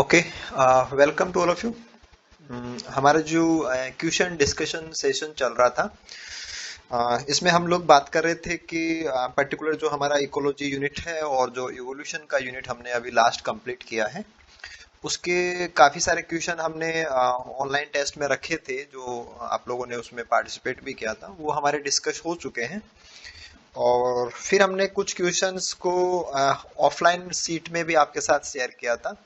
Okay, welcome to all of you. हमारा जो question discussion session चल रहा था, इसमें हम लोग बात कर रहे थे कि पर्टिकुलर जो हमारा इकोलॉजी यूनिट है और जो इवोल्यूशन का यूनिट हमने अभी लास्ट कंप्लीट किया है, उसके काफ़ी सारे क्वेश्चन हमने ऑनलाइन टेस्ट में रखे थे। जो आप लोगों ने उसमें पार्टिसिपेट भी किया था, वो हमारे डिस्कस हो चुके हैं। और फिर हमने कुछ क्वेश्चंस को ऑफलाइन सीट में भी आपके साथ शेयर किया था।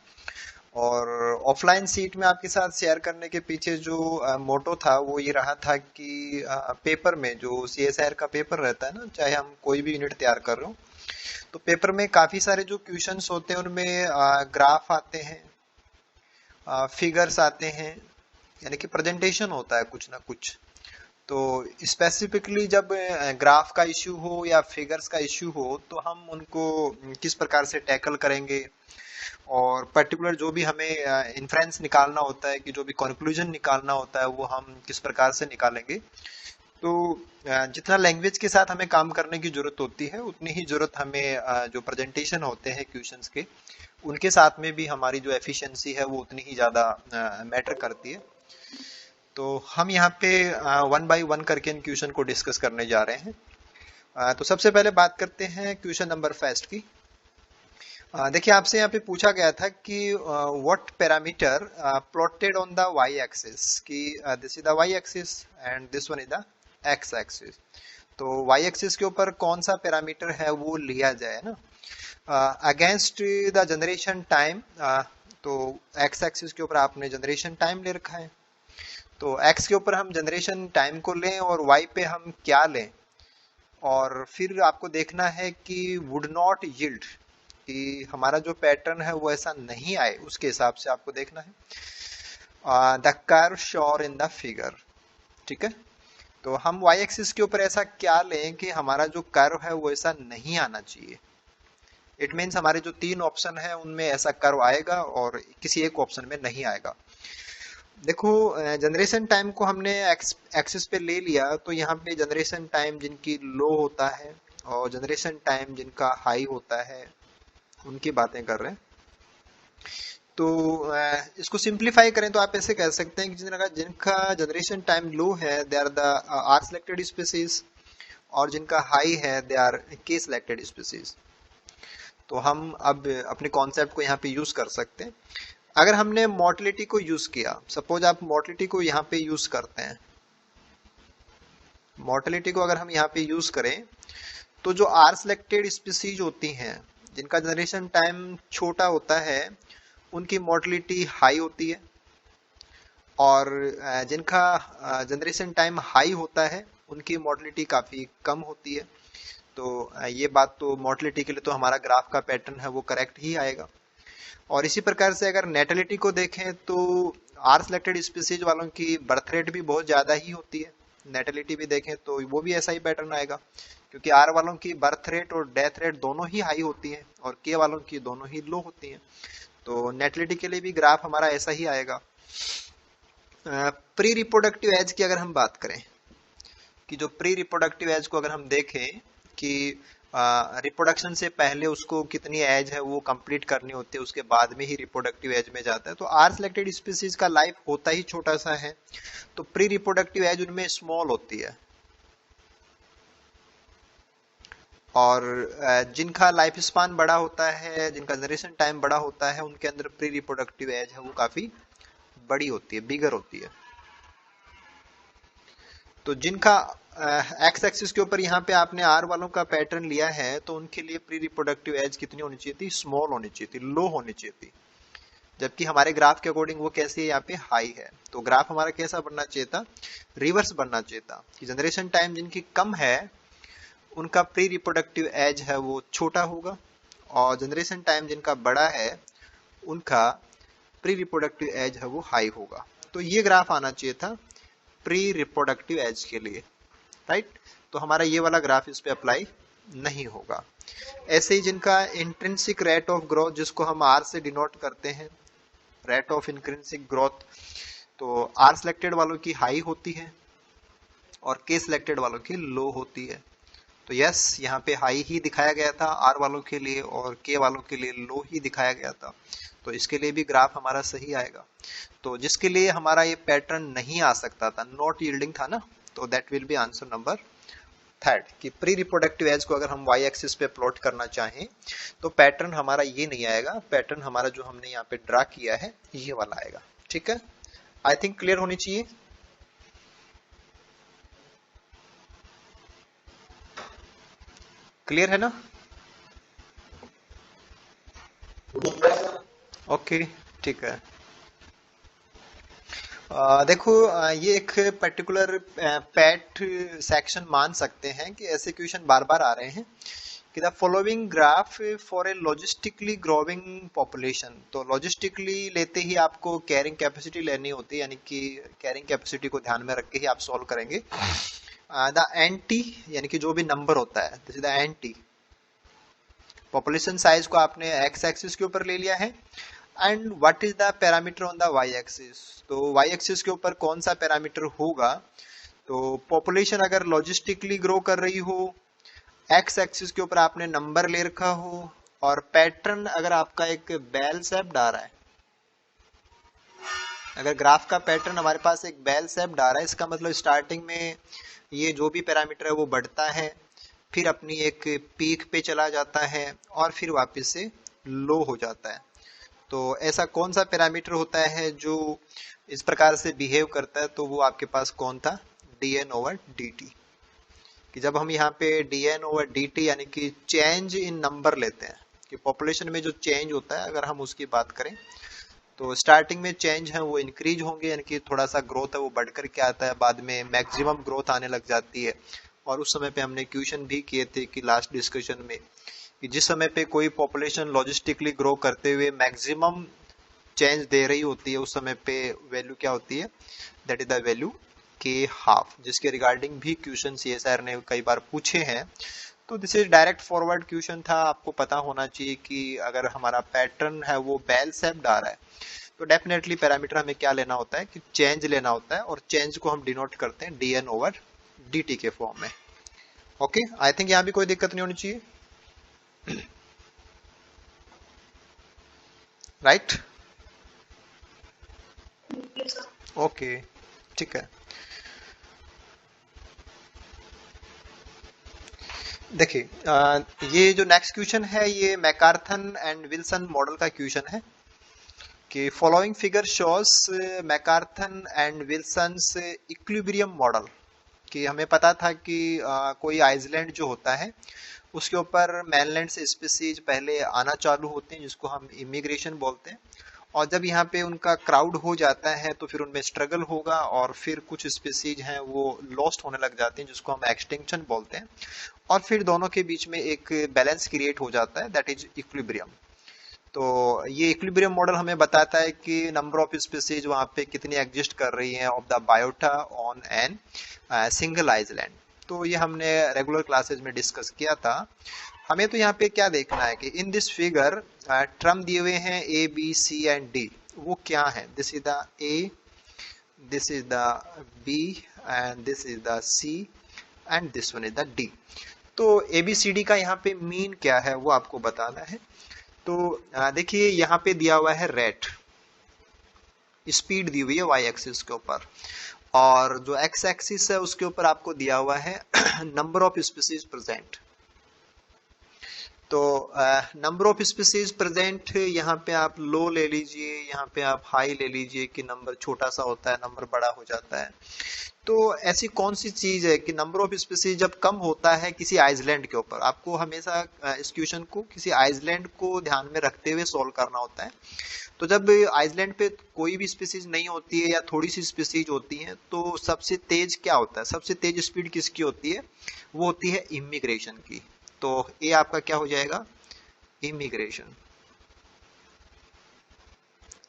और ऑफलाइन सीट में आपके साथ शेयर करने के पीछे जो मोटो था वो ये रहा था कि पेपर में जो सीएसआईआर का पेपर रहता है ना, चाहे हम कोई भी यूनिट तैयार कर रहे हो, तो पेपर में काफी सारे जो क्वेश्चंस होते हैं उनमें ग्राफ आते हैं, फिगर्स आते हैं, यानी कि प्रेजेंटेशन होता है कुछ ना कुछ। तो स्पेसिफिकली जब ग्राफ का इश्यू हो या फिगर्स का इश्यू हो तो हम उनको किस प्रकार से टैकल करेंगे, और पर्टिकुलर जो भी हमें इन्फ्रेंस निकालना होता है, कि जो भी कंक्लूजन निकालना होता है, वो हम किस प्रकार से निकालेंगे। तो जितना लैंग्वेज के साथ हमें काम करने की जरूरत होती है, उतनी ही जरूरत हमें जो प्रेजेंटेशन होते हैं क्वेश्चंस के, उनके साथ में भी हमारी जो एफिशिएंसी है वो उतनी ही ज्यादा मैटर करती है। तो हम यहाँ पे वन बाय वन करके इन क्वेश्चन को डिस्कस करने जा रहे हैं। तो सबसे पहले बात करते हैं क्वेश्चन नंबर फर्स्ट की। देखिए, आपसे यहाँ पे पूछा गया था कि what parameter plotted on the Y axis, कि this is the Y axis and this one is the X axis. तो वाई एक्सिस के ऊपर कौन सा पैरामीटर है वो लिया जाए ना, अगेंस्ट द जनरेशन टाइम। तो एक्स एक्सिस के ऊपर आपने जनरेशन टाइम ले रखा है, तो एक्स के ऊपर हम जनरेशन टाइम को लें और वाई पे हम क्या लें, और फिर आपको देखना है कि वुड नॉट यील्ड, कि हमारा जो पैटर्न है वो ऐसा नहीं आए, उसके हिसाब से आपको देखना है द कर्व शोर इन द फिगर। ठीक है, तो हम वाई एक्सिस के ऊपर ऐसा क्या लें कि हमारा जो कर्व है वो ऐसा नहीं आना चाहिए। इट मीन्स हमारे जो तीन ऑप्शन है उनमें ऐसा कर्व आएगा और किसी एक ऑप्शन में नहीं आएगा। देखो, जनरेशन टाइम को हमने एक्सिस पे ले लिया, तो यहाँ पे जनरेशन टाइम जिनकी लो होता है और जनरेशन टाइम जिनका हाई होता है, उनकी बातें कर रहे हैं। तो इसको सिंप्लीफाई करें तो आप ऐसे कह सकते हैं कि जिनका जनरेशन टाइम लो है they are the R selected species, और जिनका हाई है they are K selected species. तो हम अब अपने कॉन्सेप्ट को यहाँ पे यूज कर सकते हैं। अगर हमने मोर्टेलिटी को यूज किया, सपोज आप मोर्टेलिटी को यहाँ पे यूज करते हैं, मोर्टेलिटी को अगर हम यहाँ पे यूज करें, तो जो आर सिलेक्टेड स्पीसीज होती हैं जिनका जनरेशन टाइम छोटा होता है, उनकी मोर्टेलिटी हाई होती है, और जिनका जनरेशन टाइम हाई होता है उनकी मोर्टेलिटी काफी कम होती है। तो ये बात तो मोर्टेलिटी के लिए तो हमारा ग्राफ का पैटर्न है वो करेक्ट ही आएगा। और इसी प्रकार से अगर नेटेलिटी को देखें तो आर सिलेक्टेड स्पीसीज वालों की बर्थ रेट भी बहुत ज्यादा ही होती है। नेटेलिटी भी देखें तो वो भी ऐसा ही पैटर्न आएगा, क्योंकि आर वालों की बर्थ रेट और डेथ रेट दोनों ही हाई होती है और के वालों की दोनों ही लो होती है। तो नेटेलिटी के लिए भी ग्राफ हमारा ऐसा ही आएगा। प्री रिप्रोडक्टिव एज की अगर हम बात करें, कि जो प्री रिप्रोडक्टिव एज को अगर हम देखें कि रिप्रोडक्शन से पहले उसको कितनी एज है वो कंप्लीट करनी होती है, उसके बाद में ही रिप्रोडक्टिव एज में जाता है। तो आर सिलेक्टेड स्पीसीज का लाइफ होता ही छोटा सा है, तो प्री रिप्रोडक्टिव एज उनमें स्मॉल होती है, और जिनका लाइफ स्पान बड़ा होता है, जिनका जनरेशन टाइम बड़ा होता है, उनके अंदर प्री रिप्रोडक्टिव एज है वो काफी बड़ी होती है, बिगर होती है। तो जिनका एक्स एक्सिस के ऊपर यहाँ पे आपने आर वालों का पैटर्न लिया है, तो उनके लिए प्री रिप्रोडक्टिव एज कितनी होनी चाहिए थी? स्मॉल होनी चाहिए थी, लो होनी चाहिए थी। जबकि हमारे ग्राफ के अकॉर्डिंग वो कैसी है? यहाँ पे हाई है। तो ग्राफ हमारा कैसा बनना चाहिए था? रिवर्स बनना चाहिए था, कि जनरेशन टाइम जिनकी कम है उनका प्री रिप्रोडक्टिव एज है वो छोटा होगा, और जनरेशन टाइम जिनका बड़ा है उनका प्री रिप्रोडक्टिव एज है वो हाई होगा। तो ये ग्राफ आना चाहिए था प्री रिप्रोडक्टिव एज के लिए, राइट। तो हमारा ये वाला ग्राफ इस पे अप्लाई नहीं होगा। ऐसे ही जिनका इंट्रिंसिक रेट ऑफ ग्रोथ, जिसको हम आर से डिनोट करते हैं, रेट ऑफ इंट्रिंसिक ग्रोथ, तो आर सिलेक्टेड वालों की हाई होती है और के सिलेक्टेड वालों की लो होती है। तो यस, यहाँ पे हाई ही दिखाया गया था आर वालों के लिए और के वालों के लिए लो ही दिखाया गया था। तो इसके लिए भी ग्राफ हमारा सही आएगा। तो जिसके लिए हमारा ये पैटर्न नहीं आ सकता था, नॉट यील्डिंग था ना, तो that will be answer number third कि प्री रिप्रोडक्टिव एज को अगर हम वाई एक्सिस पे प्लॉट करना चाहें तो पैटर्न हमारा ये नहीं आएगा, पैटर्न हमारा जो हमने यहाँ पे ड्रा किया है ये वाला आएगा। ठीक है, आई थिंक क्लियर होनी चाहिए। क्लियर है ना? ओके ठीक है। देखो ये एक पर्टिकुलर पैट सेक्शन मान सकते हैं कि ऐसे क्वेश्चन बार बार आ रहे हैं कि the following graph for a logistically growing population. तो लॉजिस्टिकली लेते ही आपको कैरिंग कैपेसिटी लेनी होती है, यानी कि कैरिंग कैपेसिटी को ध्यान में रख के ही आप सॉल्व करेंगे। द एंटी यानी कि जो भी नंबर होता है, this is the anti. Population size को आपने एक्स एक्सिस के ऊपर ले लिया है and what is the parameter on the Y axis. तो वाई एक्सिस के ऊपर कौन सा पैरामीटर होगा, तो पॉपुलेशन अगर लॉजिस्टिकली ग्रो कर रही हो, एक्स एक्सिस के ऊपर आपने नंबर ले रखा हो, और पैटर्न अगर आपका एक बेल शेप आ रहा है, अगर ग्राफ का पैटर्न हमारे पास एक बेल शेप आ रहा है, इसका मतलब स्टार्टिंग में ये जो भी पैरामीटर है वो बढ़ता है, फिर अपनी एक पीक पे चला जाता है और फिर वापस से लो हो जाता है। तो ऐसा कौन सा पैरामीटर होता है जो इस प्रकार से बिहेव करता है, तो वो आपके पास कौन था, dn ओवर dt। कि जब हम यहाँ पे dn ओवर dt यानी कि चेंज इन नंबर लेते हैं, कि पॉपुलेशन में जो चेंज होता है अगर हम उसकी बात करें तो स्टार्टिंग में चेंज है वो इंक्रीज होंगे, यानी कि थोड़ा सा ग्रोथ है वो बढ़ करके आता है, बाद में मैक्सिमम ग्रोथ आने लग जाती है। और उस समय पे हमने क्वेश्चन भी किए थे कि लास्ट डिस्कशन में कि जिस समय पे कोई पॉपुलेशन लॉजिस्टिकली ग्रो करते हुए मैक्सिमम चेंज दे रही होती है, उस समय पे वैल्यू क्या होती है, दैट इज द वैल्यू के हाफ, जिसके रिगार्डिंग भी क्वेश्चन सीएसआर ने कई बार पूछे हैं। तो this is direct forward question था, आपको पता होना चाहिए कि अगर हमारा पैटर्न है वो बेल शेप्ड आ रहा है तो डेफिनेटली पैरामीटर हमें क्या लेना होता है कि चेंज लेना होता है, और चेंज को हम डिनोट करते हैं dn ओवर dt के फॉर्म में। ओके, आई थिंक यहाँ भी कोई दिक्कत नहीं होनी चाहिए, राइट? ओके ठीक है। देखिए ये जो नेक्स्ट क्वेश्चन है ये मैकार्थन एंड विल्सन मॉडल का क्वेश्चन है कि following figure shows MacArthur and Wilson's equilibrium model. कि हमें पता था कि कोई आइसलैंड जो होता है उसके ऊपर मेनलैंड से स्पीसीज पहले आना चालू होते हैं जिसको हम इमिग्रेशन बोलते हैं, और जब यहाँ पे उनका क्राउड हो जाता है तो फिर उनमें स्ट्रगल होगा और फिर कुछ स्पीसीज हैं वो लॉस्ट होने लग जाते हैं जिसको हम एक्सटिंक्शन बोलते हैं, और फिर दोनों के बीच में एक बैलेंस क्रिएट हो जाता है, दैट इज इक्विलिब्रियम। तो ये इक्विलिब्रियम मॉडल हमें बताता है कि नंबर ऑफ स्पीसीज वहाँ पे कितनी एग्जिस्ट कर रही हैं of the biota on an single island. तो ये हमने रेगुलर क्लासेज में डिस्कस किया था। हमें तो यहाँ पे क्या देखना है कि इन दिस फिगर टर्म दिए हुए हैं A B C and D, वो क्या है, this is the A, this is the B and this is the C and this one is the D. तो ए बी सी डी का यहाँ पे मीन क्या है वो आपको बताना है। तो देखिए यहाँ पे दिया हुआ है रेट, स्पीड दी हुई है वाई एक्सिस के ऊपर, और जो एक्स एक्सिस है उसके ऊपर आपको दिया हुआ है नंबर ऑफ स्पीसीज प्रेजेंट। तो नंबर ऑफ स्पीसीज प्रेजेंट यहाँ पे आप लो ले लीजिए, यहाँ पे आप हाई ले लीजिए कि नंबर छोटा सा होता है नंबर बड़ा हो जाता है। तो ऐसी कौन सी चीज है कि नंबर ऑफ स्पीसीज जब कम होता है किसी आइसलैंड के ऊपर, आपको हमेशा इस क्वेश्चन को किसी आइसलैंड को ध्यान में रखते हुए सॉल्व करना होता है। तो जब आइसलैंड पे कोई भी स्पीसीज नहीं होती है या थोड़ी सी स्पीसीज होती है तो सबसे तेज क्या होता है, सबसे तेज स्पीड किसकी होती है, वो होती है इमिग्रेशन की। तो ये आपका क्या हो जाएगा, इमिग्रेशन,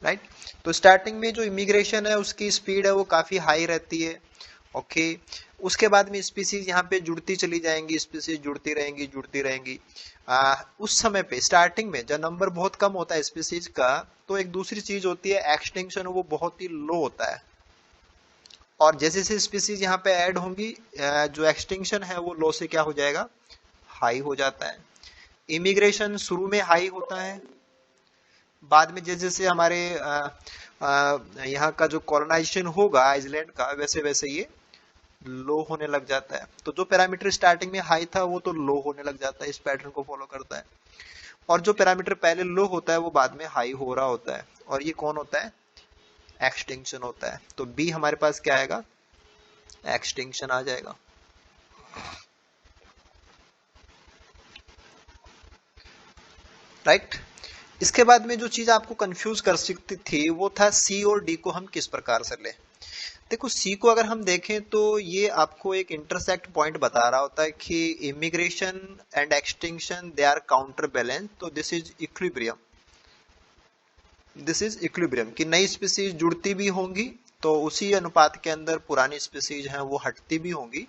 राइट। तो स्टार्टिंग में जो इमिग्रेशन है उसकी स्पीड है वो काफी हाई रहती है। ओके, उसके बाद में स्पीसीज यहाँ पे जुड़ती चली जाएंगी, स्पीसीज जुड़ती रहेंगी जुड़ती रहेंगी। उस समय पे स्टार्टिंग में जब नंबर बहुत कम होता है स्पीसीज का, तो एक दूसरी चीज होती है एक्सटिंक्शन, वो बहुत ही लो होता है, और जैसे जैसे स्पीसीज यहाँ पे ऐड होंगी जो एक्सटिंक्शन है वो लो से क्या हो जाएगा, हाई हो जाता है। इमिग्रेशन शुरू में हाई होता है, बाद में जैसे जैसे हमारे यहाँ का जो कॉलोनाइजेशन होगा आइसलैंड का, वैसे वैसे ये लो होने लग जाता है। तो जो पैरामीटर स्टार्टिंग में हाई था वो तो लो होने लग जाता है, इस पैटर्न को फॉलो करता है। और जो पैरामीटर पहले लो होता है वो बाद में हाई हो रहा होता है, और ये कौन होता है? एक्सटिंक्शन होता है। तो बी हमारे पास क्या आएगा? एक्सटिंक्शन आ जाएगा। राइट। इसके बाद में जो चीज आपको कंफ्यूज कर सकती थी वो था सी और डी को हम किस प्रकार से लें। देखो सी को अगर हम देखें तो ये आपको एक इंटरसेक्ट पॉइंट बता रहा होता है कि immigration and extinction they are counter balance, तो this is equilibrium. This is equilibrium कि नई स्पीसीज जुड़ती भी होंगी तो उसी अनुपात के अंदर पुरानी स्पीसीज हैं वो हटती भी होंगी।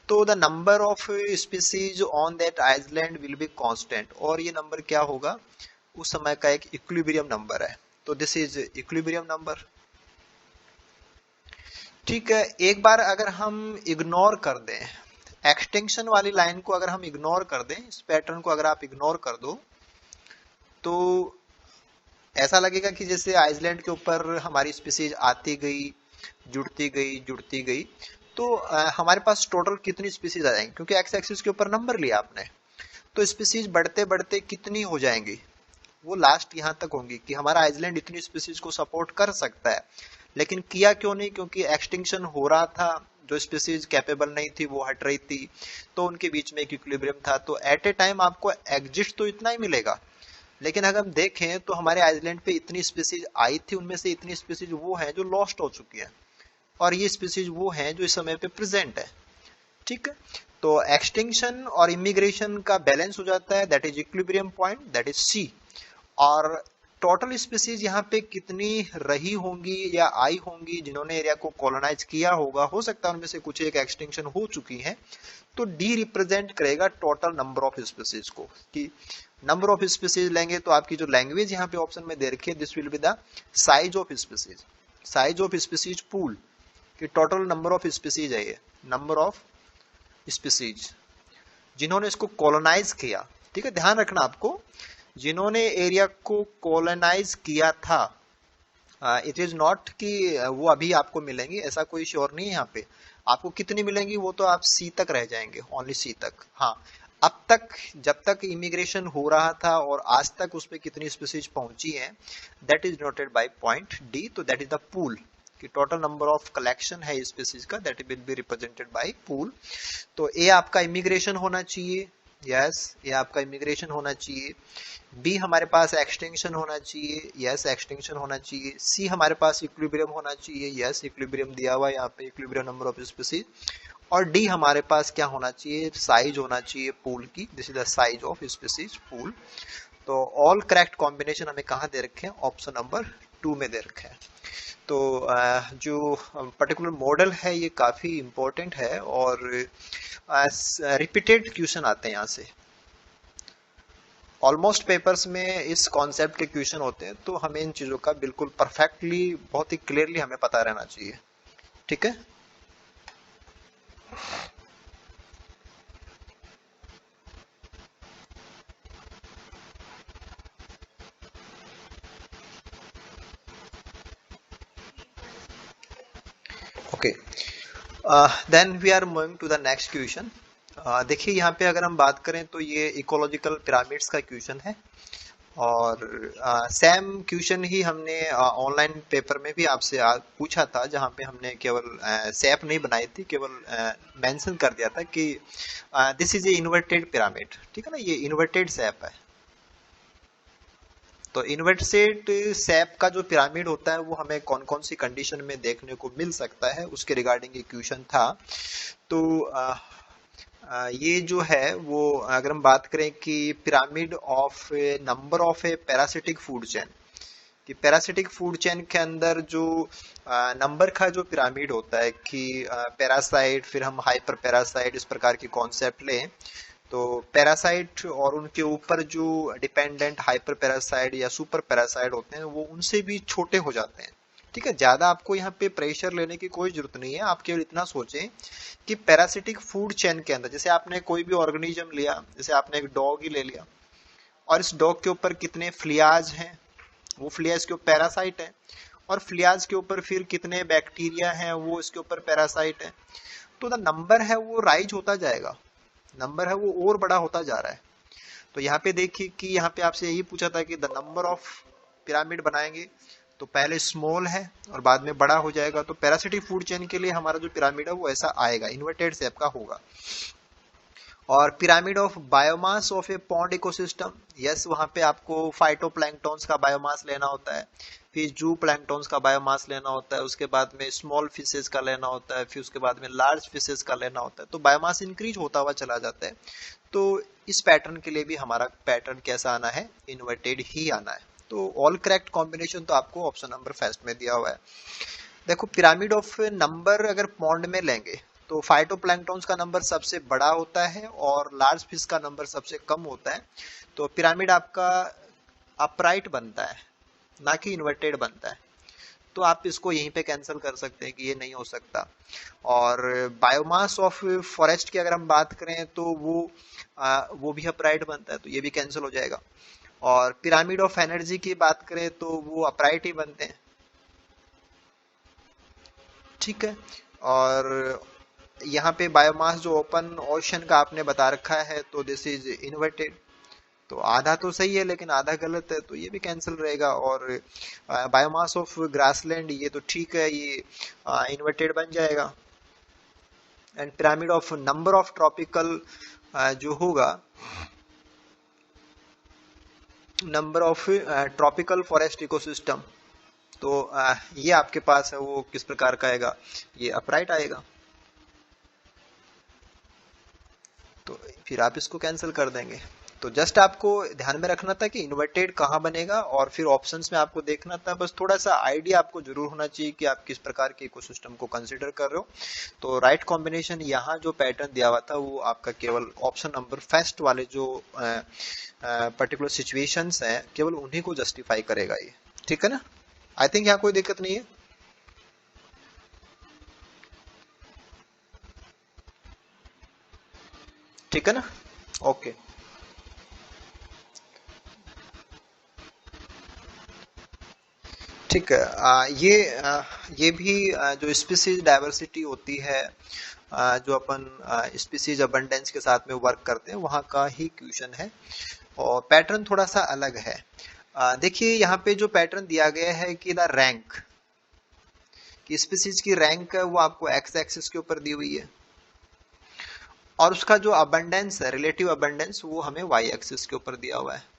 तो the number of species on that island will be constant, और ये नंबर क्या होगा? उस समय का एक इक्विलिब्रियम नंबर है। तो दिस इज इक्विलिब्रियम नंबर। ठीक है। एक बार अगर हम इग्नोर कर दें एक्सटेंशन वाली लाइन को, अगर हम इग्नोर कर दें, इस पैटर्न को अगर आप इग्नोर कर दो, तो ऐसा लगेगा कि जैसे आइसलैंड के ऊपर हमारी स्पीसीज आती गई, जुड़ती गई, जुड़ती गई। तो हमारे पास टोटल कितनी स्पीसीज आ जाएंगी? क्योंकि एक्स एक्सिस के ऊपर नंबर लिया आपने, तो स्पीसीज बढ़ते बढ़ते कितनी हो जाएंगी? वो लास्ट यहाँ तक होंगी कि हमारा आइसलैंड इतनी स्पीसीज को सपोर्ट कर सकता है। लेकिन किया क्यों नहीं? क्योंकि एक्सटिंक्शन हो रहा था, जो स्पीसीज कैपेबल नहीं थी वो हट रही थी, तो उनके बीच में एक इक्विलिब्रियम था। तो एट ए टाइम आपको एग्जिस्ट तो इतना ही मिलेगा, लेकिन अगर हम देखें तो हमारे आइसलैंड पे इतनी स्पीसीज आई थी, उनमें से इतनी स्पीसीज वो हैं जो लॉस्ट हो चुकी है, और ये स्पीसीज वो हैं जो इस समय पे प्रेजेंट है। ठीक है। तो एक्सटिंक्शन और इमिग्रेशन का बैलेंस हो जाता है, that is equilibrium point, that is C. और टोटल स्पीसीज यहाँ पे कितनी रही होंगी या आई होंगी जिन्होंने एरिया को कॉलोनाइज किया होगा, हो सकता है उनमें से कुछ एक एक्सटिंक्शन हो चुकी हैं। तो डी रिप्रेजेंट करेगा टोटल नंबर ऑफ स्पीसीज को, कि नंबर ऑफ स्पीसीज लेंगे तो आपकी जो लैंग्वेज यहाँ पे ऑप्शन में दे रखी है, this will be the size of species, size of species pool, कि टोटल नंबर ऑफ स्पीसीज है ये, नंबर ऑफ स्पीसीज जिन्होंने इसको कॉलोनाइज किया। ठीक है, ध्यान रखना आपको, जिन्होंने एरिया को कॉलोनाइज किया था। इट इज नॉट कि वो अभी आपको मिलेंगी, ऐसा कोई श्योर नहीं है यहाँ पे। आपको कितनी मिलेंगी वो तो आप सी तक रह जाएंगे, ओनली सी तक। हाँ, अब तक जब तक इमिग्रेशन हो रहा था और आज तक उस पर कितनी स्पीसीज पहुंची है, that is noted by point D. तो दैट इज द पूल, कि टोटल नंबर ऑफ कलेक्शन है स्पीसीज का, that will be represented by pool. तो ए आपका इमिग्रेशन होना चाहिए, यस, ये आपका इमिग्रेशन होना चाहिए। बी हमारे पास एक्सटेंशन होना चाहिए, यस, एक्सटेंशन होना चाहिए। सी हमारे पास इक्विलिब्रियम होना चाहिए, यस, इक्विलिब्रियम दिया हुआ है यहाँ पे, इक्विलिब्रियम नंबर ऑफ स्पीसीज। और डी हमारे पास क्या होना चाहिए? साइज होना चाहिए पूल की, this is the size of species pool. तो ऑल करेक्ट कॉम्बिनेशन हमें कहाँ दे रखे हैं? ऑप्शन नंबर 2 में दे रखे हैं। तो जो पर्टिकुलर मॉडल है ये काफी इंपॉर्टेंट है, और रिपीटेड क्वेश्चन आते हैं यहाँ से। ऑलमोस्ट पेपर्स में इस कॉन्सेप्ट के क्वेश्चन होते हैं, तो हमें इन चीजों का बिल्कुल परफेक्टली, बहुत ही क्लियरली हमें पता रहना चाहिए। ठीक है। Okay, then we are moving to the next question. देखिए यहाँ पे अगर हम बात करें तो ये इकोलॉजिकल पिरामिड्स का क्वेश्चन है, और सेम क्वेश्चन ही हमने ऑनलाइन पेपर में भी आपसे पूछा था, जहाँ पे हमने केवल सैप नहीं बनाई थी, केवल मेंशन कर दिया था कि this is a inverted pyramid. ठीक है ना, ये इन्वर्टेड सैप है। तो इन्वर्टेड सैप का जो पिरामिड होता है वो हमें कौन कौन सी कंडीशन में देखने को मिल सकता है, उसके रिगार्डिंग ये क्वेश्चन था। तो ये जो है वो अगर हम बात करें कि pyramid of number of A parasitic food chain, कि पैरासिटिक फूड चेन के अंदर जो नंबर का जो पिरामिड होता है, कि पैरासाइट, फिर हम हाइपर पैरासाइट, इस प्रकार की कॉन्सेप्ट लें, तो पैरासाइट और उनके ऊपर जो डिपेंडेंट हाइपर पैरासाइट या सुपर पैरासाइट होते हैं वो उनसे भी छोटे हो जाते हैं। ठीक है, ज्यादा आपको यहाँ पे प्रेशर लेने की कोई जरूरत नहीं है। आप केवल इतना सोचें कि पैरासिटिक फूड चेन के अंदर, जैसे आपने कोई भी ऑर्गेनिज्म लिया, जैसे आपने एक डॉग ही ले लिया, और इस डॉग के ऊपर कितने फ्लियाज हैं, वो फ्लियाज के ऊपर पैरासाइट है, और फ्लियाज के ऊपर फिर कितने बैक्टीरिया हैं वो इसके ऊपर पैरासाइट है। तो द नंबर है वो राइज होता जाएगा, नंबर है वो और बड़ा होता जा रहा है। तो यहाँ पे देखिए कि यहाँ पे आपसे यही पूछा था कि द नंबर ऑफ पिरामिड बनाएंगे तो पहले स्मॉल है और बाद में बड़ा हो जाएगा। तो पैरासिटिक फूड चेन के लिए हमारा जो पिरामिड है वो ऐसा आएगा, इन्वर्टेड शेप का होगा। और pyramid of biomass of A pond ecosystem, yes वहां पे आपको फाइटोप्लैंक्टॉन्स का बायोमास लेना होता है, फिर जू प्लैंक्टॉन्स का बायोमास लेना होता है, उसके बाद में स्मॉल फिशेस का लेना होता है, फिर उसके बाद में लार्ज फिशेस का लेना होता है। तो बायोमास इंक्रीज होता हुआ चला जाता है। तो इस पैटर्न के लिए भी हमारा पैटर्न कैसा आना है, इन्वर्टेड ही आना है। तो ऑल करेक्ट कॉम्बिनेशन तो आपको ऑप्शन नंबर फर्स्ट में दिया हुआ है। देखो पिरामिड ऑफ नंबर अगर पॉन्ड में लेंगे तो फाइटोप्लैंक्टॉन्स का नंबर सबसे बड़ा होता है और लार्ज फिश का नंबर सबसे कम होता है। तो पिरामिड आपका अपराइट बनता है, ना कि इन्वर्टेड बनता है। तो आप इसको यहीं पे कैंसिल कर सकते हैं कि ये नहीं हो सकता। और बायोमास ऑफ फॉरेस्ट की अगर हम बात करें तो वो भी अपराइट बनता है, तो ये भी कैंसिल हो जाएगा। और पिरामिड ऑफ एनर्जी की बात करें तो वो अपराइट ही बनते हैं, ठीक है। और यहाँ पे बायोमास जो ओपन ओशन का आपने बता रखा है तो दिस इज इन्वर्टेड। तो आधा तो सही है लेकिन आधा गलत है, तो ये भी कैंसिल रहेगा। और बायोमास ऑफ ग्रासलैंड ये तो ठीक है, ये इन्वर्टेड बन जाएगा। And pyramid of number of tropical जो होगा, number of tropical forest ecosystem, तो ये आपके पास है वो किस प्रकार का आएगा, ये अपराइट आएगा। तो फिर आप इसको कैंसिल कर देंगे। तो जस्ट आपको ध्यान में रखना था कि इन्वर्टेड कहाँ बनेगा, और फिर ऑप्शंस में आपको देखना था। बस थोड़ा सा आइडिया आपको जरूर होना चाहिए कि आप किस प्रकार के इकोसिस्टम को कंसीडर कर रहे हो। तो राइट कॉम्बिनेशन यहाँ जो पैटर्न दिया हुआ था वो आपका केवल ऑप्शन नंबर फर्स्ट वाले जो पर्टिकुलर सिचुएशंस हैं केवल उन्हीं को जस्टिफाई करेगा ये, ठीक है ना। आई थिंक यहाँ कोई दिक्कत नहीं है। ठीक है ना, ओके। ठीक है। ये भी जो स्पीसीज डाइवर्सिटी होती है, जो अपन स्पीसीज अबंडेंस के साथ में वर्क करते हैं वहाँ का ही क्वेश्चन है, और पैटर्न थोड़ा सा अलग है। देखिए यहाँ पे जो पैटर्न दिया गया है कि द रैंक, कि स्पीसीज की रैंक है वो आपको एक्स एक्सिस के ऊपर दी हुई है, और उसका जो अबंडेंस है, रिलेटिव अबंडेंस, वो हमें वाई एक्सिस के ऊपर दिया हुआ है।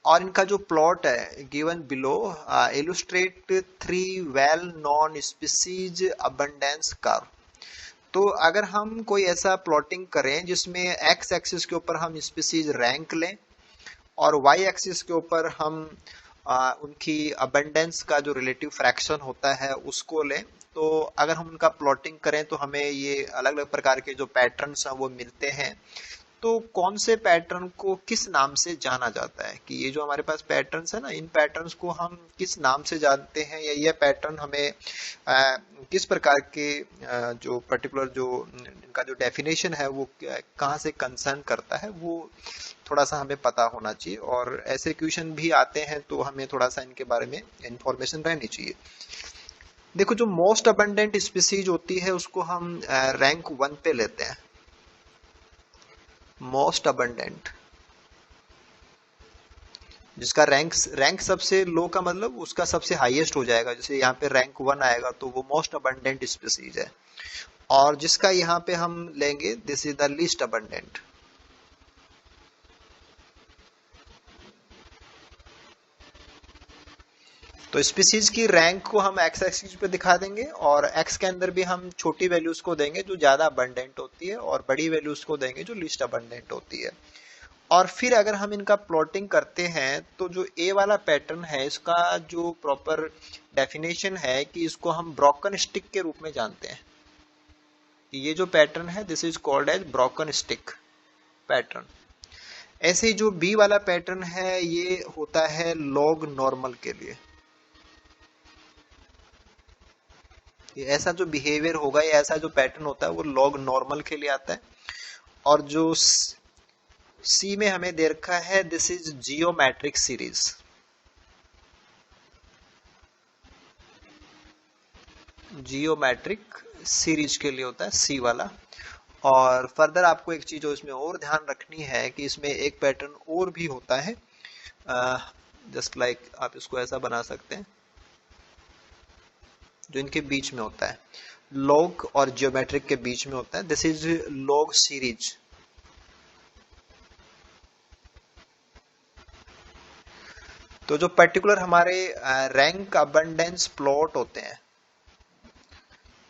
और इनका जो प्लॉट है given below illustrate 3 well non species abundance curve. तो अगर हम कोई ऐसा प्लॉटिंग करें जिसमें एक्स एक्सिस के ऊपर हम स्पीसीज रैंक लें और वाई एक्सिस के ऊपर हम उनकी अबंडेंस का जो रिलेटिव फ्रैक्शन होता है उसको लें, तो अगर हम उनका प्लॉटिंग करें तो हमें ये अलग अलग प्रकार के जो पैटर्न्स हैं वो मिलते हैं। तो कौन से पैटर्न को किस नाम से जाना जाता है, कि ये जो हमारे पास पैटर्न्स है ना, इन पैटर्न्स को हम किस नाम से जानते हैं, या ये पैटर्न हमें किस प्रकार के जो पर्टिकुलर जो इनका जो डेफिनेशन है वो कहाँ से कंसर्न करता है, वो थोड़ा सा हमें पता होना चाहिए। और ऐसे क्वेश्चन भी आते हैं तो हमें थोड़ा सा इनके बारे में इंफॉर्मेशन रहनी चाहिए। देखो जो मोस्ट अबंडेंट स्पीसीज होती है उसको हम रैंक 1 पे लेते हैं, मोस्ट अबंडेंट, जिसका रैंक सबसे लो का मतलब उसका सबसे हाईएस्ट हो जाएगा। जैसे यहाँ पे रैंक 1 आएगा तो वो मोस्ट अबंडेंट स्पीसीज है, और जिसका यहाँ पे हम लेंगे this is the least abundant. तो स्पीसीज की रैंक को हम एक्स एक्सिस पे दिखा देंगे, और एक्स के अंदर भी हम छोटी वैल्यूज को देंगे जो ज्यादा अबंडेंट होती है, और बड़ी वैल्यूज को देंगे जो लीस्ट अबंडेंट होती है। और फिर अगर हम इनका प्लॉटिंग करते हैं तो जो ए वाला पैटर्न है इसका जो प्रॉपर डेफिनेशन है कि इसको हम ब्रोकन स्टिक के रूप में जानते हैं। ये जो पैटर्न है this is called as broken stick pattern. ऐसे ही जो बी वाला पैटर्न है ये होता है लॉग नॉर्मल के लिए। ये ऐसा जो बिहेवियर होगा या ऐसा जो पैटर्न होता है वो लॉग नॉर्मल के लिए आता है। और जो सी में हमें दे रखा है this is geometric series. Geometric series के लिए होता है सी वाला। और फर्दर आपको एक चीज इसमें और ध्यान रखनी है कि इसमें एक पैटर्न और भी होता है, जस्ट लाइक आप इसको ऐसा बना सकते हैं, जो इनके बीच में होता है, लॉग और जियोमेट्रिक के बीच में होता है, दिस इज लॉग सीरीज। तो जो पर्टिकुलर हमारे रैंक अबंडेंस प्लॉट होते हैं,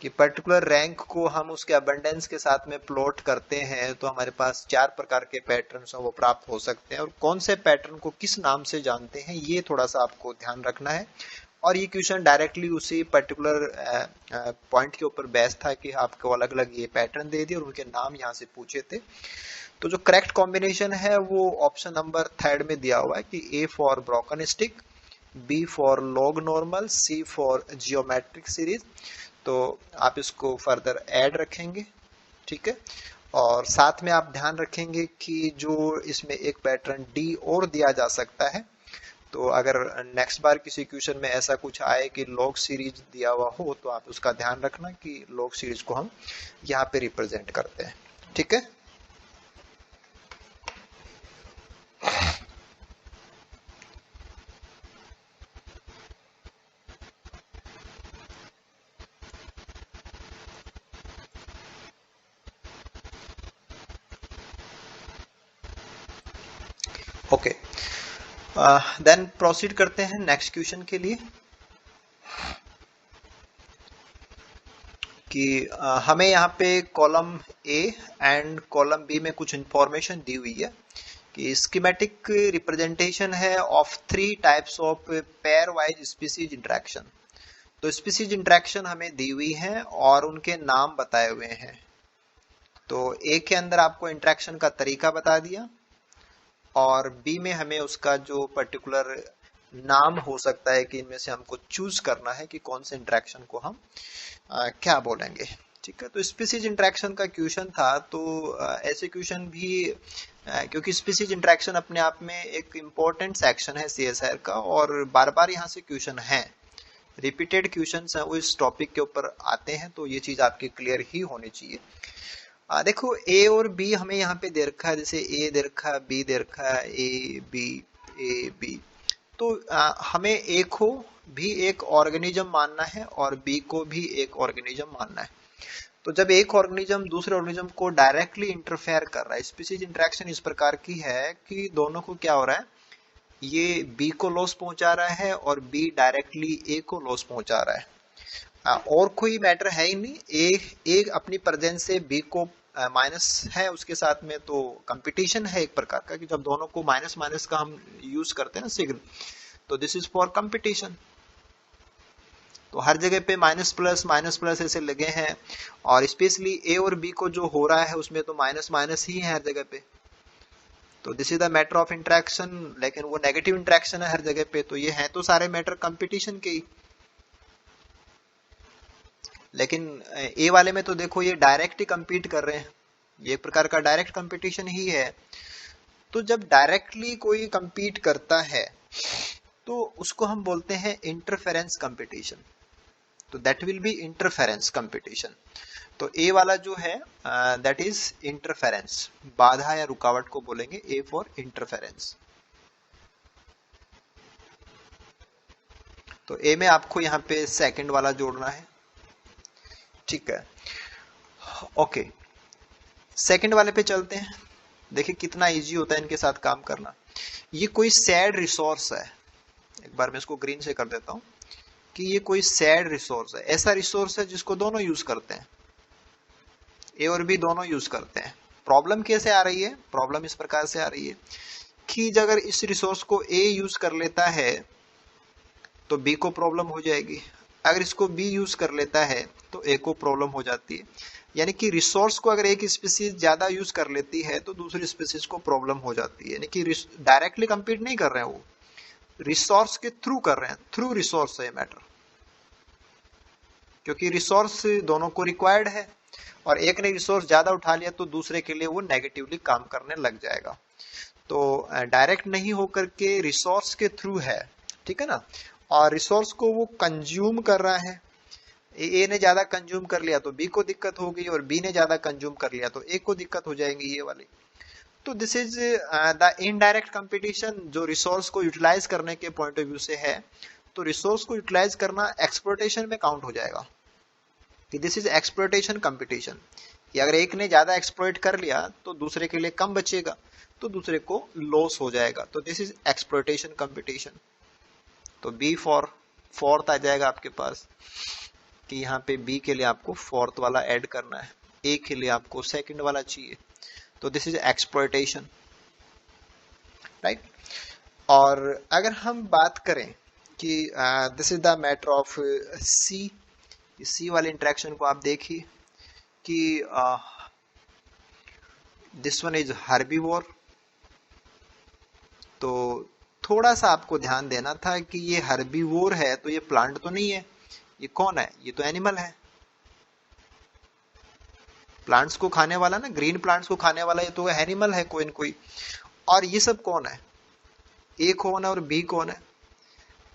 कि पर्टिकुलर रैंक को हम उसके अबंडेंस के साथ में प्लॉट करते हैं, तो हमारे पास 4 प्रकार के पैटर्न्स हैं वो प्राप्त हो सकते हैं। और कौन से पैटर्न को किस नाम से जानते हैं ये थोड़ा सा आपको ध्यान रखना है। और ये क्वेश्चन डायरेक्टली उसी पर्टिकुलर पॉइंट के ऊपर बेस्ड था कि आपको अलग अलग ये पैटर्न दे दिए और उनके नाम यहाँ से पूछे थे। तो जो करेक्ट कॉम्बिनेशन है वो ऑप्शन नंबर 3 में दिया हुआ है कि A for broken stick, B for log normal, C for geometric series. तो आप इसको फर्दर ऐड रखेंगे, ठीक है। और साथ में आप ध्यान रखेंगे कि जो इसमें एक पैटर्न डी और दिया जा सकता है। तो अगर नेक्स्ट बार किसी क्वेश्चन में ऐसा कुछ आए कि लॉग सीरीज दिया हुआ हो, तो आप उसका ध्यान रखना कि लॉग सीरीज को हम यहाँ पे रिप्रेजेंट करते हैं, ठीक है। ओके, देन प्रोसीड करते हैं नेक्स्ट क्वेश्चन के लिए कि हमें यहाँ पे column A and column B में कुछ इंफॉर्मेशन दी हुई है कि स्कीमेटिक रिप्रेजेंटेशन है of 3 types of pairwise species interaction. तो स्पीसीज इंटरेक्शन हमें दी हुई है और उनके नाम बताए हुए हैं। तो ए के अंदर आपको इंटरेक्शन का तरीका बता दिया और बी में हमें उसका जो पर्टिकुलर नाम हो सकता है कि इनमें से हमको चूज करना है कि कौन से इंटरेक्शन को हम क्या बोलेंगे, ठीक है। तो स्पीसीज इंटरेक्शन का क्वेश्चन था। तो ऐसे क्वेश्चन भी क्योंकि स्पीसीज इंटरेक्शन अपने आप में एक इम्पोर्टेंट सेक्शन है सीएसआर का और बार बार यहाँ से क्वेश्चन है, रिपीटेड क्वेश्चंस हैं वो इस टॉपिक के ऊपर आते हैं, तो ये चीज आपकी क्लियर ही होनी चाहिए। देखो ए और बी हमें यहाँ पे दे रखा है, जैसे ए दे रखा है, बी दे रखा है, ए बी। तो हमें ए को भी एक ऑर्गेनिज्म मानना है और बी को भी एक ऑर्गेनिज्म मानना है। तो जब एक ऑर्गेनिज्म दूसरे ऑर्गेनिज्म को डायरेक्टली इंटरफेयर कर रहा है, स्पीसीज इंटरेक्शन इस प्रकार की है कि दोनों को क्या हो रहा है, ये बी को लॉस पहुंचा रहा है और बी डायरेक्टली ए को लॉस पहुंचा रहा है। और कोई मैटर है ही नहीं, ए अपनी प्रेजेंस से बी को माइनस है उसके साथ में, तो कंपटीशन है एक प्रकार का कि जब दोनों को माइनस माइनस का हम यूज करते हैं ना सिग्नल, तो दिस इज फॉर कंपटीशन। तो हर जगह पे माइनस प्लस ऐसे लगे हैं और स्पेशली ए और बी को जो हो रहा है उसमें तो माइनस माइनस ही है हर जगह पे। तो this is the matter of interaction, लेकिन वो नेगेटिव इंटरेक्शन है हर जगह पे। तो ये है तो सारे मैटर कंपटीशन के ही, लेकिन ए वाले में तो देखो ये डायरेक्ट ही compete कर रहे हैं, ये एक प्रकार का डायरेक्ट कंपटीशन ही है। तो जब डायरेक्टली कोई compete करता है तो उसको हम बोलते हैं इंटरफेरेंस कंपटीशन। तो that will be interference competition. तो ए वाला जो है दैट इज इंटरफेरेंस, बाधा या रुकावट को बोलेंगे ए फॉर इंटरफेरेंस। तो ए में आपको यहाँ पे सेकंड वाला जोड़ना है, ठीक है। ओके, सेकंड वाले पे चलते हैं। देखिए कितना इजी होता है इनके साथ काम करना। ये कोई सैड रिसोर्स है, एक बार मैं इसको ग्रीन से कर देता हूं कि ये कोई सैड रिसोर्स है, ऐसा रिसोर्स है जिसको दोनों यूज करते हैं, ए और बी दोनों यूज करते हैं। प्रॉब्लम कैसे आ रही है, प्रॉब्लम इस प्रकार से आ रही है कि अगर इस रिसोर्स को ए यूज कर लेता है तो बी को प्रॉब्लम हो जाएगी, अगर इसको बी यूज कर लेता है तो ए को प्रॉब्लम हो जाती है। यानी कि रिसोर्स को अगर एक स्पीसीज ज्यादा यूज कर लेती है तो दूसरी स्पीसीज को प्रॉब्लम हो जाती है। यानी कि डायरेक्टली compete नहीं कर रहे हैं, वो रिसोर्स के थ्रू कर रहे हैं, थ्रू रिसोर्स है मैटर, क्योंकि रिसोर्स दोनों को रिक्वायर्ड है और एक ने रिसोर्स ज्यादा उठा लिया तो दूसरे के लिए वो नेगेटिवली काम करने लग जाएगा। तो डायरेक्ट नहीं होकर के रिसोर्स के थ्रू है, ठीक है ना। और रिसोर्स को वो कंज्यूम कर रहा है, ए ने ज्यादा कंज्यूम कर लिया तो बी को दिक्कत होगी, और बी ने ज्यादा कंज्यूम कर लिया तो ए को दिक्कत हो जाएगी ये वाली। तो this is the indirect competition, जो रिसोर्स को यूटिलाइज करने के पॉइंट ऑफ व्यू से है। तो रिसोर्स को यूटिलाइज करना एक्सप्लोइटेशन में काउंट हो जाएगा कि दिस इज एक्सप्लोइटेशन कंपटीशन, कि अगर एक ने ज्यादा एक्सप्लोइट कर लिया तो दूसरे के लिए कम बचेगा, तो दूसरे को लॉस हो जाएगा। तो दिस इज एक्सप्लोइटेशन कंपटीशन। तो बी फॉर फोर्थ आ जाएगा आपके पास, कि यहाँ पे बी के लिए आपको फोर्थ वाला ऐड करना है, ए के लिए आपको सेकंड वाला चाहिए। तो दिस इज एक्सप्लोइटेशन, राइट। और अगर हम बात करें कि this is the matter of C वाले इंटरेक्शन को आप देखिए कि दिस वन इज हर्बीवोर। तो थोड़ा सा आपको ध्यान देना था कि ये हर्बीवोर है तो ये प्लांट तो नहीं है, ये कौन है, ये तो एनिमल है। प्लांट्स को खाने वाला ना, ग्रीन प्लांट्स को खाने वाला ये तो एनिमल है कोई न कोई। और ये सब कौन है, ए कौन है और बी कौन है।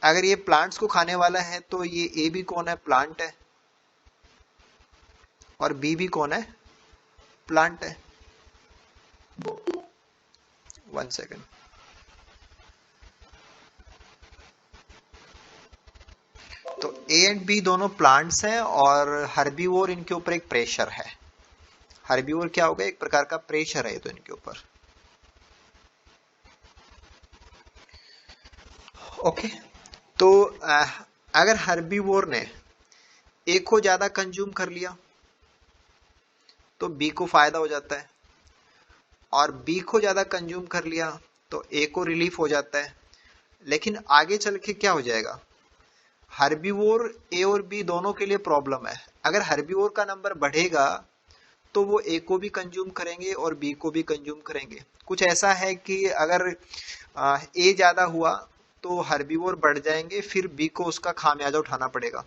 अगर ये प्लांट्स को खाने वाला है तो ये ए भी कौन है, प्लांट है, और बी भी कौन है, प्लांट है। 1 सेकेंड। तो ए एंड बी दोनों प्लांट्स हैं, और हर्बीवोर इनके ऊपर एक प्रेशर है। हर्बीवोर क्या होगा, एक प्रकार का प्रेशर है तो इनके ऊपर। ओके। तो अगर हर्बीवोर ने ए को ज्यादा कंज्यूम कर लिया तो बी को फायदा हो जाता है, और बी को ज्यादा कंज्यूम कर लिया तो ए को रिलीफ हो जाता है। लेकिन आगे चल के क्या हो जाएगा, हर्बीवोर ए और बी दोनों के लिए प्रॉब्लम है। अगर हर्बीवोर का नंबर बढ़ेगा तो वो ए को भी कंज्यूम करेंगे और बी को भी कंज्यूम करेंगे। कुछ ऐसा है कि अगर ए ज्यादा हुआ तो हर्बीवोर बढ़ जाएंगे, फिर बी को उसका खामियाजा उठाना पड़ेगा।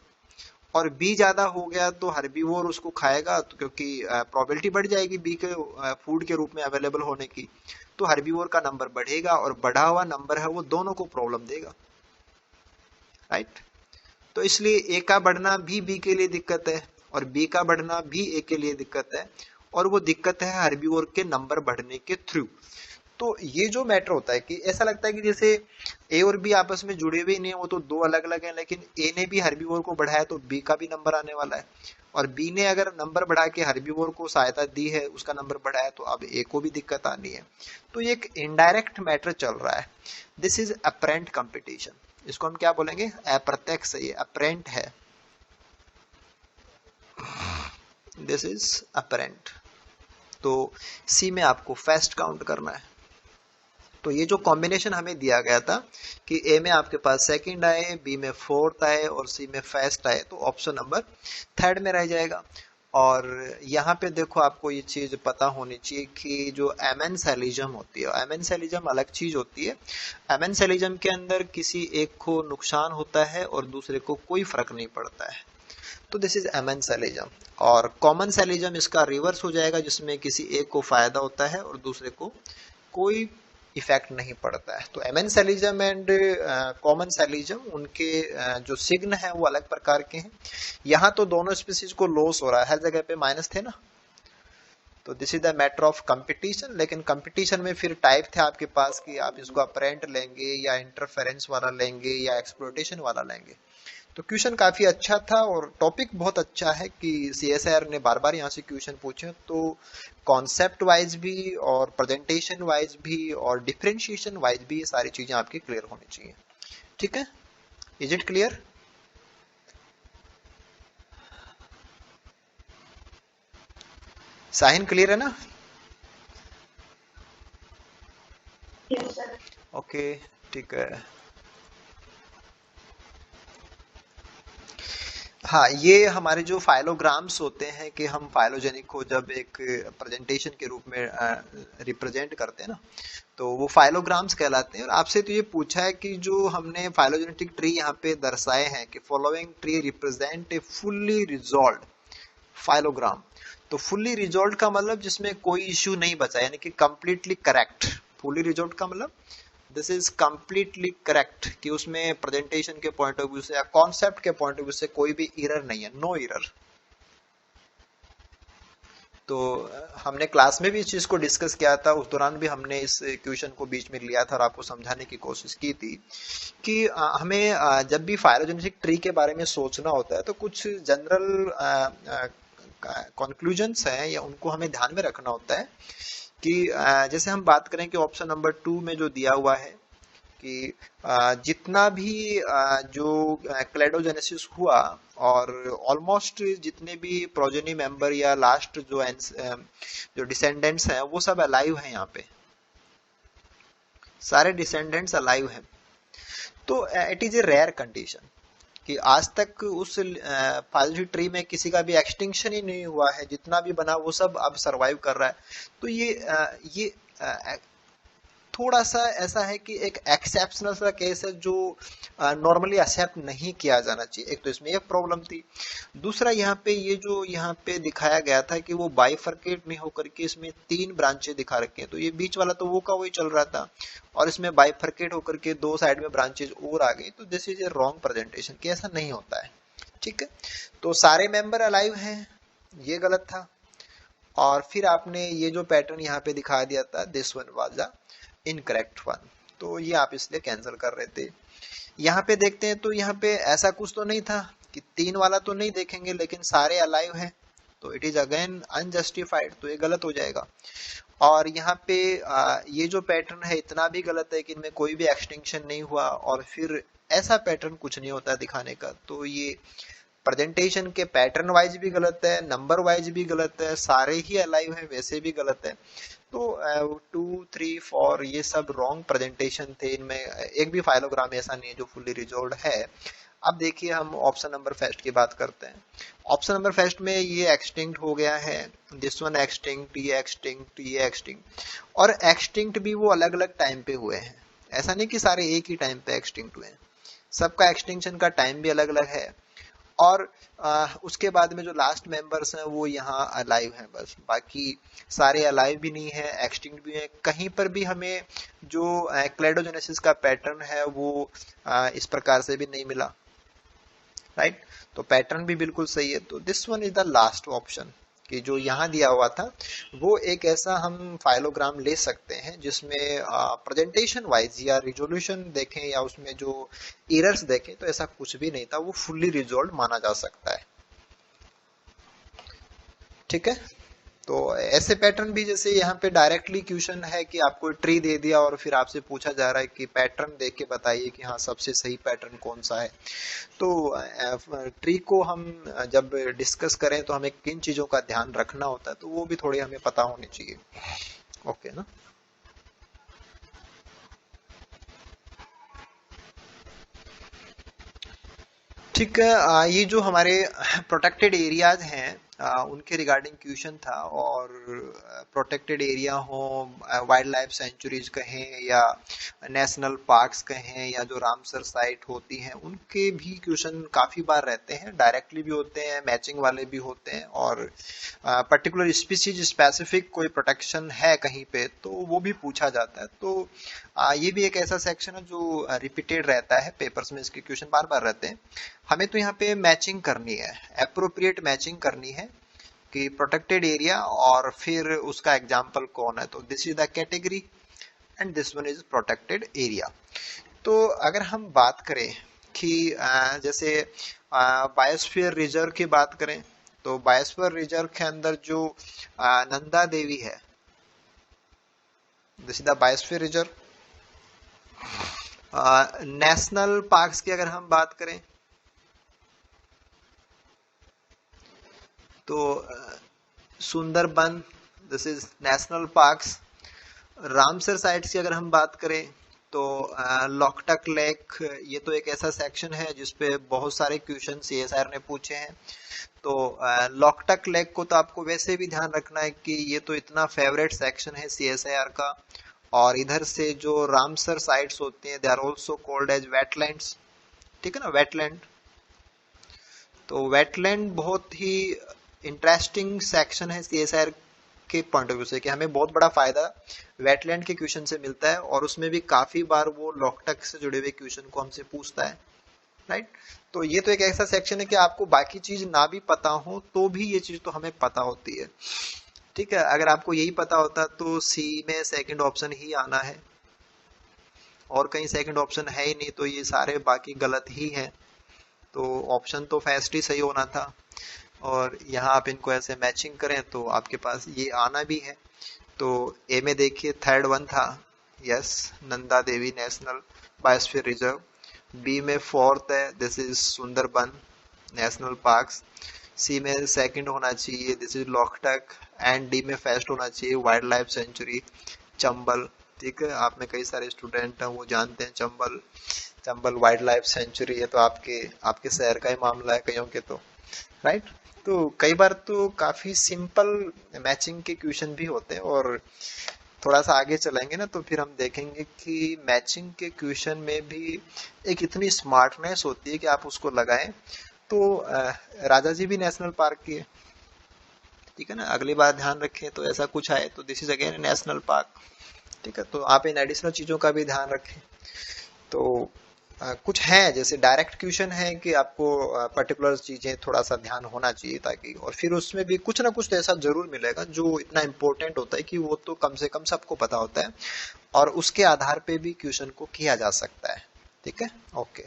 और बी ज्यादा हो गया तो हर्बीवोर उसको खाएगा, तो क्योंकि प्रोबेबिलिटी बढ़ जाएगी बी के फूड के रूप में अवेलेबल होने की। तो हर्बीवोर का नंबर बढ़ेगा, और बढ़ा हुआ नंबर है वो दोनों को प्रॉब्लम देगा, राइट। तो इसलिए ए का बढ़ना भी बी के लिए दिक्कत है, और बी का बढ़ना भी ए के लिए दिक्कत है, और वो दिक्कत है हर्बीवोर के नंबर बढ़ने के थ्रू। तो ये जो मैटर होता है कि ऐसा लगता है कि जैसे ए और बी आपस में जुड़े हुए नहीं है, वो तो दो अलग अलग हैं, लेकिन ए ने भी हर्बीवोर को बढ़ाया तो बी का भी नंबर आने वाला है, और बी ने अगर नंबर बढ़ा के हर्बीवोर को सहायता दी है, उसका नंबर बढ़ाया, तो अब ए को भी दिक्कत आनी है। तो ये एक इनडायरेक्ट मैटर चल रहा है। This is apparent competition. इसको हम क्या बोलेंगे, अप्रत्यक्ष। ये अपरेंट है, दिस इज अपरेंट। तो सी में आपको फर्स्ट काउंट करना है। तो ये जो कॉम्बिनेशन हमें दिया गया था कि ए में आपके पास सेकंड आए, बी में फोर्थ आए, और सी में फर्स्ट आए, तो ऑप्शन नंबर थर्ड में रह जाएगा। और यहाँ पे देखो, आपको ये चीज पता होनी चाहिए कि जो एमेंसेलिज्म होती है, एमेंसेलिज्म अलग चीज होती है। एमेंसेलिज्म के अंदर किसी एक को नुकसान होता है और दूसरे को कोई फर्क नहीं पड़ता है, तो दिस इज एमेंसेलिज्म। और कॉमन सेलिज्म इसका रिवर्स हो जाएगा, जिसमें किसी एक को फायदा होता है और दूसरे को कोई इफेक्ट नहीं पड़ता है। तो एमेंसेलिज्म एंड कॉमन सेलिज्म, उनके जो सिग्न है वो अलग प्रकार के हैं। यहाँ तो दोनों स्पीसीज को लॉस हो रहा है, हर जगह पे माइनस थे ना। तो this is the matter of competition. लेकिन कंपटीशन में फिर टाइप थे आपके पास कि आप इसको अपरेंट लेंगे, या इंटरफेरेंस वाला लेंगे, या एक्सप्लोइटेशन वाला लेंगे। तो क्वेश्चन काफी अच्छा था, और टॉपिक बहुत अच्छा है कि सीएसआईआर ने बार बार यहाँ से क्वेश्चन पूछे। तो कॉन्सेप्ट वाइज भी, और प्रेजेंटेशन वाइज भी, और डिफरेंशिएशन वाइज भी ये सारी चीजें आपकी क्लियर होनी चाहिए। ठीक है, is it clear? Sahin clear है ना? ओके, ठीक है। हाँ, ये हमारे जो फाइलोग्राम्स होते हैं कि हम फाइलोजेनिक को जब एक प्रेजेंटेशन के रूप में रिप्रेजेंट करते हैं ना, तो वो फाइलोग्राम्स कहलाते हैं। और आपसे तो ये पूछा है कि जो हमने फाइलोजेनेटिक ट्री यहाँ पे दर्शाए हैं कि following tree represent a fully resolve phylogram. तो फुल्ली रिजॉल्व का मतलब जिसमें कोई इश्यू नहीं बचा, यानी कि कंप्लीटली करेक्ट। फुल्ली रिजॉल्व का मतलब दिस इज कंप्लीटली करेक्ट कि उसमें प्रेजेंटेशन के पॉइंट ऑफ व्यू से या कॉन्सेप्ट के पॉइंट ऑफ व्यू से कोई भी एरर नहीं है, नो एरर। तो हमने क्लास में भी इस चीज को डिस्कस किया था, उस दौरान भी हमने इस क्वेश्चन को बीच में लिया था और आपको समझाने की कोशिश की थी कि हमें जब भी फाइलोजेनेटिक ट्री के बारे में सोचना होता है तो कुछ जनरल कंक्लूजन्स हैं या उनको हमें ध्यान में रखना होता है कि जैसे हम बात करें कि ऑप्शन नंबर 2 में जो दिया हुआ है कि जितना भी जो क्लेडोजेनेसिस हुआ और ऑलमोस्ट जितने भी प्रोजेनी मेंबर या लास्ट जो डिसेंडेंट्स हैं वो सब अलाइव हैं, यहाँ पे सारे डिसेंडेंट्स अलाइव हैं। तो it is a rare condition कि आज तक उस फाइलोजेनेटिक ट्री में किसी का भी एक्सटिंक्शन ही नहीं हुआ है, जितना भी बना वो सब अब सरवाइव कर रहा है। तो ये थोड़ा सा ऐसा है कि एक एक्सेप्शनल सा केस है जो नॉर्मली एक्सेप्ट नहीं किया जाना चाहिए। एक तो इसमें एक प्रॉब्लम थी, दूसरा यहाँ पे ये जो यहाँ पे दिखाया गया था कि वो बाइफरकेट नहीं होकर के इसमें 3 ब्रांचें दिखा रखे हैं, तो ये बीच वाला तो वो का वही चल रहा था और इसमें बाइफरकेट होकर के 2 साइड में ब्रांचेज और आ गई। तो this is a wrong presentation कि ऐसा नहीं होता है। ठीक है, तो सारे मेंबर अलाइव हैं, ये गलत था। और फिर आपने ये जो पैटर्न यहाँ पे दिखा दिया था, this one was the incorrect one, तो ये आप इसलिए कैंसिल कर रहे थे। यहाँ पे देखते हैं तो यहाँ पे ऐसा कुछ तो नहीं था कि 3 वाला तो नहीं देखेंगे लेकिन सारे अलाइव हैं, तो इट इज अगेन अनजस्टिफाइड, तो ये गलत हो जाएगा। और यहाँ पे ये जो पैटर्न है इतना भी गलत है कि इनमें कोई भी एक्सटिंक्शन नहीं हुआ और फिर ऐसा पैटर्न कुछ नहीं होता दिखाने का, तो ये प्रेजेंटेशन के पैटर्न वाइज भी गलत है, नंबर वाइज भी गलत है, सारे ही अलाइव है वैसे भी गलत है। तो 2, 3, 4 ये सब रॉन्ग प्रेजेंटेशन थे, इनमें एक भी फाइलोग्राम ऐसा नहीं है जो फुल्ली रिजॉल्व है। अब देखिए हम ऑप्शन नंबर फर्स्ट की बात करते हैं। ऑप्शन नंबर फर्स्ट में ये एक्सटिंक्ट हो गया है, दिस वन एक्सटिंक्ट, ये एक्सटिंक्ट, ये एक्सटिंक्ट, और एक्सटिंक्ट भी वो अलग अलग टाइम पे हुए हैं, ऐसा नहीं कि सारे एक ही टाइम पे एक्सटिंक्ट हुए हैं, सबका एक्सटिंक्शन का टाइम भी अलग अलग है। और उसके बाद में जो लास्ट मेंबर्स हैं वो यहाँ अलाइव हैं, बस बाकी सारे अलाइव भी नहीं है, एक्सटिंक्ट भी है। कहीं पर भी हमें जो क्लेडोजेनेसिस का पैटर्न है वो इस प्रकार से भी नहीं मिला, राइट। तो पैटर्न भी बिल्कुल सही है। तो this one is the last option कि जो यहाँ दिया हुआ था वो एक ऐसा हम फाइलोग्राम ले सकते हैं जिसमें प्रेजेंटेशन वाइज या रिजोल्यूशन देखें या उसमें जो एरर्स देखें तो ऐसा कुछ भी नहीं था, वो फुल्ली रिजॉल्व माना जा सकता है। ठीक है, तो ऐसे पैटर्न भी, जैसे यहाँ पे डायरेक्टली क्वेश्चन है कि आपको ट्री दे दिया और फिर आपसे पूछा जा रहा है कि पैटर्न देख के बताइए कि हाँ सबसे सही पैटर्न कौन सा है। तो ट्री को हम जब डिस्कस करें तो हमें किन चीजों का ध्यान रखना होता है तो वो भी थोड़ी हमें पता होनी चाहिए। ओके ना। ठीक है, ये जो हमारे प्रोटेक्टेड एरियाज हैं उनके रिगार्डिंग क्वेश्चन था, और प्रोटेक्टेड एरिया हो, वाइल्ड लाइफ सेंचुरीज कहें या नेशनल पार्क्स कहें या जो रामसर साइट होती हैं उनके भी क्वेश्चन काफी बार रहते हैं, डायरेक्टली भी होते हैं, मैचिंग वाले भी होते हैं, और पर्टिकुलर स्पीसीज स्पेसिफिक कोई प्रोटेक्शन है कहीं पे तो वो भी पूछा जाता है। तो ये भी एक ऐसा सेक्शन है जो रिपीटेड रहता है पेपर्स में, इसके क्वेश्चन बार बार रहते हैं। हमें तो यहाँ पे मैचिंग करनी है, एप्रोप्रिएट मैचिंग करनी है कि प्रोटेक्टेड एरिया और फिर उसका एग्जाम्पल कौन है। तो this is the category and this one is protected area. तो अगर हम बात करें कि जैसे बायोस्फीयर रिजर्व की बात करें तो बायोस्फीयर रिजर्व के अंदर जो नंदा देवी है, this is the biosphere reserve. National parks की अगर हम बात करें तो Sundarban, this is national parks. Ramsar sites की अगर हम बात करें तो लॉकटक लेक, ये तो एक ऐसा सेक्शन है जिसपे बहुत सारे क्वेश्चन सीएसआर ने पूछे हैं। तो लॉकटक लेक को तो आपको वैसे भी ध्यान रखना है कि ये तो इतना फेवरेट सेक्शन है सीएसआर का, और इधर से जो रामसर साइट्स होती हैं they are also called as wetlands. ठीक है ना, वेटलैंड। तो वेटलैंड बहुत ही इंटरेस्टिंग सेक्शन है सीएसआर के पॉइंट ऑफ व्यू से कि हमें बहुत बड़ा फायदा वेटलैंड के क्वेश्चन से मिलता है, और उसमें भी काफी बार वो लॉकटक से जुड़े हुए क्वेश्चन को हमसे पूछता है, राइट। तो ये तो एक ऐसा सेक्शन है कि आपको बाकी चीज ना भी पता हो तो भी ये चीज तो हमें पता होती है, ठीक है। अगर आपको यही पता होता तो सी में सेकंड ऑप्शन ही आना है, और कहीं सेकंड ऑप्शन है ही नहीं, तो ये सारे बाकी गलत ही हैं। तो ऑप्शन तो फर्स्ट ही सही होना था, और यहाँ आप इनको ऐसे मैचिंग करें तो आपके पास ये आना भी है। तो ए में देखिए थर्ड वन था, yes, Nanda Devi national biosphere reserve. B में फोर्थ है, this is Sundarban national parks. C में सेकंड होना चाहिए, this is Loktak. And D में फर्स्ट होना चाहिए, वाइल्ड लाइफ सेंचुरी चंबल, ठीक है। आप में कई सारे स्टूडेंट हैं वो जानते हैं Chambal, Chambal wild life sanctuary है, तो आपके आपके शहर का ही मामला है कईयों के, तो राइट। तो कई बार तो काफी सिंपल मैचिंग के क्वेश्चन भी होते हैं, और थोड़ा सा आगे चलेंगे ना तो फिर हम देखेंगे कि मैचिंग के क्वेश्चन में भी एक इतनी स्मार्टनेस होती है कि आप उसको लगाएं। तो राजा जी भी नेशनल पार्क की है, ठीक है ना। अगली बार ध्यान रखें तो ऐसा कुछ आए तो this is again national park, ठीक है। तो आप इन एडिशनल चीजों का भी ध्यान रखें। तो कुछ है जैसे डायरेक्ट क्वेश्चन है कि आपको पर्टिकुलर चीजें थोड़ा सा ध्यान होना चाहिए, ताकि और फिर उसमें भी कुछ ना कुछ तो ऐसा जरूर मिलेगा जो इतना इम्पोर्टेंट होता है कि वो तो कम से कम सबको पता होता है, और उसके आधार पे भी क्वेश्चन को किया जा सकता है, ठीक है। ओके,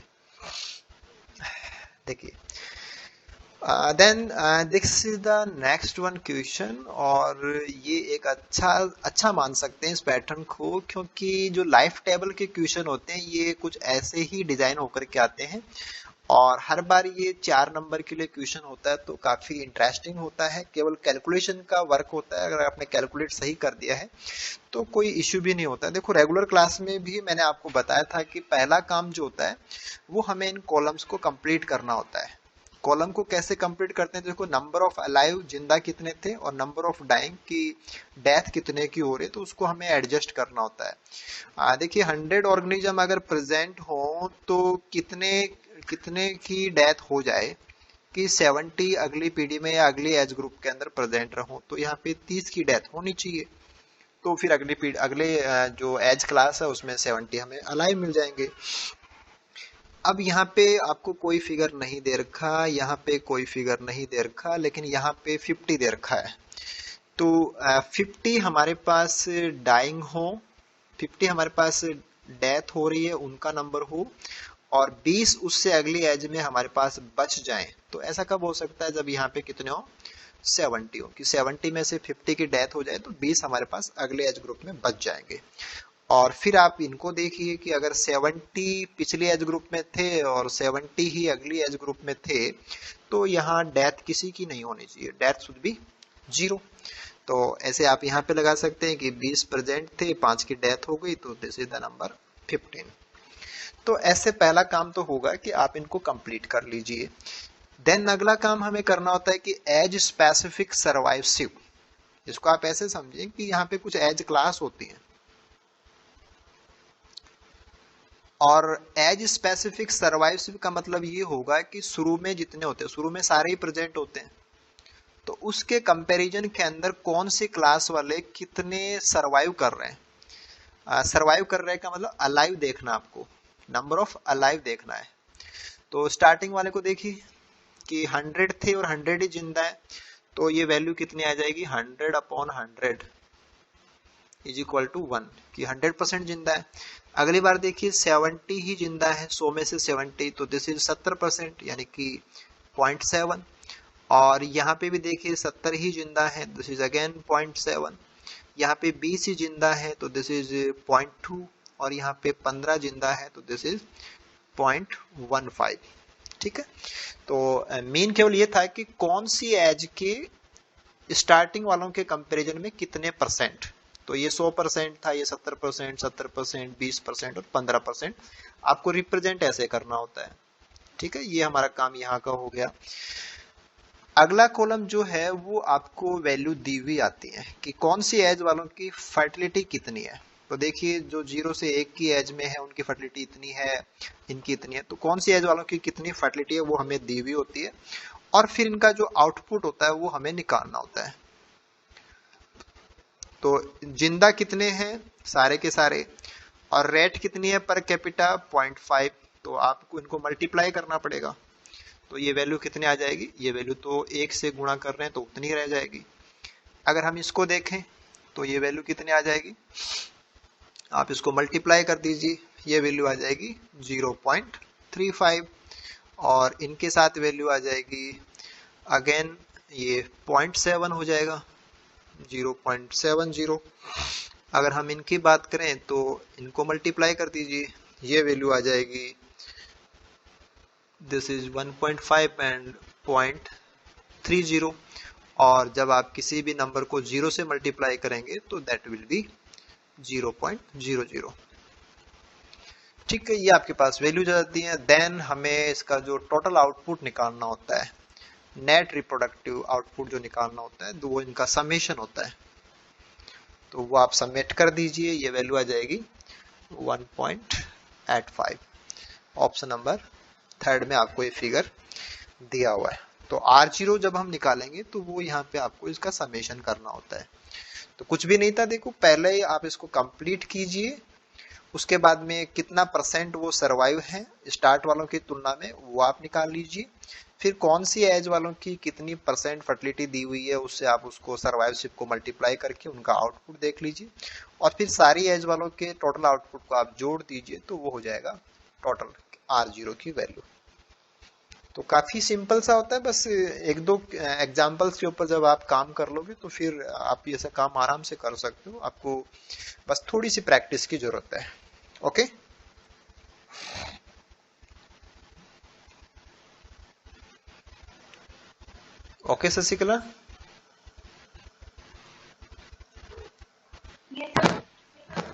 देखिए then this is the next one question, और ये एक अच्छा अच्छा मान सकते हैं इस पैटर्न को, क्योंकि जो लाइफ टेबल के क्वेश्चन होते हैं ये कुछ ऐसे ही डिजाइन होकर के आते हैं, और हर बार ये 4 नंबर के लिए क्वेश्चन होता है, तो काफी इंटरेस्टिंग होता है। केवल कैलकुलेशन का वर्क होता है, अगर आपने कैलकुलेट सही कर दिया है तो कोई इश्यू भी नहीं होता है। देखो रेगुलर क्लास में भी मैंने आपको बताया था कि पहला काम जो होता है वो हमें इन कॉलम्स को कंप्लीट करना होता है। कॉलम को कैसे कंप्लीट करते हैं, देखो नंबर ऑफ अलाइव जिंदा कितने थे और नंबर ऑफ डाइंग की डेथ कितने की हो रही है, तो उसको हमें एडजस्ट करना होता है। देखिए 100 ऑर्गेनिज्म अगर प्रेजेंट हो तो कितने कितने की डेथ हो जाए कि 70 अगली पीढ़ी में या अगली एज ग्रुप के अंदर प्रेजेंट रहो, तो यहाँ पे 30 की डेथ होनी चाहिए। तो फिर अगली पीढ़ी अगले जो एज क्लास है उसमें 70 हमें अलाइव मिल जाएंगे। अब यहाँ पे आपको कोई फिगर नहीं दे रखा, यहाँ पे कोई फिगर नहीं दे रखा, लेकिन यहाँ पे 50 दे रखा है। तो 50 हमारे पास डाइंग हो, 50 हमारे पास डेथ हो रही है उनका नंबर हो, और 20 उससे अगली एज में हमारे पास बच जाएं। तो ऐसा कब हो सकता है, जब यहाँ पे कितने हो 70 हो, कि 70 में से 50 की डेथ हो जाए तो 20 हमारे पास अगले एज ग्रुप में बच जाएंगे। और फिर आप इनको देखिए कि अगर 70 पिछले एज ग्रुप में थे और 70 ही अगली एज ग्रुप में थे, तो यहाँ डेथ किसी की नहीं होनी चाहिए, डेथ शुड बी 0। तो ऐसे आप यहाँ पे लगा सकते हैं कि 20 प्रेजेंट थे, 5 की डेथ हो गई, तो दिस इज द नंबर 15। तो ऐसे पहला काम तो होगा कि आप इनको कंप्लीट कर लीजिए। देन अगला काम हमें करना होता है कि एज स्पेसिफिक सर्वाइवसिव, इसको आप ऐसे समझें कि यहाँ पे कुछ एज क्लास होती हैं, और एज स्पेसिफिक सर्वाइवसिव का मतलब ये होगा कि शुरू में जितने होते हैं, शुरू में सारे ही प्रेजेंट होते हैं, तो उसके कंपैरिजन के अंदर कौन सी क्लास वाले कितने सरवाइव कर रहे हैं। सरवाइव कर रहे हैं का मतलब अलाइव देखना, आपको नंबर ऑफ अलाइव देखना है। तो स्टार्टिंग वाले को देखिए कि 100 थे और 100 ही जिंदा है, तो ये वैल्यू कितनी आ जाएगी 100 अपॉन 100 इज इक्वल टू 1, कि 100% जिंदा है। अगली बार देखिए 70 ही जिंदा है, 100 में से 70, तो दिस इज 70% यानी कि 0.7। और यहाँ पे भी देखिए 70 ही जिंदा है, दिस इज अगेन 0.7। यहाँ पे 20 ही जिंदा है तो दिस इज 0.2, और यहाँ पे 15 जिंदा है तो दिस इज 0.15, ठीक है। तो मेन केवल ये था कि कौन सी एज के स्टार्टिंग वालों के कंपैरिजन में कितने परसेंट, तो ये 100% था, ये 70%, 70%, 20% और 15%, आपको रिप्रेजेंट ऐसे करना होता है, ठीक है। ये हमारा काम यहाँ का हो गया। अगला कॉलम जो है वो आपको वैल्यू दी हुई आती है कि कौन सी एज वालों की फर्टिलिटी कितनी है। तो देखिए जो 0 से 1 की एज में है उनकी फर्टिलिटी इतनी है, इनकी इतनी है, तो कौन सी एज वालों की कितनी फर्टिलिटी है वो हमें दी हुई होती है, और फिर इनका जो आउटपुट होता है वो हमें निकालना होता है। तो जिंदा कितने हैं सारे के सारे, और रेट कितनी है पर कैपिटा 0.5, तो आपको इनको मल्टीप्लाई करना पड़ेगा। तो ये वैल्यू कितने आ जाएगी, ये वैल्यू तो 1 से गुणा कर रहे हैं तो उतनी ही रह जाएगी। अगर हम इसको देखें तो ये वैल्यू कितने आ जाएगी, आप इसको मल्टीप्लाई कर दीजिए, ये वैल्यू आ जाएगी 0.35, और इनके साथ वैल्यू आ जाएगी अगेन ये 0.7 हो जाएगा, 0.70। अगर हम इनकी बात करें तो इनको मल्टीप्लाई कर दीजिए, ये वैल्यू आ जाएगी, दिस इज 1.5 एंड 0.30, और जब आप किसी भी नंबर को 0 से मल्टीप्लाई करेंगे तो दैट विल बी 0.00। ठीक है, ये आपके पास वैल्यू जाती है। देन हमें इसका जो टोटल आउटपुट निकालना होता है, नेट रिप्रोडक्टिव आउटपुट जो निकालना होता है, तो वो इनका समेशन होता है। तो वो आप सबमिट कर दीजिए, ये वैल्यू आ जाएगी 1.85। ऑप्शन नंबर 3 में आपको ये फिगर दिया हुआ है। तो R0 जब हम निकालेंगे तो वो यहाँ पे आपको इसका समेशन करना होता है। तो कुछ भी नहीं था, देखो पहले ही आप इसको कंप्लीट कीजिए, उसके बाद में कितना परसेंट वो सरवाइव है स्टार्ट वालों की तुलना में वो आप निकाल लीजिए, फिर कौन सी एज वालों की कितनी परसेंट फर्टिलिटी दी हुई है उससे आप उसको सर्वाइवशिप को मल्टीप्लाई करके उनका आउटपुट देख लीजिए, और फिर सारी एज वालों के टोटल आउटपुट को आप जोड़ दीजिए, तो वो हो जाएगा टोटल R0 की वैल्यू। तो काफी सिंपल सा होता है, बस एक दो एग्जांपल्स के ऊपर जब आप काम कर लोगे तो फिर आप ये सब काम आराम से कर सकते हो, आपको बस थोड़ी सी प्रैक्टिस की जरूरत है। ओके, ओके शशिकला,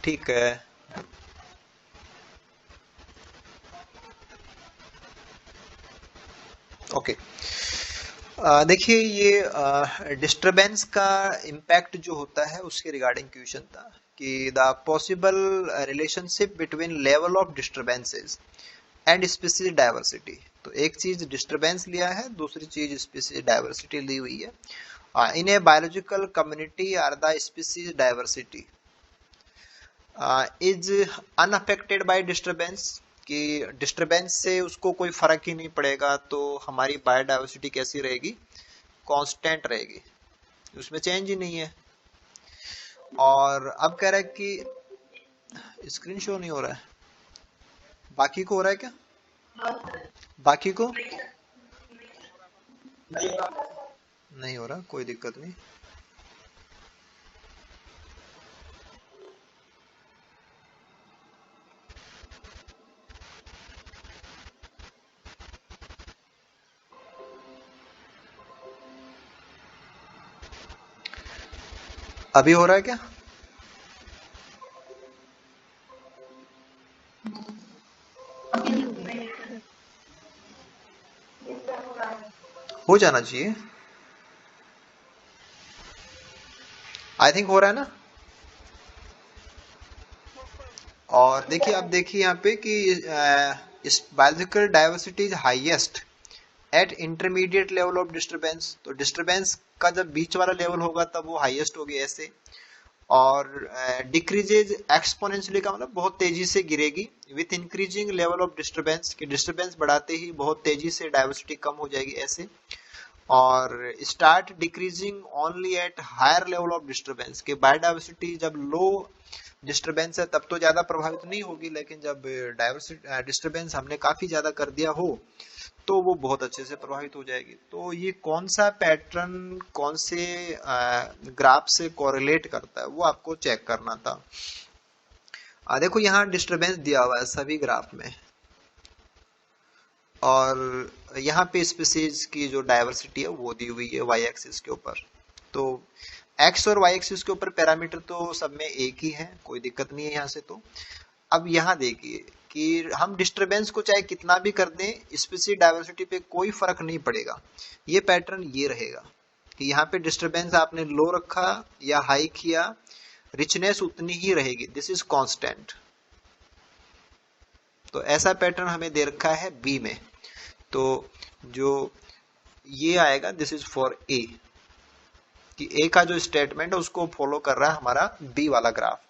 ठीक है। ओके, देखिए ये डिस्टरबेंस का इम्पैक्ट जो होता है उसके रिगार्डिंग क्वेश्चन था कि the possible relationship between level of disturbances and species diversity. तो एक चीज डिस्टरबेंस लिया है, दूसरी चीज स्पीसीज डाइवर्सिटी ली हुई है। In a biological community are the species diversity is unaffected by disturbance, कि डिस्टरबेंस से उसको कोई फर्क ही नहीं पड़ेगा, तो हमारी बायोडाइवर्सिटी कैसी रहेगी, कांस्टेंट रहेगी, उसमें चेंज ही नहीं है। और अब कह रहा है कि स्क्रीन शो नहीं हो रहा है, बाकी को हो रहा है क्या, बाकी को नहीं हो रहा, कोई दिक्कत नहीं। अभी हो रहा है क्या, हो जाना चाहिए, आई थिंक हो रहा है ना। और देखिए, अब देखिए यहाँ पे कि इस biological diversity is highest eight intermediate level of disturbance. तो डिस्टरबेंस का जब बीच वाला लेवल होगा तब वो हाईएस्ट होगी ऐसे, और डिक्रीजेज एक्सपोनेंशियली का मतलब बहुत तेजी से गिरेगी with increasing level of disturbance, कि डिस्टरबेंस बढ़ाते ही बहुत तेजी से डाइवर्सिटी कम हो जाएगी ऐसे, और start decreasing only at higher level of disturbance, कि बायोडाइवर्सिटी जब लो डिस्टरबेंस है तब तो ज्यादा प्रभावित नहीं होगी, लेकिन जब डाइवर्सिटी डिस्टरबेंस हमने काफी ज्यादा कर दिया हो तो वो बहुत अच्छे से प्रभावित हो जाएगी। तो ये कौन सा पैटर्न कौन से ग्राफ से कोरिलेट करता है वो आपको चेक करना था। देखो यहाँ डिस्टरबेंस दिया हुआ है सभी ग्राफ में, और यहाँ पे स्पीसीज की जो डाइवर्सिटी है वो दी हुई है वाई एक्सिस के ऊपर। तो एक्स और वाई एक्सिस के ऊपर पैरामीटर तो सब में एक ही है, कोई दिक्कत नहीं है यहाँ से। तो अब यहाँ देखिए कि हम डिस्टरबेंस को चाहे कितना भी कर दें, स्पीसीज डाइवर्सिटी पे कोई फर्क नहीं पड़ेगा। ये पैटर्न ये रहेगा कि यहाँ पे डिस्टरबेंस आपने लो रखा या हाई किया, रिचनेस उतनी ही रहेगी, दिस इज कांस्टेंट। तो ऐसा पैटर्न हमें दे रखा है बी में, तो जो ये आएगा दिस इज फॉर ए। कि ए का जो स्टेटमेंट है उसको फॉलो कर रहा है हमारा बी वाला ग्राफ।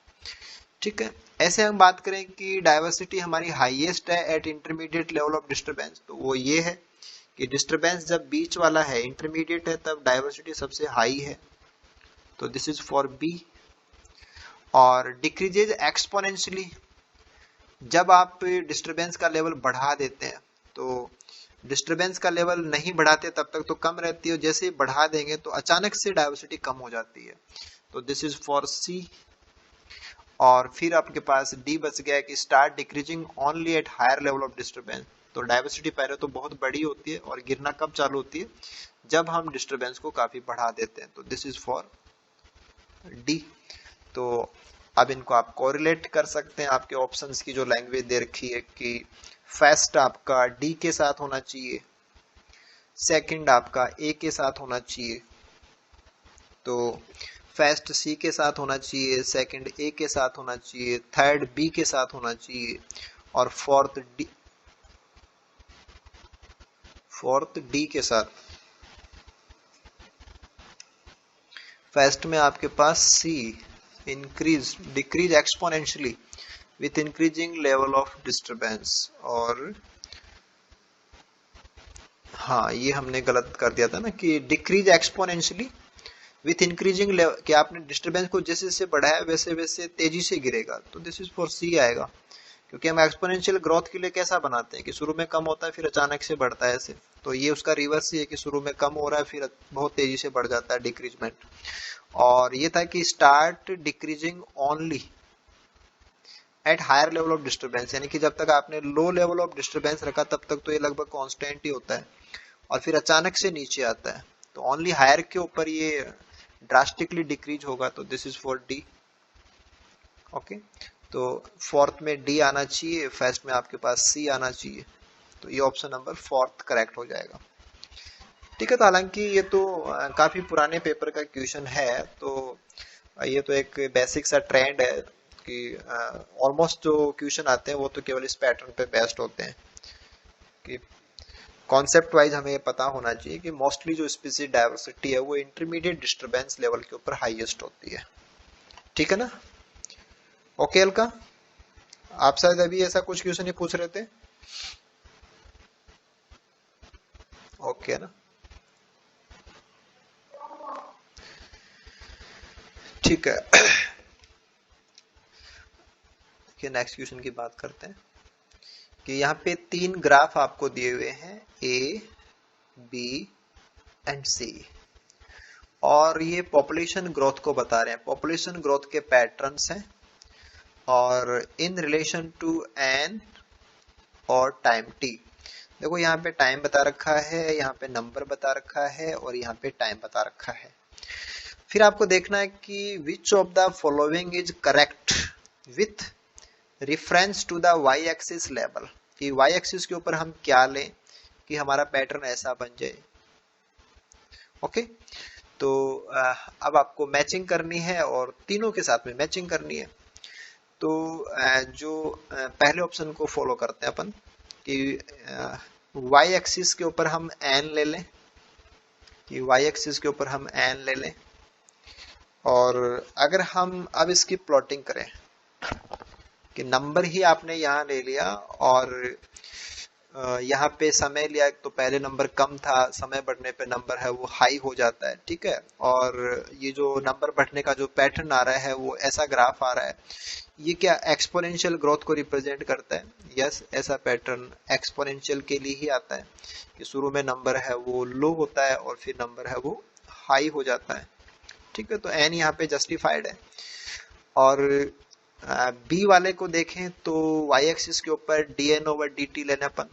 ठीक है, ऐसे हम बात करें कि डाइवर्सिटी हमारी हाईएस्ट है eight intermediate level of disturbance, तो वो ये है कि डिस्टरबेंस जब बीच वाला है, इंटरमीडिएट है, तब डाइवर्सिटी सबसे हाई है, तो दिस इज फॉर बी। और डिक्रीजेज एक्सपोनेंशियली, जब आप डिस्टरबेंस का लेवल बढ़ा देते हैं, तो डिस्टरबेंस का लेवल नहीं बढ़ाते तब तक तो कम रहती है, जैसे ही बढ़ा देंगे तो अचानक से डाइवर्सिटी कम हो जाती है, तो दिस इज फॉर सी। और फिर आपके पास डी बच गया कि start decreasing only at higher level of disturbance, तो डाइवर्सिटी पहले तो बहुत बड़ी होती है और गिरना कब चालू होती है, जब हम डिस्टरबेंस को काफी बढ़ा देते हैं, तो दिस इज फॉर डी। तो अब इनको आप कोरिलेट कर सकते हैं, आपके ऑप्शंस की जो लैंग्वेज दे रखी है कि फर्स्ट आपका डी के साथ होना चाहिए, सेकंड आपका ए के साथ होना चाहिए, तो फर्स्ट सी के साथ होना चाहिए, सेकंड ए के साथ होना चाहिए, थर्ड बी के साथ होना चाहिए, और फोर्थ डी के साथ। फर्स्ट में आपके पास C, decrease exponentially with increasing level of disturbance, और हाँ ये हमने गलत कर दिया था ना कि decrease exponentially with increasing level, कि आपने डिस्टरबेंस को जैसे जैसे बढ़ाया वैसे वैसे तेजी से गिरेगा, तो दिस इज फॉर सी आएगा। क्योंकि हम एक्सपोनेंशियल ग्रोथ के लिए कैसा बनाते हैं कि शुरू में कम होता है फिर अचानक से बढ़ता है ऐसे, तो ये उसका रिवर्स ही है कि शुरू में कम हो रहा है फिर बहुत तेजी से बढ़ जाता है, डिक्रीजमेंट। और ये था कि start decreasing only at higher level of disturbance, यानी कि जब तक आपने लो लेवल ऑफ डिस्टरबेंस रखा तब तक तो ये लगभग कांस्टेंट ही होता है, और फिर अचानक से नीचे आता है, तो ओनली हायर के ऊपर ये ड्रास्टिकली डिक्रीज होगा, तो this is for D. Okay, तो फोर्थ में डी आना चाहिए, फर्स्ट में आपके पास सी आना चाहिए, तो ये ऑप्शन नंबर फोर्थ करेक्ट हो जाएगा। ठीक है, तो हालांकि ये तो काफी पुराने पेपर का क्वेश्चन है, तो ये तो एक बेसिक सा ट्रेंड है कि ऑलमोस्ट जो क्वेश्चन आते हैं वो तो केवल इस पैटर्न पे बेस्ड होते हैं कि कॉन्सेप्ट वाइज हमें पता होना चाहिए कि मोस्टली जो स्पीसीज डाइवर्सिटी है वो इंटरमीडिएट डिस्टरबेंस लेवल के ऊपर हाईएस्ट होती है। ठीक है ना? ओके अलका, आप शायद अभी ऐसा कुछ क्वेश्चन ही पूछ रहे थे। ओके ना, ठीक है। नेक्स्ट क्वेश्चन की बात करते हैं कि यहाँ पे 3 ग्राफ आपको दिए हुए हैं, ए, बी एंड सी, और ये पॉपुलेशन ग्रोथ को बता रहे हैं, पॉपुलेशन ग्रोथ के पैटर्न्स हैं, और इन रिलेशन टू एन और टाइम टी। देखो यहाँ पे टाइम बता रखा है, यहाँ पे नंबर बता रखा है, और यहाँ पे टाइम बता रखा है। फिर आपको देखना है कि which of the following is correct with reference to the Y axis level, कि वाई एक्सिस के ऊपर हम क्या लें कि हमारा पैटर्न ऐसा बन जाए। ओके, तो अब आपको मैचिंग करनी है और तीनों के साथ में मैचिंग करनी है। तो जो पहले ऑप्शन को फॉलो करते हैं अपन कि वाई एक्सिस के ऊपर हम एन ले लें, कि वाई एक्सिस के ऊपर हम एन ले लें, और अगर हम अब इसकी प्लॉटिंग करें कि नंबर ही आपने यहाँ ले लिया और यहाँ पे समय लिया, तो पहले नंबर कम था, समय बढ़ने पे नंबर है वो हाई हो जाता है। ठीक है, और ये जो नंबर बढ़ने का जो पैटर्न आ रहा है वो ऐसा ग्राफ आ रहा है, ये क्या एक्सपोनेंशियल ग्रोथ को रिप्रेजेंट करता है? यस, ऐसा पैटर्न एक्सपोनेंशियल के लिए ही आता है कि शुरू में नंबर है वो लो होता है और फिर नंबर है वो हाई हो जाता है। ठीक है, तो एन यहाँ पे जस्टिफाइड है। और बी वाले को देखें तो वाई एक्सिस के ऊपर D N over D T लेना अपन,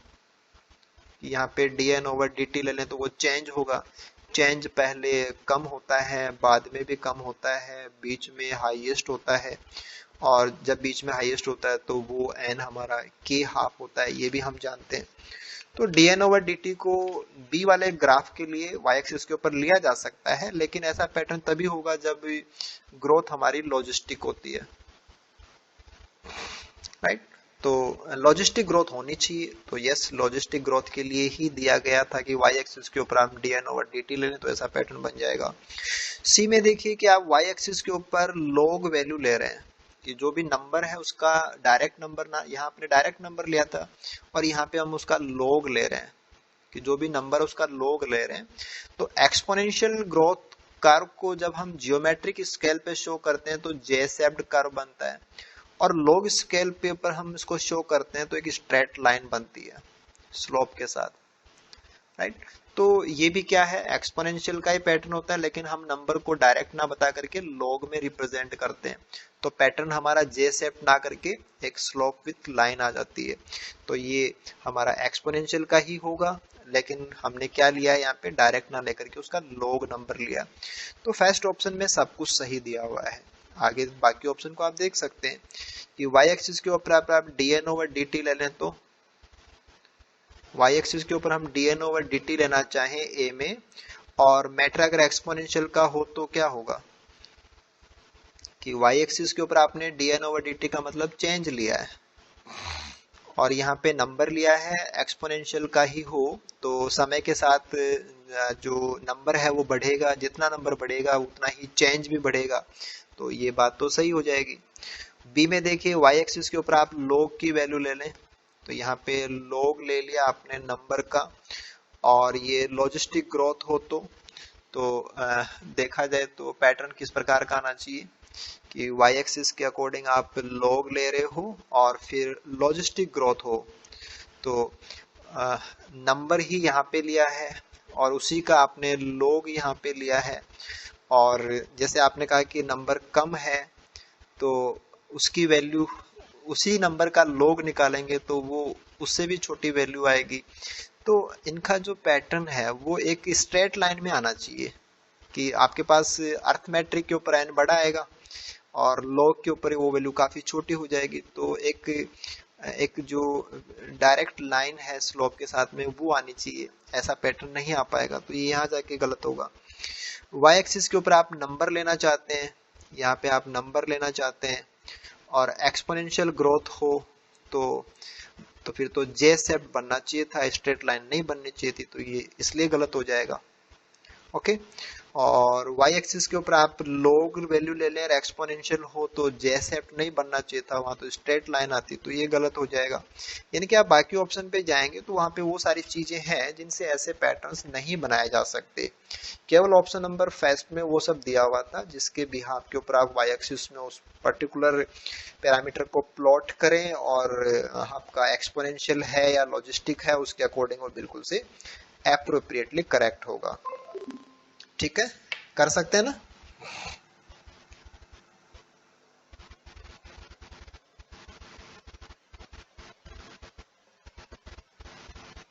यहाँ पे D N over D T ले लें तो वो चेंज होगा, चेंज पहले कम होता है, बाद में भी कम होता है, बीच में हाईएस्ट होता है, और जब बीच में हाईएस्ट होता है तो वो एन हमारा के हाफ होता है, ये भी हम जानते हैं। तो D N over D T को बी वाले ग्राफ के लिए वाई एक्सिस के ऊपर लिया जा सकता है, लेकिन ऐसा पैटर्न तभी होगा जब ग्रोथ हमारी लॉजिस्टिक होती है, राइट? तो लॉजिस्टिक ग्रोथ होनी चाहिए, तो यस लॉजिस्टिक ग्रोथ के लिए ही दिया गया था कि वाई एक्सिस के ऊपर आप dn ओवर dt ले लें तो ऐसा पैटर्न बन जाएगा। सी में देखिए कि आप वाई एक्सिस के ऊपर लॉग वैल्यू ले रहे हैं कि जो भी नंबर है उसका डायरेक्ट नंबर, ना यहाँ आपने डायरेक्ट नंबर लिया था और यहाँ पे हम उसका लॉग ले रहे हैं कि जो भी नंबर है उसका लॉग ले रहे हैं। तो एक्सपोनेंशियल ग्रोथ कर्व को जब हम जियोमेट्रिक स्केल पे शो करते हैं तो जे शेप्ड कर्व बनता है, और लॉग स्केल पे पर हम इसको शो करते हैं तो एक स्ट्रेट लाइन बनती है स्लोप के साथ, राइट। तो ये भी क्या है, एक्सपोनेंशियल का ही पैटर्न होता है, लेकिन हम नंबर को डायरेक्ट ना बता करके लॉग में रिप्रेजेंट करते हैं, तो पैटर्न हमारा जे शेप ना करके एक स्लोप विथ लाइन आ जाती है। तो ये हमारा एक्सपोनेंशियल का ही होगा, लेकिन हमने क्या लिया है यहाँ पे, डायरेक्ट ना लेकर के उसका लॉग नंबर लिया। तो फर्स्ट ऑप्शन में सब कुछ सही दिया हुआ है। आगे बाकी ऑप्शन को आप देख सकते हैं कि वाई एक्सिस के ऊपर आप dn ओवर dt ले लें, तो वाई एक्सिस के ऊपर हम dn ओवर dt लेना चाहें a में, और मैटर अगर एक्सपोनेंशियल का हो तो क्या होगा कि वाई एक्सिस के ऊपर आपने dn ओवर dt का मतलब चेंज लिया है और यहाँ पे नंबर लिया है एक्सपोनेंशियल का ही हो, तो समय के साथ जो नंबर है वो बढ़ेगा, जितना नंबर बढ़ेगा उतना ही चेंज भी बढ़ेगा, तो ये बात तो सही हो जाएगी। बी में देखिए वाई एक्सिस के ऊपर आप लॉग की वैल्यू ले लें, तो यहाँ पे लॉग ले लिया आपने नंबर का, और ये लॉजिस्टिक ग्रोथ हो तो देखा जाए तो पैटर्न किस प्रकार का आना चाहिए कि वाई एक्सिस के अकॉर्डिंग आप लॉग ले रहे हो और फिर लॉजिस्टिक ग्रोथ हो, तो नंबर ही यहाँ पे लिया है और उसी का आपने लॉग यहाँ पे लिया है, और जैसे आपने कहा कि नंबर कम है तो उसकी वैल्यू उसी नंबर का लॉग निकालेंगे तो वो उससे भी छोटी वैल्यू आएगी। तो इनका जो पैटर्न है वो एक स्ट्रेट लाइन में आना चाहिए कि आपके पास अर्थमेट्रिक के ऊपर n बड़ा आएगा और लॉग के ऊपर वो वैल्यू काफी छोटी हो जाएगी, तो एक जो डायरेक्ट लाइन है स्लोप के साथ में वो आनी चाहिए, ऐसा पैटर्न नहीं आ पाएगा, तो ये यहाँ जाके गलत होगा। वाई एक्सिस के ऊपर आप नंबर लेना चाहते हैं, यहाँ पे आप नंबर लेना चाहते हैं और एक्सपोनेंशियल ग्रोथ हो तो फिर तो जे शेप बनना चाहिए था, स्ट्रेट लाइन नहीं बननी चाहिए थी, तो ये इसलिए गलत हो जाएगा। ओके, और वाई एक्सिस के ऊपर आप लॉग वैल्यू ले लें और एक्सपोनेंशियल हो तो जे शेप नहीं बनना चाहिए था, वहां तो स्ट्रेट लाइन आती, तो ये गलत हो जाएगा। यानी कि आप बाकी ऑप्शन पे जाएंगे तो वहां पे वो सारी चीजें हैं जिनसे ऐसे पैटर्न्स नहीं बनाए जा सकते, केवल ऑप्शन नंबर फर्स्ट में वो सब दिया हुआ था जिसके बिहाफ के ऊपर आप वाई एक्सिस में उस पर्टिकुलर पैरामीटर को प्लॉट करें और आपका एक्सपोनेंशियल है या लॉजिस्टिक है उसके अकॉर्डिंग वो बिल्कुल से एप्रोप्रिएटली करेक्ट होगा। ठीक है, कर सकते हैं ना।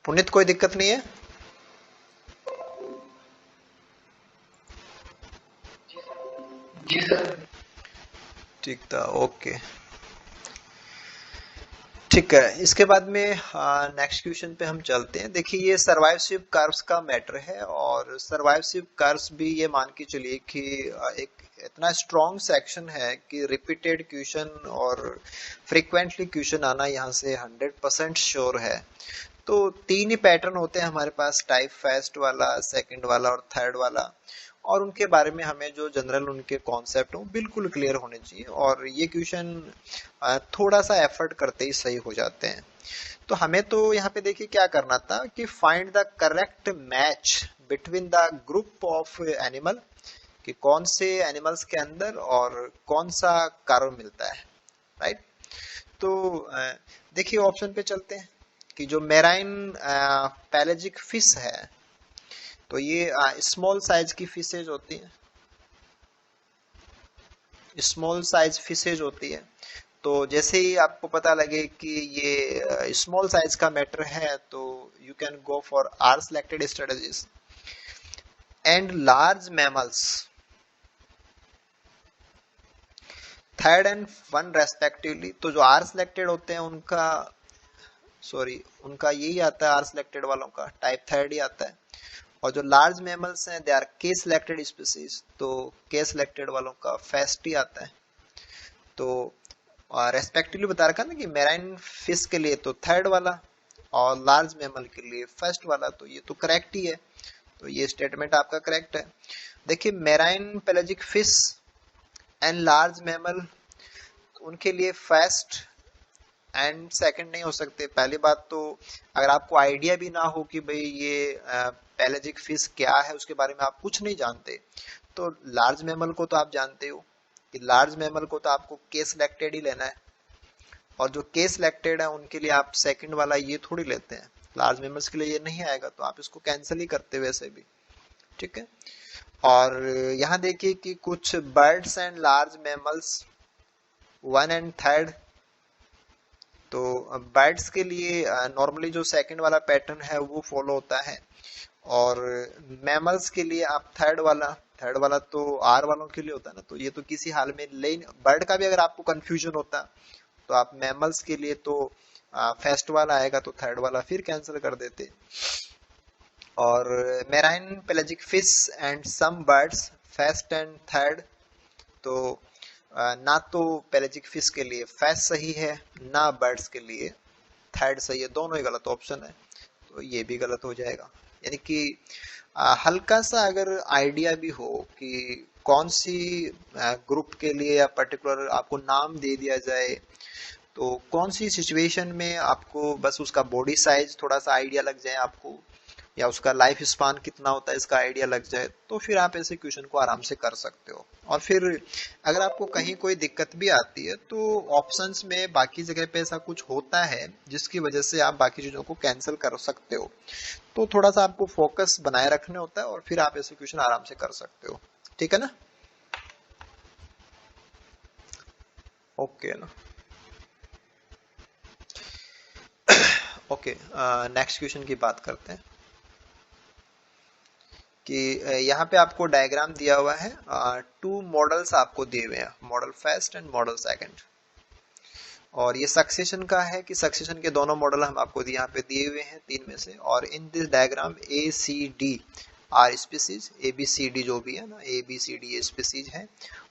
पुनित कोई दिक्कत नहीं है? जी सर। ठीक था, ओके ठीक है। इसके बाद में नेक्स्ट क्वेश्चन पे हम चलते हैं। देखिए ये सर्वाइवशिप कर्व्स का मैटर है, और सर्वाइवशिप कर्व्स भी ये मान के चलिए कि एक इतना स्ट्रॉन्ग सेक्शन है कि रिपीटेड क्वेश्चन और फ्रीक्वेंटली क्वेश्चन आना यहाँ से 100% श्योर है। तो तीन ही पैटर्न होते हैं हमारे पास, टाइप फर्स्ट वाला, सेकंड वाला और थर्ड वाला, और उनके बारे में हमें जो जनरल उनके कॉन्सेप्ट हो बिल्कुल क्लियर होने चाहिए, और ये क्वेश्चन थोड़ा सा एफर्ट करते ही सही हो जाते हैं। तो हमें तो यहाँ पे देखिए क्या करना था कि find the correct match between the group of animal, कि कौन से एनिमल्स के अंदर और कौन सा कर्व मिलता है, राइट। तो देखिए ऑप्शन पे चलते हैं कि जो मेराइन पैलेजिक फिश है, तो ये स्मॉल साइज की फिशेज होती है, स्मॉल साइज फिशेज होती है। तो जैसे ही आपको पता लगे कि ये स्मॉल साइज का मैटर है तो you can go for R selected strategies and large mammals third and one respectively. तो जो आर सिलेक्टेड होते हैं उनका यही आता है, आर सिलेक्टेड वालों का टाइप थर्ड ही आता है, और जो लार्ज मैमल्स हैं they are K selected species, तो के सिलेक्टेड वालों का फर्स्ट ही आता है। तो और रेस्पेक्टिवली बता रखा ना कि मेराइन फिश के लिए तो थर्ड वाला और लार्ज मैमल के लिए फर्स्ट वाला, तो ये तो करेक्ट ही है। तो ये स्टेटमेंट आपका करेक्ट है। देखिए marine pelagic fish and large mammal, उनके लिए फर्स्ट एंड सेकंड नहीं हो सकते। पहली बात तो अगर आपको आइडिया भी ना हो कि भाई ये पेलाजिक फिश क्या है, उसके बारे में आप कुछ नहीं जानते, तो लार्ज मैमल को तो आप जानते हो कि लार्ज मैमल को तो आपको केस सिलेक्टेड ही लेना है, और जो केस सिलेक्टेड है उनके लिए आप सेकंड वाला ये थोड़ी लेते हैं। लार्ज मेमल्स के लिए ये नहीं आएगा, तो आप इसको कैंसिल ही करते वैसे भी। ठीक है। और यहाँ देखिए कि कुछ birds and large mammals one and third, तो बर्ड्स के लिए नॉर्मली जो सेकंड वाला पैटर्न है वो फॉलो होता है, और मैमल्स के लिए आप थर्ड वाला तो आर वालों के लिए होता है ना, तो ये तो किसी हाल में ले। बर्ड का भी अगर आपको कंफ्यूजन होता तो आप मैमल्स के लिए तो फर्स्ट वाला आएगा, तो थर्ड वाला फिर कैंसिल कर देते। और marine pelagic fish and some birds first and third, तो ना तो पेलाजिक फिश के लिए फर्स्ट सही है, ना बर्ड्स के लिए थर्ड सही है, दोनों ही गलत ऑप्शन है, तो ये भी गलत हो जाएगा। यानी कि हल्का सा अगर आइडिया भी हो कि कौन सी ग्रुप के लिए या पर्टिकुलर आपको नाम दे दिया जाए, तो कौन सी सिचुएशन में आपको बस उसका बॉडी साइज थोड़ा सा आइडिया लग जाए आपको, या उसका लाइफ स्पान कितना होता है इसका आइडिया लग जाए, तो फिर आप ऐसे क्वेश्चन को आराम से कर सकते हो। और फिर अगर आपको कहीं कोई दिक्कत भी आती है तो ऑप्शंस में बाकी जगह पे ऐसा कुछ होता है जिसकी वजह से आप बाकी चीजों को कैंसिल कर सकते हो। तो थोड़ा सा आपको फोकस बनाए रखने होता है, और फिर आप ऐसे क्वेश्चन आराम से कर सकते हो। ठीक है ना? ओके ना। ओके, नेक्स्ट क्वेश्चन की बात करते हैं कि यहाँ पे आपको डायग्राम दिया हुआ है, टू मॉडल्स आपको दिए हुए हैं, model first and model second, और ये सक्सेशन का है कि सक्सेशन के दोनों मॉडल हम आपको यहाँ पे दिए हुए हैं तीन में से। और in this diagram A C D are species, A B C D जो भी है ना, ए बी सी डी ये स्पीसीज है,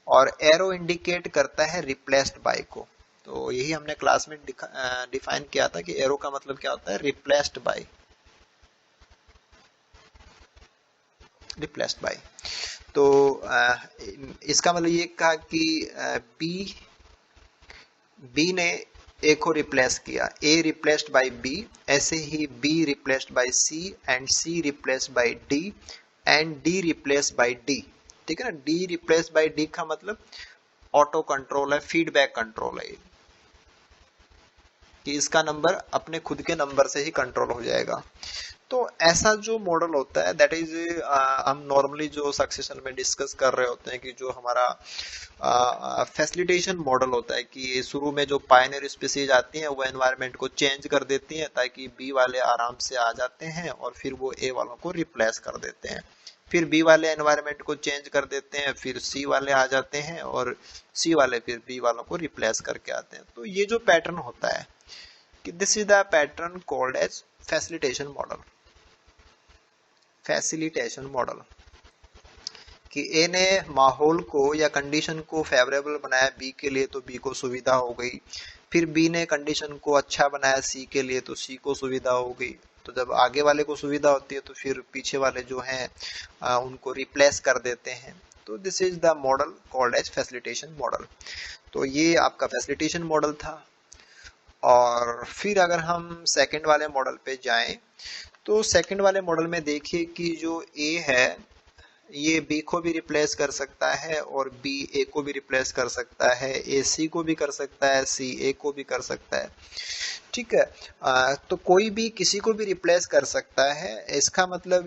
और एरो इंडिकेट करता है रिप्लेस्ड बाय को। तो यही हमने क्लास में डिफाइन किया था कि एरो का मतलब क्या होता है, रिप्लेस्ड बाय, रिप्लेस्ड बाय। तो इसका मतलब ये कहा कि बी बी ने ए को रिप्लेस किया, ए रिप्लेस्ड बाय बी, ऐसे ही B replaced by C and C replaced by D and D replaced by D. ठीक है ना? डी रिप्लेस्ड बाय डी का मतलब ऑटो कंट्रोल है, फीडबैक कंट्रोल है, कि इसका नंबर अपने खुद के नंबर से ही कंट्रोल हो जाएगा। तो ऐसा जो मॉडल होता है दैट इज, हम नॉर्मली जो सक्सेशन में डिस्कस कर रहे होते हैं कि जो हमारा फैसिलिटेशन मॉडल होता है कि शुरू में जो पायनियर स्पीसीज आती हैं वो एनवायरनमेंट को चेंज कर देती हैं ताकि बी वाले आराम से आ जाते हैं, और फिर वो ए वालों को रिप्लेस कर देते हैं। फिर बी वाले एनवायरनमेंट को चेंज कर देते हैं, फिर सी वाले आ जाते हैं, और सी वाले फिर बी वालों को रिप्लेस करके आते हैं। तो ये जो पैटर्न होता है कि this is the pattern called as facilitation model. Facilitation model कि ए ने माहौल को या कंडीशन को फेवरेबल बनाया बी के लिए, तो बी को सुविधा हो गई। फिर बी ने कंडीशन को अच्छा बनाया सी के लिए, तो सी को सुविधा हो गई। तो जब आगे वाले को सुविधा होती है तो फिर पीछे वाले जो हैं उनको रिप्लेस कर देते हैं। तो this is the model called as facilitation model. तो ये आपका फैसिलिटेशन मॉडल था। और फिर अगर हम सेकंड वाले मॉडल पे जाएं, तो सेकंड वाले मॉडल में देखिए कि जो ए है ये बी को भी रिप्लेस कर सकता है, और बी ए को भी रिप्लेस कर सकता है, ए सी को भी कर सकता है, सी ए को भी कर सकता है। ठीक है। तो कोई भी किसी को भी रिप्लेस कर सकता है, इसका मतलब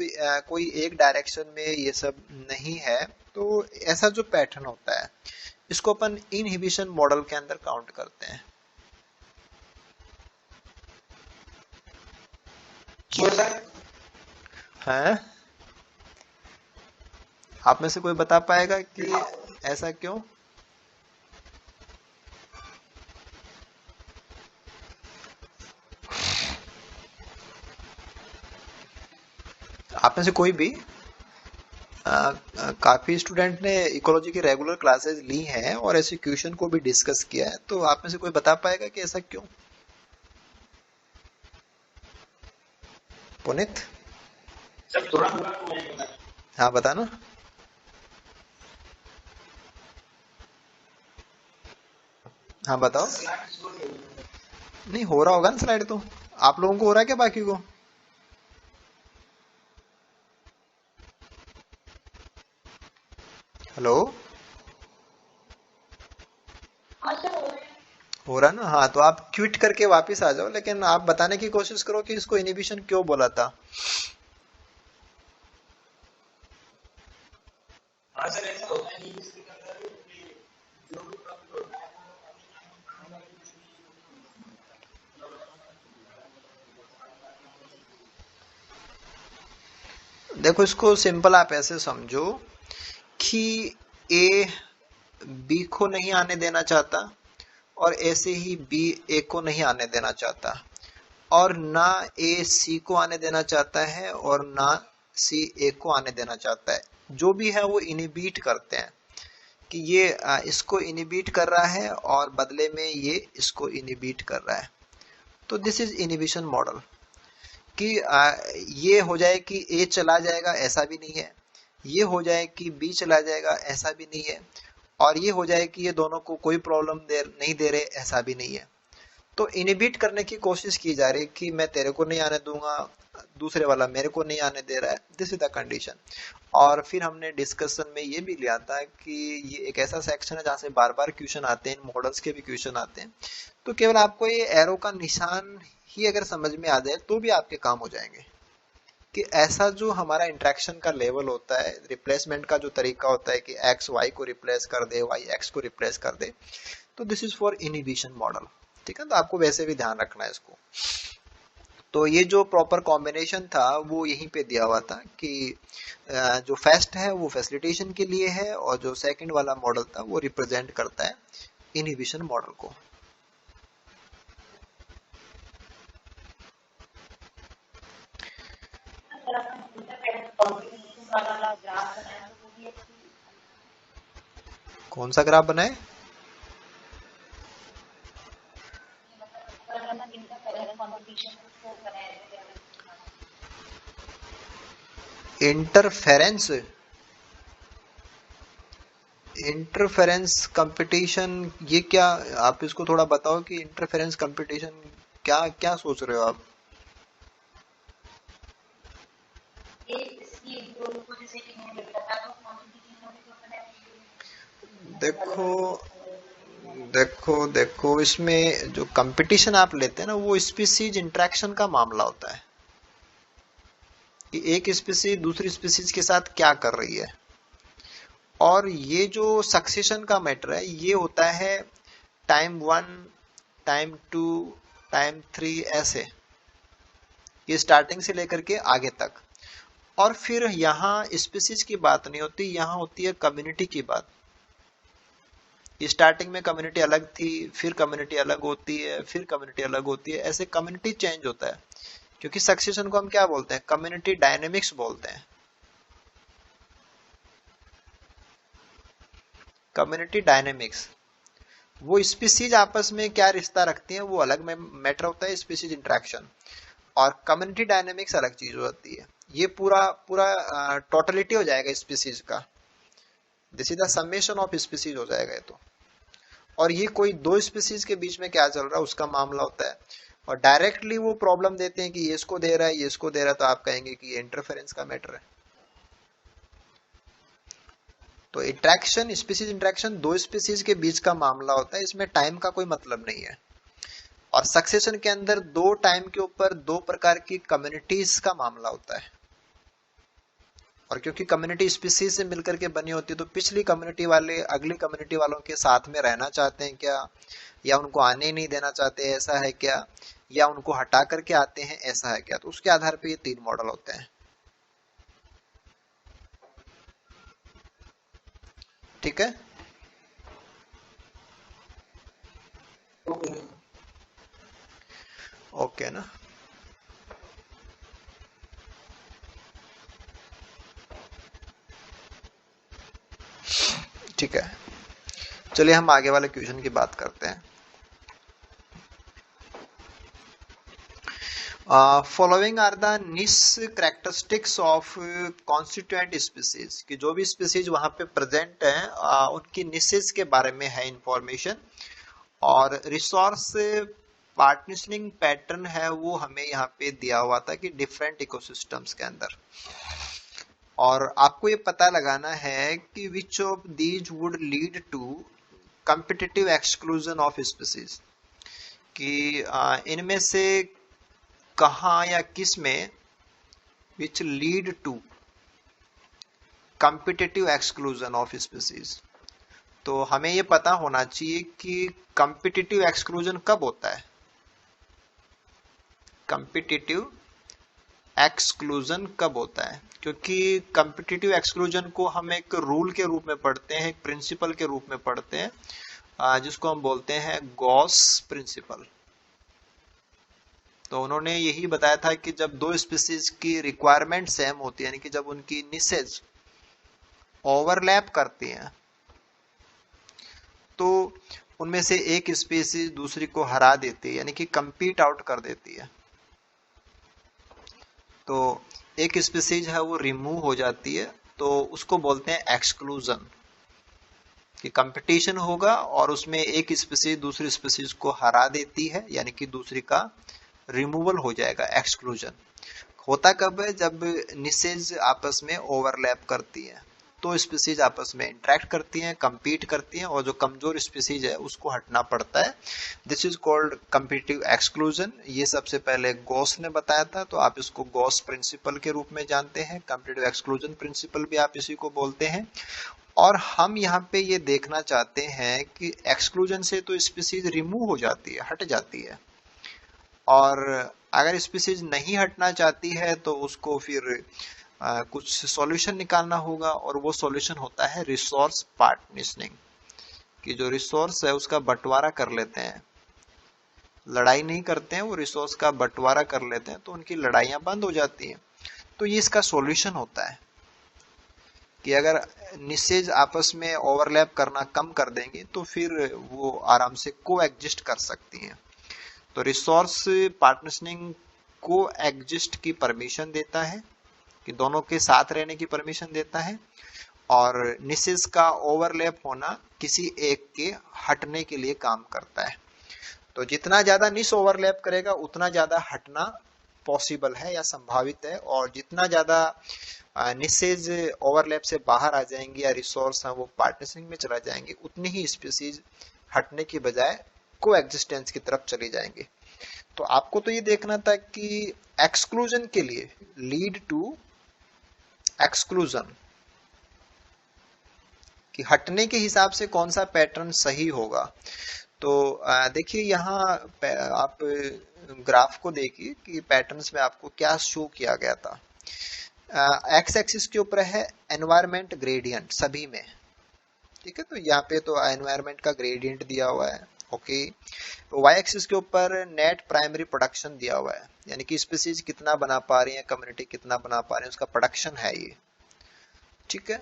कोई एक डायरेक्शन में ये सब नहीं है। तो ऐसा जो पैटर्न होता है इसको अपन इनहिबिशन मॉडल के अंदर काउंट करते हैं। क्यों सर? हैं? आप में से कोई बता पाएगा कि ऐसा क्यों? आप में से कोई भी? काफी स्टूडेंट ने इकोलॉजी की रेगुलर क्लासेस ली हैं और ऐसे क्वेश्चन को भी डिस्कस किया है, तो आप में से कोई बता पाएगा कि ऐसा क्यों? पुनित। सर थोड़ा हाँ बताना। हाँ बताओ। नहीं हो रहा होगा ना स्लाइड तो। आप लोगों को हो रहा है क्या बाकी को? हेलो। हो रहा ना? हाँ तो आप क्विट करके वापस आ जाओ, लेकिन आप बताने की कोशिश करो कि इसको इनिबिशन क्यों बोला था। हाँ सर ऐसा होता है कि देखो इसको सिंपल आप ऐसे समझो कि ए बी को नहीं आने देना चाहता, और ऐसे ही बी ए को नहीं आने देना चाहता, और ना ए सी को आने देना चाहता है और ना सी ए को आने देना चाहता है। जो भी है वो इनिबिट करते हैं कि ये इसको इनिबिट कर रहा है और बदले में ये इसको इनिबिट कर रहा है। तो दिस इज इनिबिशन मॉडल कि ये हो जाए कि ए चला जाएगा, ऐसा भी नहीं है। ये हो जाए कि बी चला जाएगा, ऐसा भी नहीं है। और ये हो जाए कि ये दोनों को कोई प्रॉब्लम नहीं दे रहे, ऐसा भी नहीं है। तो इनिबिट करने की कोशिश की जा रही है कि मैं तेरे को नहीं आने दूंगा, दूसरे वाला मेरे को नहीं आने दे रहा है, दिस इज द कंडीशन। और फिर हमने डिस्कशन में ये भी लिया था कि ये एक ऐसा सेक्शन है जहाँ से बार बार क्वेश्चन आते हैं, इन मॉडल्स के भी क्वेश्चन आते हैं। तो केवल आपको ये एरो का निशान ही अगर समझ में आ जाए तो भी आपके काम हो जाएंगे कि ऐसा जो हमारा इंटरेक्शन का लेवल होता है, रिप्लेसमेंट का जो तरीका होता है कि एक्स वाई को रिप्लेस कर दे, वाई एक्स को रिप्लेस कर दे, तो this is for inhibition model. ठीक है, तो आपको वैसे भी ध्यान रखना है इसको। तो ये जो प्रॉपर कॉम्बिनेशन था वो यहीं पे दिया हुआ था कि जो फर्स्ट है वो फैसिलिटेशन के लिए है, और जो सेकंड वाला मॉडल था वो रिप्रेजेंट करता है इनहिबिशन मॉडल को। कौन सा ग्राफ बनाए? इंटरफेरेंस। इंटरफेरेंस कंपटीशन, ये क्या? आप इसको थोड़ा बताओ कि इंटरफेरेंस कंपटीशन क्या क्या सोच रहे हो आप? देखो देखो देखो, इसमें जो कंपटीशन आप लेते हैं ना वो स्पीसीज इंटरेक्शन का मामला होता है कि एक स्पीसीज दूसरी स्पीसीज के साथ क्या कर रही है। और ये जो सक्सेशन का मैटर है ये होता है टाइम 1, टाइम 2, टाइम 3, ऐसे ये स्टार्टिंग से लेकर के आगे तक। और फिर यहाँ स्पीसीज की बात नहीं होती, यहाँ होती है कम्युनिटी की बात। स्टार्टिंग में कम्युनिटी अलग थी, फिर कम्युनिटी अलग होती है, फिर कम्युनिटी अलग होती है, ऐसे कम्युनिटी चेंज होता है। क्योंकि सक्सेशन को हम क्या बोलते हैं? कम्युनिटी डायनेमिक्स बोलते हैं। कम्युनिटी डायनेमिक्स, वो स्पीसीज आपस में क्या रिश्ता रखती हैं वो अलग में मैटर होता है, स्पीसीज इंटरेक्शन। और कम्युनिटी डायनेमिक्स अलग चीज होती है। ये पूरा पूरा टोटलिटी हो जाएगा स्पीसीज का। This is the summation of species हो जाएगा ये तो। और ये कोई दो स्पीसीज के बीच में क्या चल रहा है उसका मामला होता है। और डायरेक्टली वो प्रॉब्लम देते हैं कि ये इसको दे रहा है, ये इसको दे रहा है, तो आप कहेंगे कि ये इंटरफेरेंस का मैटर है। तो इंट्रैक्शन, स्पीसीज इंट्रैक्शन दो स्पीसीज के बीच का मामला होता है, इसमें टाइम का कोई मतलब नहीं है। और सक्सेशन के अंदर दो टाइम के ऊपर दो प्रकार की कम्युनिटीज का मामला होता है। और क्योंकि कम्युनिटी स्पीसीज से मिलकर के बनी होती है, तो पिछली कम्युनिटी वाले अगली कम्युनिटी वालों के साथ में रहना चाहते हैं क्या, या उनको आने ही नहीं देना चाहते, ऐसा है क्या, या उनको हटा करके आते हैं, ऐसा है क्या। तो उसके आधार पे ये तीन मॉडल होते हैं। ठीक है। ओके ना। ठीक है, चलिए हम आगे वाले क्वेश्चन की बात करते हैं। Following are the niche characteristics of constituent species, कि जो भी स्पीसीज वहां पे प्रेजेंट है उनकी निशेस के बारे में है इंफॉर्मेशन, और रिसोर्स पार्टीशनिंग पैटर्न है वो हमें यहाँ पे दिया हुआ था कि डिफरेंट इकोसिस्टम्स के अंदर, और आपको ये पता लगाना है कि which of these would lead to competitive exclusion of species, कि इनमें से कहाँ या किस में which lead to competitive exclusion of species. तो हमें ये पता होना चाहिए कि कम्पिटिटिव एक्सक्लूजन कब होता है। कम्पिटिटिव एक्सक्लूजन कब होता है, क्योंकि कम्पिटिटिव एक्सक्लूजन को हम एक रूल के रूप में पढ़ते हैं, एक प्रिंसिपल के रूप में पढ़ते हैं, जिसको हम बोलते हैं गॉस प्रिंसिपल। तो उन्होंने यही बताया था कि जब दो स्पीसीज की रिक्वायरमेंट सेम होती है, यानी कि जब उनकी निशेज ओवरलैप करती हैं, तो उनमें से एक स्पीसीज दूसरी को हरा देती है, यानी कि कंपीट आउट कर देती है। तो एक स्पीसीज है वो रिमूव हो जाती है, तो उसको बोलते हैं एक्सक्लूजन, कि कंपटीशन होगा और उसमें एक स्पीसीज दूसरी स्पीसीज को हरा देती है, यानी कि दूसरी का रिमूवल हो जाएगा, एक्सक्लूजन। होता कब है, जब निशेज आपस में ओवरलैप करती है, तो स्पीसीज आपस में इंटरेक्ट करती हैं, compete करती हैं, और जो कमजोर स्पीसीज है उसको हटना पड़ता है। This is called competitive exclusion. ये सबसे पहले गॉस ने बताया था, तो आप इसको गॉस प्रिंसिपल के रूप में जानते हैं, कम्पिटिटिव एक्सक्लूजन प्रिंसिपल भी आप इसी को बोलते हैं। और हम यहाँ पे ये देखना चाहते हैं कि एक्सक्लूजन से तो स्पीसीज रिमूव हो जाती है, हट जाती है, और अगर स्पीसीज नहीं हटना चाहती है तो उसको फिर कुछ सॉल्यूशन निकालना होगा, और वो सॉल्यूशन होता है रिसोर्स पार्टीशनिंग, कि जो रिसोर्स है उसका बंटवारा कर लेते हैं, लड़ाई नहीं करते हैं, वो रिसोर्स का बंटवारा कर लेते हैं, तो उनकी लड़ाइयां बंद हो जाती हैं। तो ये इसका सॉल्यूशन होता है कि अगर निशेज आपस में ओवरलैप करना कम कर देंगे तो फिर वो आराम से को एग्जिस्ट कर सकती हैं। तो रिसोर्स पार्टीशनिंग को एग्जिस्ट की परमिशन देता है, कि दोनों के साथ रहने की परमिशन देता है, और निशेज का ओवरलैप होना किसी एक के हटने के लिए काम करता है। तो जितना ज्यादा निश ओवरलैप करेगा उतना ज्यादा हटना पॉसिबल है या संभावित है, और जितना ज्यादा निशेज ओवरलैप से बाहर आ जाएंगे या रिसोर्स है वो पार्टीशनिंग में चला जाएंगे, उतनी ही स्पीसीज हटने की बजाय को एग्जिस्टेंस की तरफ चली जाएंगे। तो आपको तो ये देखना था कि एक्सक्लूजन के लिए लीड टू एक्सक्लूजन, कि हटने के हिसाब से कौन सा पैटर्न सही होगा। तो देखिए यहाँ आप ग्राफ को देखिए कि पैटर्न्स में आपको क्या शो किया गया था। एक्स एक्सिस के ऊपर है एनवायरमेंट ग्रेडियंट सभी में, ठीक है, तो यहाँ पे तो एनवायरमेंट का ग्रेडियंट दिया हुआ है, ओके। वाई एक्सिस के ऊपर नेट प्राइमरी प्रोडक्शन दिया हुआ है, यानी कि स्पीसीज कितना बना पा रही है, कम्युनिटी कितना बना पा रही है, उसका प्रोडक्शन है ये, ठीक है।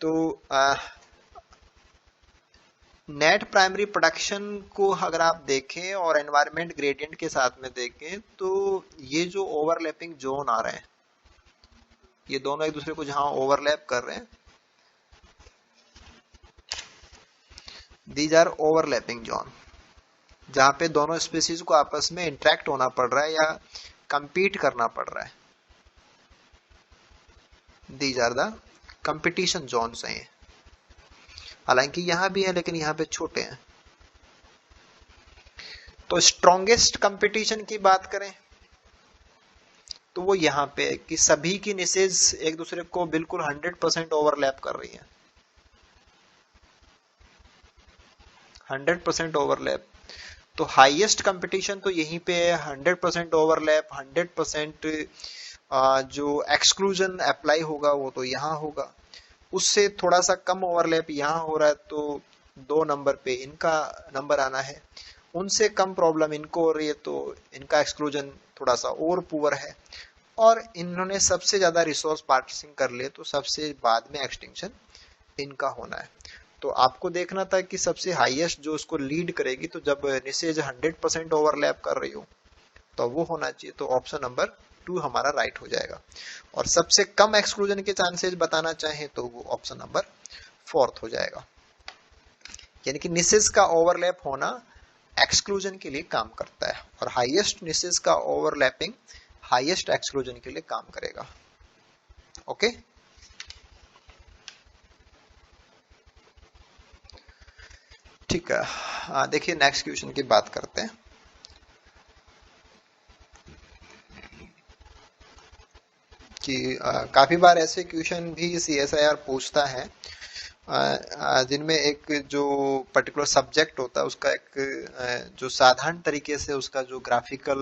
तो नेट प्राइमरी प्रोडक्शन को अगर आप देखें और एनवायरमेंट ग्रेडियंट के साथ में देखें, तो ये जो ओवरलैपिंग जोन आ रहे हैं, ये दोनों एक दूसरे को जहां ओवरलैप कर रहे हैं, दीज आर ओवरलैपिंग जोन, जहां पे दोनों स्पीसीज को आपस में इंटरेक्ट होना पड़ रहा है या कंपीट करना पड़ रहा है, these are the competition zones हैं। हालांकि यहां भी है लेकिन यहां पे छोटे हैं। तो स्ट्रॉन्गेस्ट कंपटीशन की बात करें तो वो यहां पे है कि सभी की निशेज एक दूसरे को बिल्कुल 100% ओवरलैप कर रही है, 100% ओवरलैप। तो हाईएस्ट कंपटीशन तो यहीं पे है, 100% ओवरलैप, 100% जो एक्सक्लूजन अप्लाई होगा वो तो यहाँ होगा। उससे थोड़ा सा कम ओवरलैप यहाँ हो रहा है, तो 2 नंबर पे इनका नंबर आना है, उनसे कम प्रॉब्लम इनको हो रही है तो इनका एक्सक्लूजन थोड़ा सा और पुअर है, और इन्होंने सबसे ज्यादा रिसोर्स पार्टीशनिंग कर लिए तो सबसे बाद में एक्सटिंक्शन इनका होना है। तो आपको देखना था कि सबसे हाईएस्ट जो उसको लीड करेगी, तो जब निसेज 100% ओवरलैप कर रही हो तो वो होना चाहिए, तो ऑप्शन नंबर 2 हमारा राइट हो जाएगा। और सबसे कम एक्सक्लूजन के चांसेस बताना चाहें तो वो ऑप्शन नंबर 4 हो जाएगा। यानी कि निसेस का ओवरलैप होना एक्सक्लूजन के लिए काम करता है, और हाईएस्ट निसेस का ओवरलैपिंग हाईएस्ट एक्सक्लूजन के लिए काम करेगा। ओके, ठीक है। देखिए नेक्स्ट क्वेश्चन की बात करते हैं। कि काफी बार ऐसे क्वेश्चन भी सीएसआईआर पूछता है जिनमें एक जो पर्टिकुलर सब्जेक्ट होता है उसका एक जो साधारण तरीके से उसका जो ग्राफिकल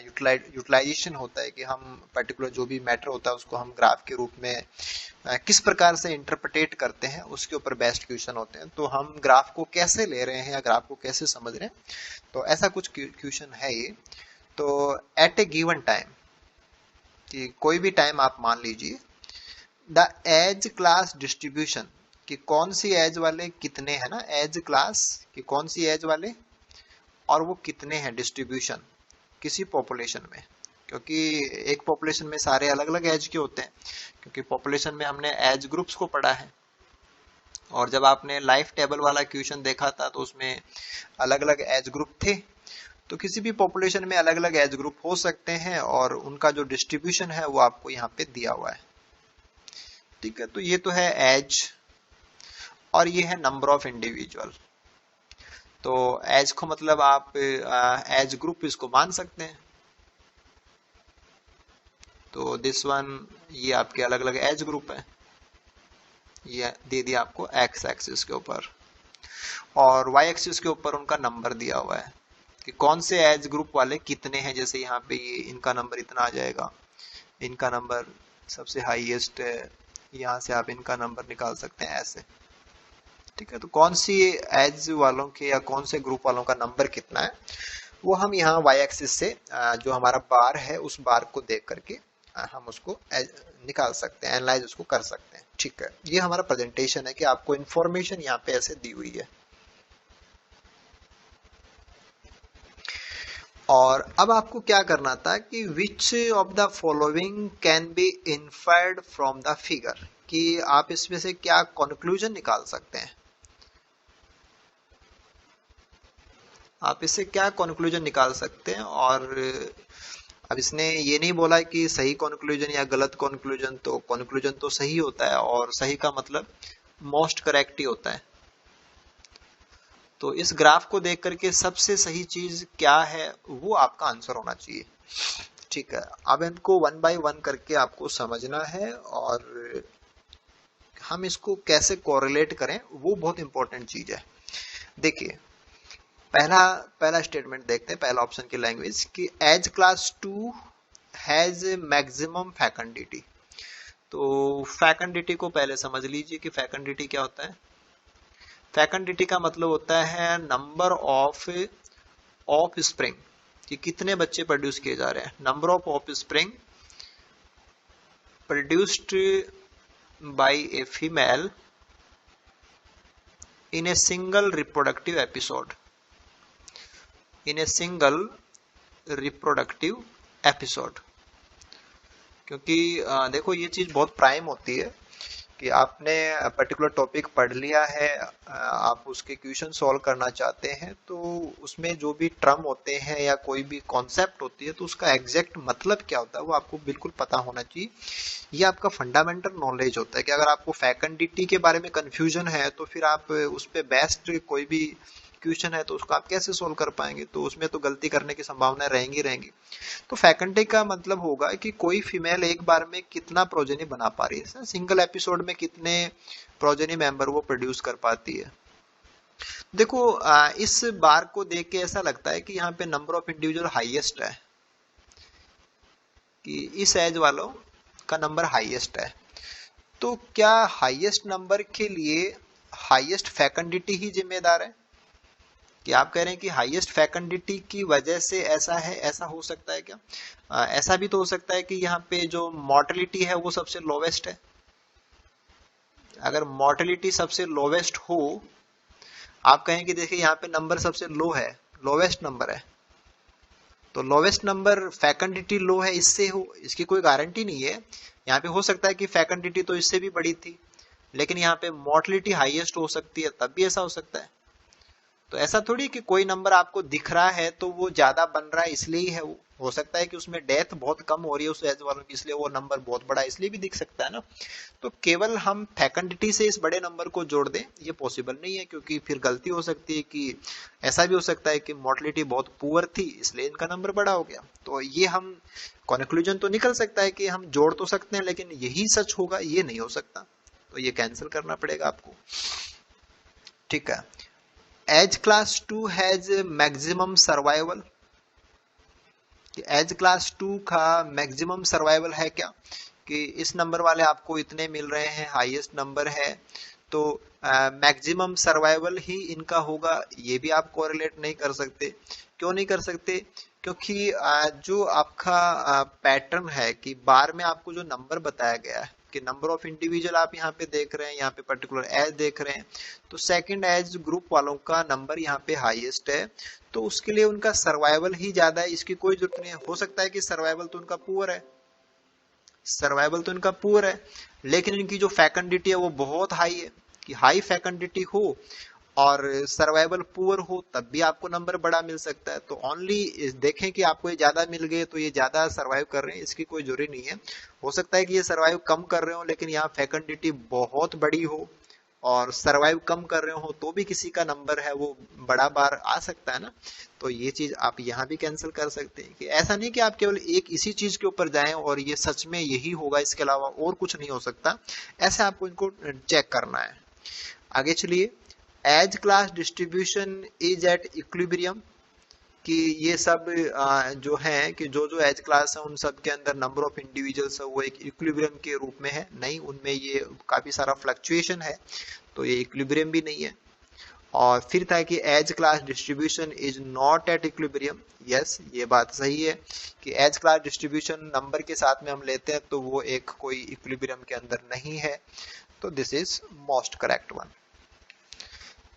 यूटिलाइजेशन होता है, कि हम पर्टिकुलर जो भी मैटर होता है उसको हम ग्राफ के रूप में किस प्रकार से इंटरप्रेटेट करते हैं, उसके ऊपर बेस्ट क्वेश्चन होते हैं। तो हम ग्राफ को कैसे ले रहे हैं या ग्राफ को कैसे समझ रहे हैं, तो ऐसा कुछ क्वेश्चन है ये। तो एट ए गिवन टाइम, कि कोई भी टाइम आप मान लीजिए, द एज क्लास डिस्ट्रीब्यूशन, कि कौन सी एज वाले कितने हैं ना, एज क्लास कि कौन सी एज वाले और वो कितने हैं डिस्ट्रीब्यूशन किसी पॉपुलेशन में, क्योंकि एक पॉपुलेशन में सारे अलग अलग एज के होते हैं, क्योंकि पॉपुलेशन में हमने एज ग्रुप्स को पढ़ा है। और जब आपने लाइफ टेबल वाला क्वेश्चन देखा था तो उसमें अलग अलग एज ग्रुप थे। तो किसी भी पॉपुलेशन में अलग अलग एज ग्रुप हो सकते हैं और उनका जो डिस्ट्रीब्यूशन है वो आपको यहाँ पे दिया हुआ है। ठीक है, तो ये तो है एज, और ये है नंबर ऑफ इंडिविजुअल। तो एज को मतलब आप एज ग्रुप इसको मान सकते हैं। तो दिस वन, ये आपके अलग अलग एज ग्रुप है, ये दे दिया आपको एक्स एक्सिस के ऊपर, और वाई एक्सिस के ऊपर उनका नंबर दिया हुआ है कि कौन से एज ग्रुप वाले कितने हैं। जैसे यहाँ पे ये इनका नंबर इतना आ जाएगा, इनका नंबर सबसे हाईएस्ट है, यहाँ से आप इनका नंबर निकाल सकते हैं ऐसे। ठीक है, तो कौन सी एज वालों के या कौन से ग्रुप वालों का नंबर कितना है वो हम यहाँ वाई एक्सिस से जो हमारा बार है उस बार को देख करके हम उसको निकाल सकते हैं, एनालाइज उसको कर सकते हैं। ठीक है, ये हमारा प्रेजेंटेशन है कि आपको इंफॉर्मेशन यहाँ पे ऐसे दी हुई है। और अब आपको क्या करना था कि which of the following can be inferred from the figure, कि आप इसमें से क्या कंक्लूजन निकाल सकते हैं, आप इससे क्या कंक्लूजन निकाल सकते हैं। और अब इसने ये नहीं बोला कि सही कंक्लूजन या गलत कंक्लूजन, तो कंक्लूजन तो सही होता है और सही का मतलब मोस्ट करेक्ट ही होता है। तो इस ग्राफ को देख करके सबसे सही चीज क्या है वो आपका आंसर होना चाहिए। ठीक है, अब इनको वन बाय वन करके आपको समझना है, और हम इसको कैसे कोरिलेट करें वो बहुत इंपॉर्टेंट चीज है। देखिए पहला स्टेटमेंट देखते हैं, पहला ऑप्शन की लैंग्वेज, कि age class 2 has maximum faculty. तो फैकल्टी को पहले समझ लीजिए कि फैकल्टी क्या होता है। फैकल्टी का मतलब होता है नंबर ऑफ स्प्रिंग, कि कितने बच्चे प्रोड्यूस किए जा रहे हैं, number of spring produced by a female in a single reproductive episode, in a single reproductive episode. क्योंकि देखो ये चीज बहुत प्राइम होती है कि आपने पर्टिकुलर टॉपिक पढ़ लिया है, आप उसके क्वेश्चन सॉल्व करना चाहते हैं, तो उसमें जो भी टर्म होते हैं या कोई भी कॉन्सेप्ट होती है तो उसका एग्जैक्ट मतलब क्या होता है वो आपको बिल्कुल पता होना चाहिए। ये आपका फंडामेंटल नॉलेज होता है कि अगर आपको फैकल्टी के बारे में कंफ्यूजन है तो फिर आप उस पर बेस्ड कोई भी क्वेश्चन है तो उसको आप कैसे सोल्व कर पाएंगे, तो उसमें तो गलती करने की संभावना रहेंगी। तो फैकल्टी का मतलब होगा कि कोई फीमेल एक बार में कितना प्रोजेनी बना पा रही है, सिंगल एपिसोड में कितने प्रोजेनी मेंबर वो प्रोड्यूस कर पाती है। देखो इस बार को देख के ऐसा लगता है कि यहाँ पे नंबर ऑफ इंडिविजुअल हाईएस्ट है, कि इस एज वालों का नंबर हाईएस्ट है। तो क्या हाईएस्ट नंबर के लिए हाईएस्ट फैकल्टी ही जिम्मेदार है, कि आप कह रहे हैं कि हाईएस्ट फैकल्टी की वजह से ऐसा है, ऐसा हो सकता है क्या? ऐसा भी तो हो सकता है कि यहाँ पे जो मॉर्टेलिटी है वो सबसे लोवेस्ट है। अगर मोर्टेलिटी सबसे लोवेस्ट हो, आप कहें कि देखिए यहाँ पे नंबर सबसे लो है, लोवेस्ट नंबर है, तो लोवेस्ट नंबर फैकल्टी लो है इससे हो, इसकी कोई गारंटी नहीं है। यहाँ पे हो सकता है कि फैकल्टी तो इससे भी बड़ी थी, लेकिन यहाँ पे मोर्टेलिटी हाईएस्ट हो सकती है, तब भी ऐसा हो सकता है। तो ऐसा थोड़ी कि कोई नंबर आपको दिख रहा है तो वो ज्यादा बन रहा है इसलिए ही है, वो हो सकता है कि उसमें डेथ बहुत कम हो रही है उस एज वालों की, इसलिए वो नंबर बहुत बड़ा है, इसलिए भी दिख सकता है ना। तो केवल हम फैकल्टी से इस बड़े नंबर को जोड़ दें ये पॉसिबल नहीं है, क्योंकि फिर गलती हो सकती है कि ऐसा भी हो सकता है कि मोर्टेलिटी बहुत पुअर थी इसलिए इनका नंबर बड़ा हो गया। तो ये हम कंक्लूजन तो निकल सकता है कि हम जोड़ तो सकते हैं, लेकिन यही सच होगा ये नहीं हो सकता, तो ये कैंसिल करना पड़ेगा आपको। ठीक है, age class 2 has maximum survival, age class 2 का मैक्सिमम सर्वाइवल है क्या, कि इस नंबर वाले आपको इतने मिल रहे हैं, हाईएस्ट नंबर है, तो मैक्सिमम सर्वाइवल ही इनका होगा, ये भी आप कोरिलेट नहीं कर सकते। क्यों नहीं कर सकते, क्योंकि जो आपका पैटर्न है कि बार में आपको जो नंबर बताया गया है कि नंबर ऑफ इंडिविजुअल आप यहाँ पे देख रहे हैं, यहाँ पे पर्टिकुलर एज देख रहे हैं, तो सेकंड एज ग्रुप वालों का नंबर यहाँ पे हाईएस्ट है, तो उसके लिए उनका सर्वाइवल ही ज्यादा है, इसकी कोई जरूरत नहीं है। हो सकता है कि सर्वाइवल तो उनका पुअर है, सर्वाइवल तो इनका पुअर है, लेकिन इनकी जो फैकल्टी है वो बहुत हाई है, कि हाई फैकल्टी हो और सर्वाइवल पुअर हो तब भी आपको नंबर बड़ा मिल सकता है। तो ओनली देखें कि आपको ये ज्यादा मिल गए तो ये ज्यादा सर्वाइव कर रहे हैं, इसकी कोई जरूरी नहीं है। हो सकता है कि ये सर्वाइव कम कर रहे हो लेकिन यहाँ फैकल्टी बहुत बड़ी हो, और सर्वाइव कम कर रहे हो तो भी किसी का नंबर है वो बड़ा बार आ सकता है ना। तो ये चीज आप यहाँ भी कैंसिल कर सकते हैं, कि ऐसा नहीं कि आप केवल एक इसी चीज के ऊपर जाएं और ये सच में यही होगा, इसके अलावा और कुछ नहीं हो सकता, ऐसे आपको इनको चेक करना है। आगे चलिए, age class distribution is at equilibrium, कि ये सब जो है कि जो जो एज क्लास है उन सब के अंदर नंबर ऑफ इंडिविजुअल्स है वो एक इक्विलिब्रियम के रूप में है, नहीं, उनमें ये काफी सारा फ्लक्चुएशन है, तो ये इक्विलिब्रियम भी नहीं है। और फिर था कि age class distribution is not at equilibrium, yes ये बात सही है कि एज क्लास डिस्ट्रीब्यूशन नंबर के साथ में हम लेते हैं तो वो एक कोई इक्विलिब्रियम के अंदर नहीं है, तो this is most correct one.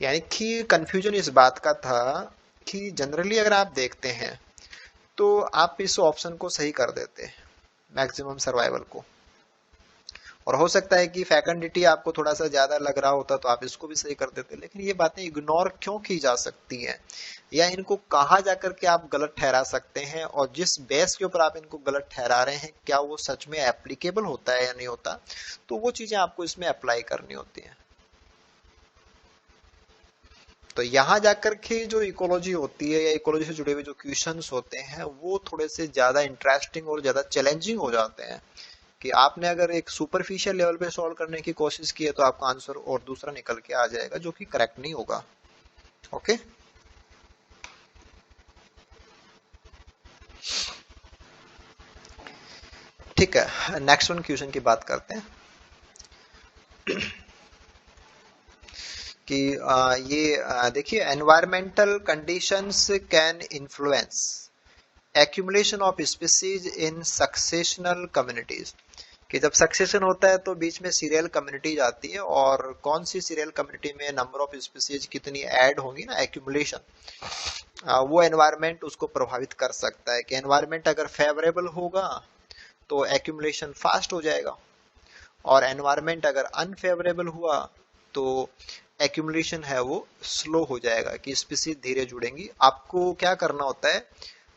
यानी कि कंफ्यूजन इस बात का था कि जनरली अगर आप देखते हैं तो आप इस ऑप्शन को सही कर देते हैं, मैक्सिमम सर्वाइवल को, और हो सकता है कि फैकल्टी आपको थोड़ा सा ज्यादा लग रहा होता तो आप इसको भी सही कर देते, लेकिन ये बातें इग्नोर क्यों की जा सकती हैं, या इनको कहाँ जाकर के आप गलत ठहरा सकते हैं, और जिस बेस के ऊपर आप इनको गलत ठहरा रहे हैं क्या वो सच में एप्लीकेबल होता है या नहीं होता, तो वो चीजें आपको इसमें अप्लाई करनी होती हैं। तो यहाँ जाकर के जो इकोलॉजी होती है या इकोलॉजी से जुड़े हुए जो क्वेश्चंस होते हैं वो थोड़े से ज्यादा इंटरेस्टिंग और ज्यादा चैलेंजिंग हो जाते हैं, कि आपने अगर एक सुपरफिशियल लेवल पे सॉल्व करने की कोशिश की है तो आपका आंसर और दूसरा निकल के आ जाएगा जो कि करेक्ट नहीं होगा। ओके, ठीक है, नेक्स्ट वन क्वेश्चन की बात करते हैं कि ये देखिए, environmental conditions can influence accumulation of species in successional communities, कि जब सक्सेशन होता है तो बीच में सीरियल कम्युनिटीज आती है, और कौन सी सीरियल कम्युनिटी में नंबर ऑफ स्पीसीज कितनी ऐड होंगी ना, एक्यूमुलेशन, वो एनवायरमेंट उसको प्रभावित कर सकता है, कि एनवायरमेंट अगर फेवरेबल होगा तो एक्यूमुलेशन फास्ट हो जाएगा, और एनवायरमेंट अगर अनफेवरेबल हुआ तो एक्यूमुलेशन है वो स्लो हो जाएगा, कि स्पीसीज धीरे जुड़ेंगी। आपको क्या करना होता है,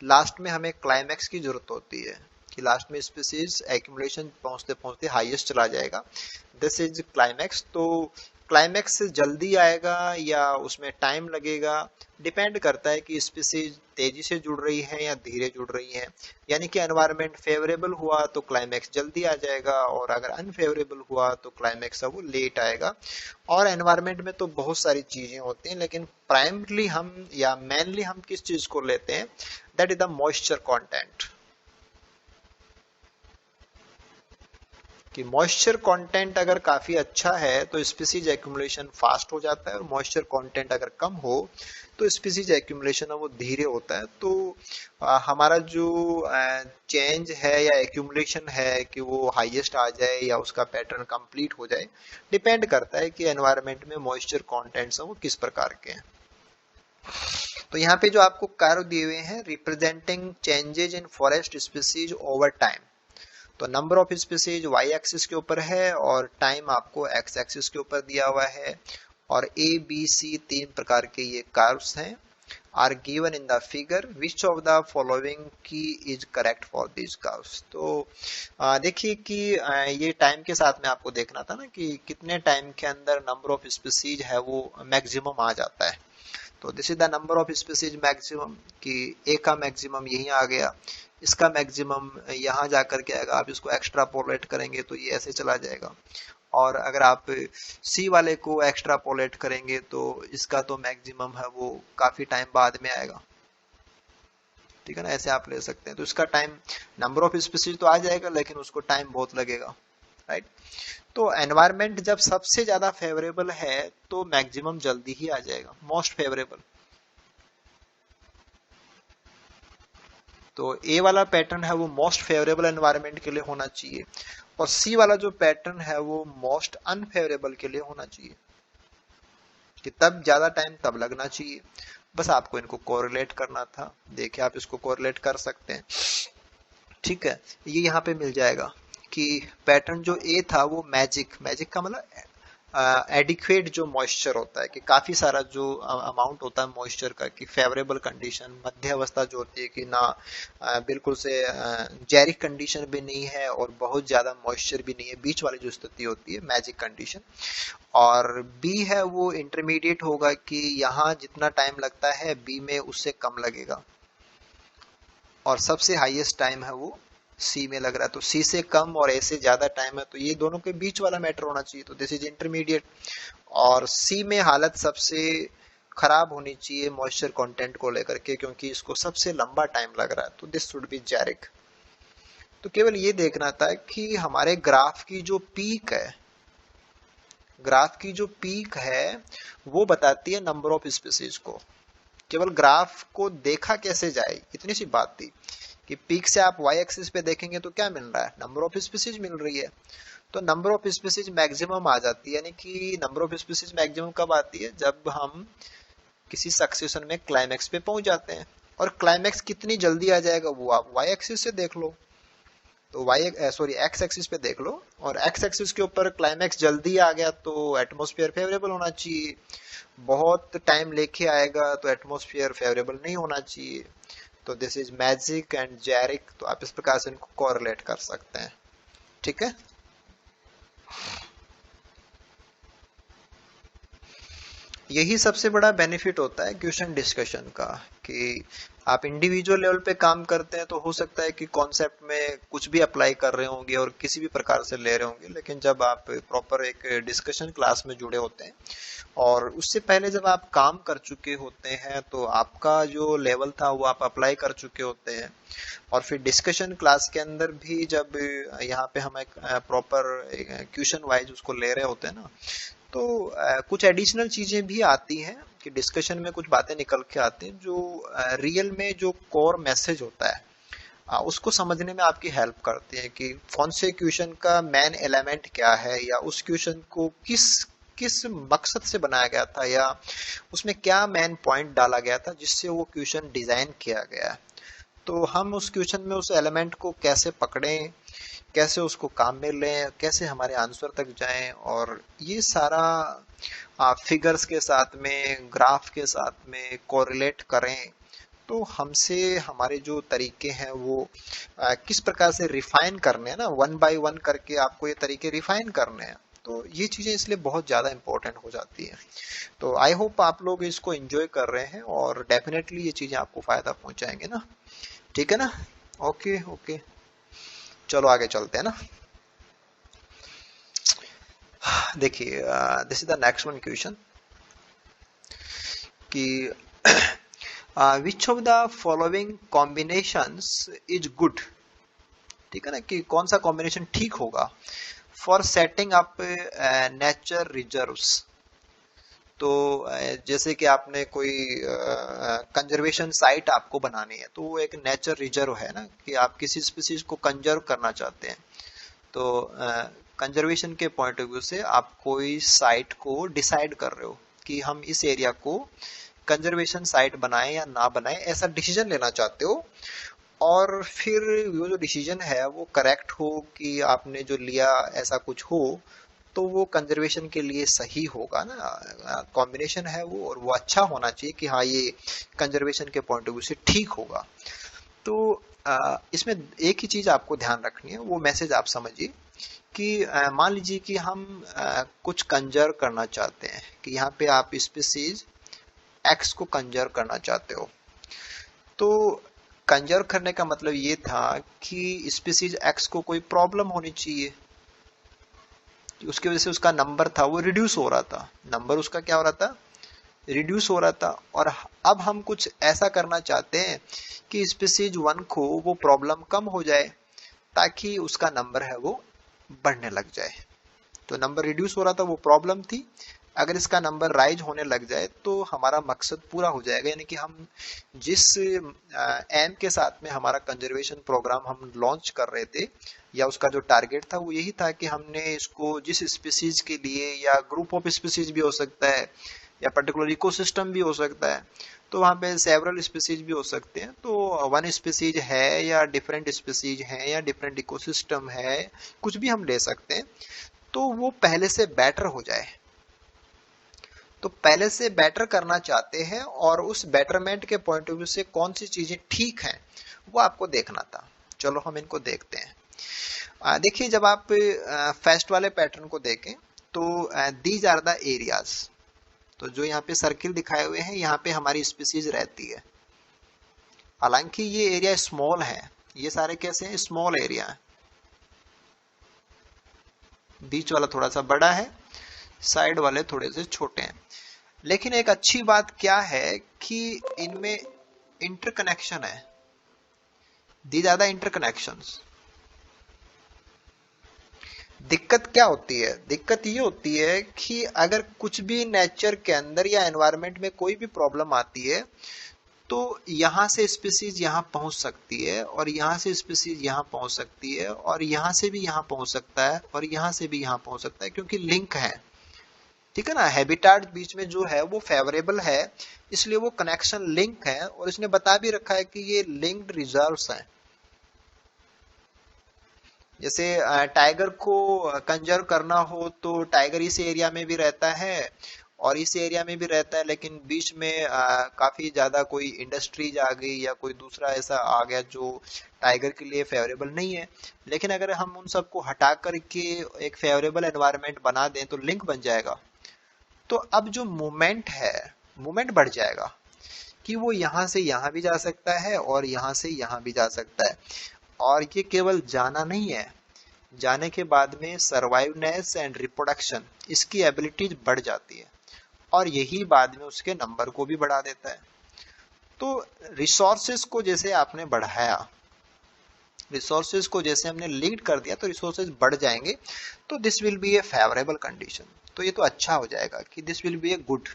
लास्ट में हमें क्लाइमैक्स की जरूरत होती है, कि लास्ट में स्पीसीज एक्यूमुलेशन पहुंचते पहुंचते हाईएस्ट चला जाएगा, दिस इज क्लाइमैक्स। तो क्लाइमैक्स जल्दी आएगा या उसमें टाइम लगेगा, डिपेंड करता है कि स्पीसीज तेजी से जुड़ रही है या धीरे जुड़ रही है। यानी कि एनवायरनमेंट फेवरेबल हुआ तो क्लाइमैक्स जल्दी आ जाएगा, और अगर अनफेवरेबल हुआ तो क्लाइमैक्स वो लेट आएगा। और एनवायरनमेंट में तो बहुत सारी चीजें होती हैं, लेकिन प्राइमरली हम या मेनली हम किस चीज को लेते हैं, that is the moisture content, कि मॉइस्चर कंटेंट अगर काफी अच्छा है तो स्पीसीज एक्यूमुलेशन फास्ट हो जाता है, और मॉइस्चर कंटेंट अगर कम हो तो स्पीसीज एक्यूमुलेशन है वो धीरे होता है। तो हमारा जो चेंज है या एक्यूमुलेशन है कि वो हाईएस्ट आ जाए या उसका पैटर्न कंप्लीट हो जाए, डिपेंड करता है कि एनवायरनमेंट में मॉइस्चर कंटेंट्स हैं वो किस प्रकार के हैं। तो यहाँ पे जो आपको कर्व दिए हुए हैं representing changes in forest species over time, तो number of species Y axis के ऊपर है और टाइम आपको एक्स एक्सिस के ऊपर दिया हुआ है, और ए बी सी तीन प्रकार के ये कर्व्स हैं are given in the figure, which of the following की is correct for this curves. तो देखिए कि ये टाइम के साथ में आपको देखना था ना कि कितने टाइम के अंदर नंबर ऑफ स्पीसीज है वो मैक्सिमम आ जाता है। तो this is the number of species maximum, कि ए का मैक्सिमम यही आ गया, इसका मैक्सिमम यहाँ जाकर के आएगा, आप इसको एक्स्ट्रापोलेट करेंगे तो ये ऐसे चला जाएगा, और अगर आप सी वाले को एक्स्ट्रापोलेट करेंगे तो इसका तो मैक्सिमम है वो काफी टाइम बाद में आएगा। ठीक है ना, ऐसे आप ले सकते हैं। तो इसका टाइम, नंबर ऑफ स्पीसीज तो आ जाएगा लेकिन उसको टाइम बहुत लगेगा, राइट। तो एनवायरनमेंट जब सबसे ज्यादा फेवरेबल है तो मैक्सिमम जल्दी ही आ जाएगा, मोस्ट फेवरेबल। तो ए वाला पैटर्न है वो मोस्ट फेवरेबल एनवायरनमेंट के लिए होना चाहिए, और सी वाला जो पैटर्न है वो मोस्ट अनफेवरेबल के लिए होना चाहिए, कि तब ज्यादा टाइम तब लगना चाहिए। बस आपको इनको कोरिलेट करना था, देखिए आप इसको कोरिलेट कर सकते हैं। ठीक है, ये यहाँ पे मिल जाएगा कि पैटर्न जो ए था वो मैजिक, मैजिक का मतलब एडिक्वेट जो मॉइस्चर होता है, कि काफी सारा जो अमाउंट होता है मॉइस्चर का, कि फेवरेबल कंडीशन, मध्य अवस्था जो होती है कि ना बिल्कुल से जेरिक कंडीशन भी नहीं है और बहुत ज्यादा मॉइस्चर भी नहीं है, बीच वाली जो स्थिति होती है मैजिक कंडीशन। और बी है वो इंटरमीडिएट होगा, कि यहाँ जितना टाइम लगता है बी में उससे कम लगेगा, और सबसे हाईएस्ट टाइम है वो सी में लग रहा है। तो सी से कम और ए से ज्यादा टाइम है, तो ये दोनों के बीच वाला मैटर होना चाहिए, तो दिस इज इंटरमीडिएट। और सी में हालत सबसे खराब होनी चाहिए मॉइस्चर कंटेंट को लेकर के, क्योंकि इसको सबसे लंबा टाइम लग रहा है, तो दिस शुड बी जेरिक। तो केवल ये देखना था कि हमारे ग्राफ की जो पीक है, ग्राफ की जो पीक है वो बताती है नंबर ऑफ स्पीसीज को। केवल ग्राफ को देखा कैसे जाए, इतनी सी बात थी कि पीक से आप वाई एक्सिस पे देखेंगे तो क्या मिल रहा है, नंबर ऑफ स्पीसीज मिल रही है। तो नंबर ऑफ स्पीसीज मैक्सिमम आ जाती है, यानी कि नंबर ऑफ स्पीसीज मैक्सिमम कब आती है, जब हम किसी सक्सेशन में क्लाइमैक्स पे पहुंच जाते हैं। और क्लाइमैक्स कितनी जल्दी आ जाएगा वो आप वाई एक्सिस से देख लो, तो एक्स एक्सिस पे देख लो, और एक्स एक्सिस के ऊपर क्लाइमैक्स जल्दी आ गया तो एटमॉस्फेयर फेवरेबल होना चाहिए, बहुत टाइम लेके आएगा तो एटमॉस्फेयर फेवरेबल नहीं होना चाहिए। तो दिस इज मैजिक एंड जेरिक, तो आप इस प्रकार से इनको कोरिलेट कर सकते हैं। ठीक है, यही सबसे बड़ा बेनिफिट होता है क्वेश्चन डिस्कशन का, कि आप इंडिविजुअल लेवल पे काम करते हैं तो हो सकता है कि कॉन्सेप्ट में कुछ भी अप्लाई कर रहे होंगे और किसी भी प्रकार से ले रहे होंगे, लेकिन जब आप प्रॉपर एक डिस्कशन क्लास में जुड़े होते हैं और उससे पहले जब आप काम कर चुके होते हैं तो आपका जो लेवल था वो आप अप्लाई कर चुके होते हैं, और फिर डिस्कशन क्लास के अंदर भी जब यहाँ पे हम एक प्रॉपर क्वेश्चन वाइज उसको ले रहे होते हैं ना, तो कुछ एडिशनल चीजें भी आती हैं कि डिस्कशन में कुछ बातें निकल के आती हैं जो रियल में जो कोर मैसेज होता है उसको समझने में आपकी हेल्प करती है, कि कौन से क्वेश्चन का मेन एलिमेंट क्या है, या उस क्वेश्चन को किस किस मकसद से बनाया गया था, या उसमें क्या मेन पॉइंट डाला गया था जिससे वो क्वेश्चन डिजाइन किया गया है। तो हम उस क्वेश्चन में उस एलिमेंट को कैसे पकड़ें, कैसे उसको काम में लें, कैसे हमारे आंसर तक जाएं, और ये सारा फिगर्स के साथ में, ग्राफ के साथ में कोरिलेट करें, तो हमसे हमारे जो तरीके हैं वो किस प्रकार से रिफाइन करने हैं ना, वन बाय वन करके आपको ये तरीके रिफाइन करने हैं। तो ये चीजें इसलिए बहुत ज्यादा इंपॉर्टेंट हो जाती है। तो आई होप आप लोग इसको एंजॉय कर रहे हैं और डेफिनेटली ये चीजें आपको फायदा पहुंचाएंगे ना। ठीक है ना, ओके ओके, चलो आगे चलते हैं ना। देखिए this is the next one question, कि which of the following combinations is good. ठीक है ना, कि कौन सा कॉम्बिनेशन ठीक होगा for setting up nature reserves. तो जैसे कि आपने कोई कंजर्वेशन साइट आपको बनानी है, तो वो एक नेचर रिजर्व है ना, कि आप किसी स्पीसीज को कंजर्व करना चाहते हैं। तो कंजर्वेशन के पॉइंट ऑफ व्यू से आप कोई साइट को डिसाइड कर रहे हो कि हम इस एरिया को कंजर्वेशन साइट बनाएं या ना बनाएं, ऐसा डिसीजन लेना चाहते हो। और फिर वो जो डिसीजन है वो करेक्ट हो, कि आपने जो लिया ऐसा कुछ हो, तो वो कंजर्वेशन के लिए सही होगा ना, कॉम्बिनेशन है वो, और वो अच्छा होना चाहिए कि हाँ ये कंजर्वेशन के पॉइंट ऑफ व्यू से ठीक होगा। तो इसमें एक ही चीज आपको ध्यान रखनी है, वो मैसेज आप समझिए कि मान लीजिए कि हम कुछ कंजर्व करना चाहते हैं, कि यहाँ पे आप स्पीसीज एक्स को कंजर्व करना चाहते हो। तो कंजर्व करने का मतलब ये था कि स्पीसीज एक्स को कोई प्रॉब्लम होनी चाहिए, उसकी वजह से उसका नंबर था वो रिड्यूस हो रहा था, नंबर उसका क्या हो रहा था, रिड्यूस हो रहा था। और अब हम कुछ ऐसा करना चाहते हैं कि स्पीसीज वन को वो प्रॉब्लम कम हो जाए, ताकि उसका नंबर है वो बढ़ने लग जाए। तो नंबर रिड्यूस हो रहा था, वो प्रॉब्लम थी। अगर इसका नंबर राइज होने लग जाए तो हमारा मकसद पूरा हो जाएगा, यानी कि हम जिस एम के साथ में हमारा कंजर्वेशन प्रोग्राम हम लॉन्च कर रहे थे, या उसका जो टारगेट था वो यही था कि हमने इसको जिस स्पीसीज के लिए, या ग्रुप ऑफ स्पीसीज भी हो सकता है, या पर्टिकुलर इकोसिस्टम भी हो सकता है, तो वहां पे सेवरल स्पीसीज भी हो सकते हैं। तो वन स्पीसीज है या डिफरेंट स्पीसीज है या डिफरेंट इकोसिस्टम है, कुछ भी हम ले सकते हैं। तो वो पहले से बेटर हो जाए, तो पहले से बेटर करना चाहते हैं, और उस बेटरमेंट के पॉइंट ऑफ व्यू से कौन सी चीजें ठीक हैं वो आपको देखना था। चलो हम इनको देखते हैं। देखिए, जब आप फेस्ट वाले पैटर्न को देखें तो दीज आर द एरियाज। तो जो यहाँ पे सर्किल दिखाए हुए हैं, यहाँ पे हमारी स्पीसीज रहती है। हालांकि ये एरिया स्मॉल है, ये सारे कैसे हैं, स्मॉल एरिया है। बीच वाला थोड़ा सा बड़ा है, साइड वाले थोड़े से छोटे हैं। लेकिन एक अच्छी बात क्या है कि इनमें इंटरकनेक्शन है। These are the interconnections. दिक्कत क्या होती है, दिक्कत ये होती है कि अगर कुछ भी नेचर के अंदर या एनवायरनमेंट में कोई भी प्रॉब्लम आती है, तो यहां से स्पीसीज यहां पहुंच सकती है, और यहां से स्पीसीज यहां पहुंच सकती है, और यहां से भी यहां पहुंच सकता है, और यहां से भी यहां पहुंच सकता है, क्योंकि लिंक है। ठीक है ना, हैबिटाट बीच में जो है वो फेवरेबल है, इसलिए वो कनेक्शन लिंक है। और इसने बता भी रखा है कि ये लिंक्ड रिजर्व्स हैं। जैसे टाइगर को कंजर्व करना हो, तो टाइगर इस एरिया में भी रहता है और इस एरिया में भी रहता है, लेकिन बीच में काफी ज्यादा कोई इंडस्ट्रीज आ गई या कोई दूसरा ऐसा आ गया जो टाइगर के लिए फेवरेबल नहीं है। लेकिन अगर हम उन सबको हटा करके एक फेवरेबल एनवायरनमेंट बना दें, तो लिंक बन जाएगा। तो अब जो मूवमेंट है, मूवमेंट बढ़ जाएगा, कि वो यहां से यहां भी जा सकता है और यहां से यहां भी जा सकता है। और ये केवल जाना नहीं है, जाने के बाद में सर्वाइवनेस एंड रिप्रोडक्शन, इसकी एबिलिटीज बढ़ जाती है, और यही बाद में उसके नंबर को भी बढ़ा देता है। तो रिसोर्सेज को जैसे आपने बढ़ाया, रिसोर्सेज को जैसे हमने लिंक कर दिया, तो रिसोर्सेज बढ़ जाएंगे। तो this will be A favourable condition. तो ये तो अच्छा हो जाएगा कि this will be a good.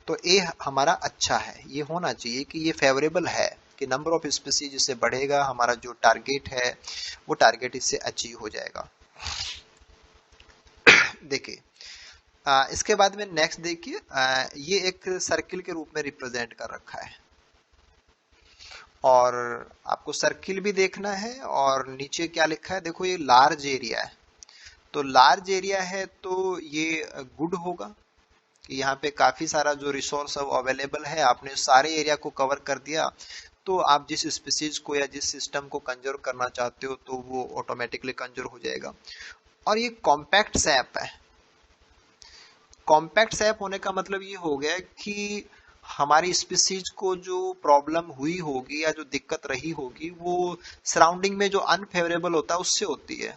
तो ए हमारा अच्छा है, ये होना चाहिए कि ये फेवरेबल है, कि नंबर ऑफ स्पीसीज इससे बढ़ेगा, हमारा जो टारगेट है वो टारगेट इससे अचीव हो जाएगा। देखिए, इसके बाद में नेक्स्ट देखिए, ये एक सर्किल के रूप में रिप्रेजेंट कर रखा है, और आपको सर्किल भी देखना है। और नीचे क्या लिखा है, देखो ये लार्ज एरिया है। तो लार्ज एरिया है तो ये गुड होगा, कि यहाँ पे काफी सारा जो रिसोर्स अब अवेलेबल है, आपने सारे एरिया को कवर कर दिया, तो आप जिस स्पीसीज को या जिस सिस्टम को कंजर्व करना चाहते हो, तो वो ऑटोमेटिकली कंजर्व हो जाएगा। और ये कॉम्पैक्ट सैप है। कॉम्पैक्ट सैप होने का मतलब ये हो गया कि हमारी स्पीसीज को जो प्रॉब्लम हुई होगी या जो दिक्कत रही होगी, वो सराउंडिंग में जो अनफेवरेबल होता है उससे होती है।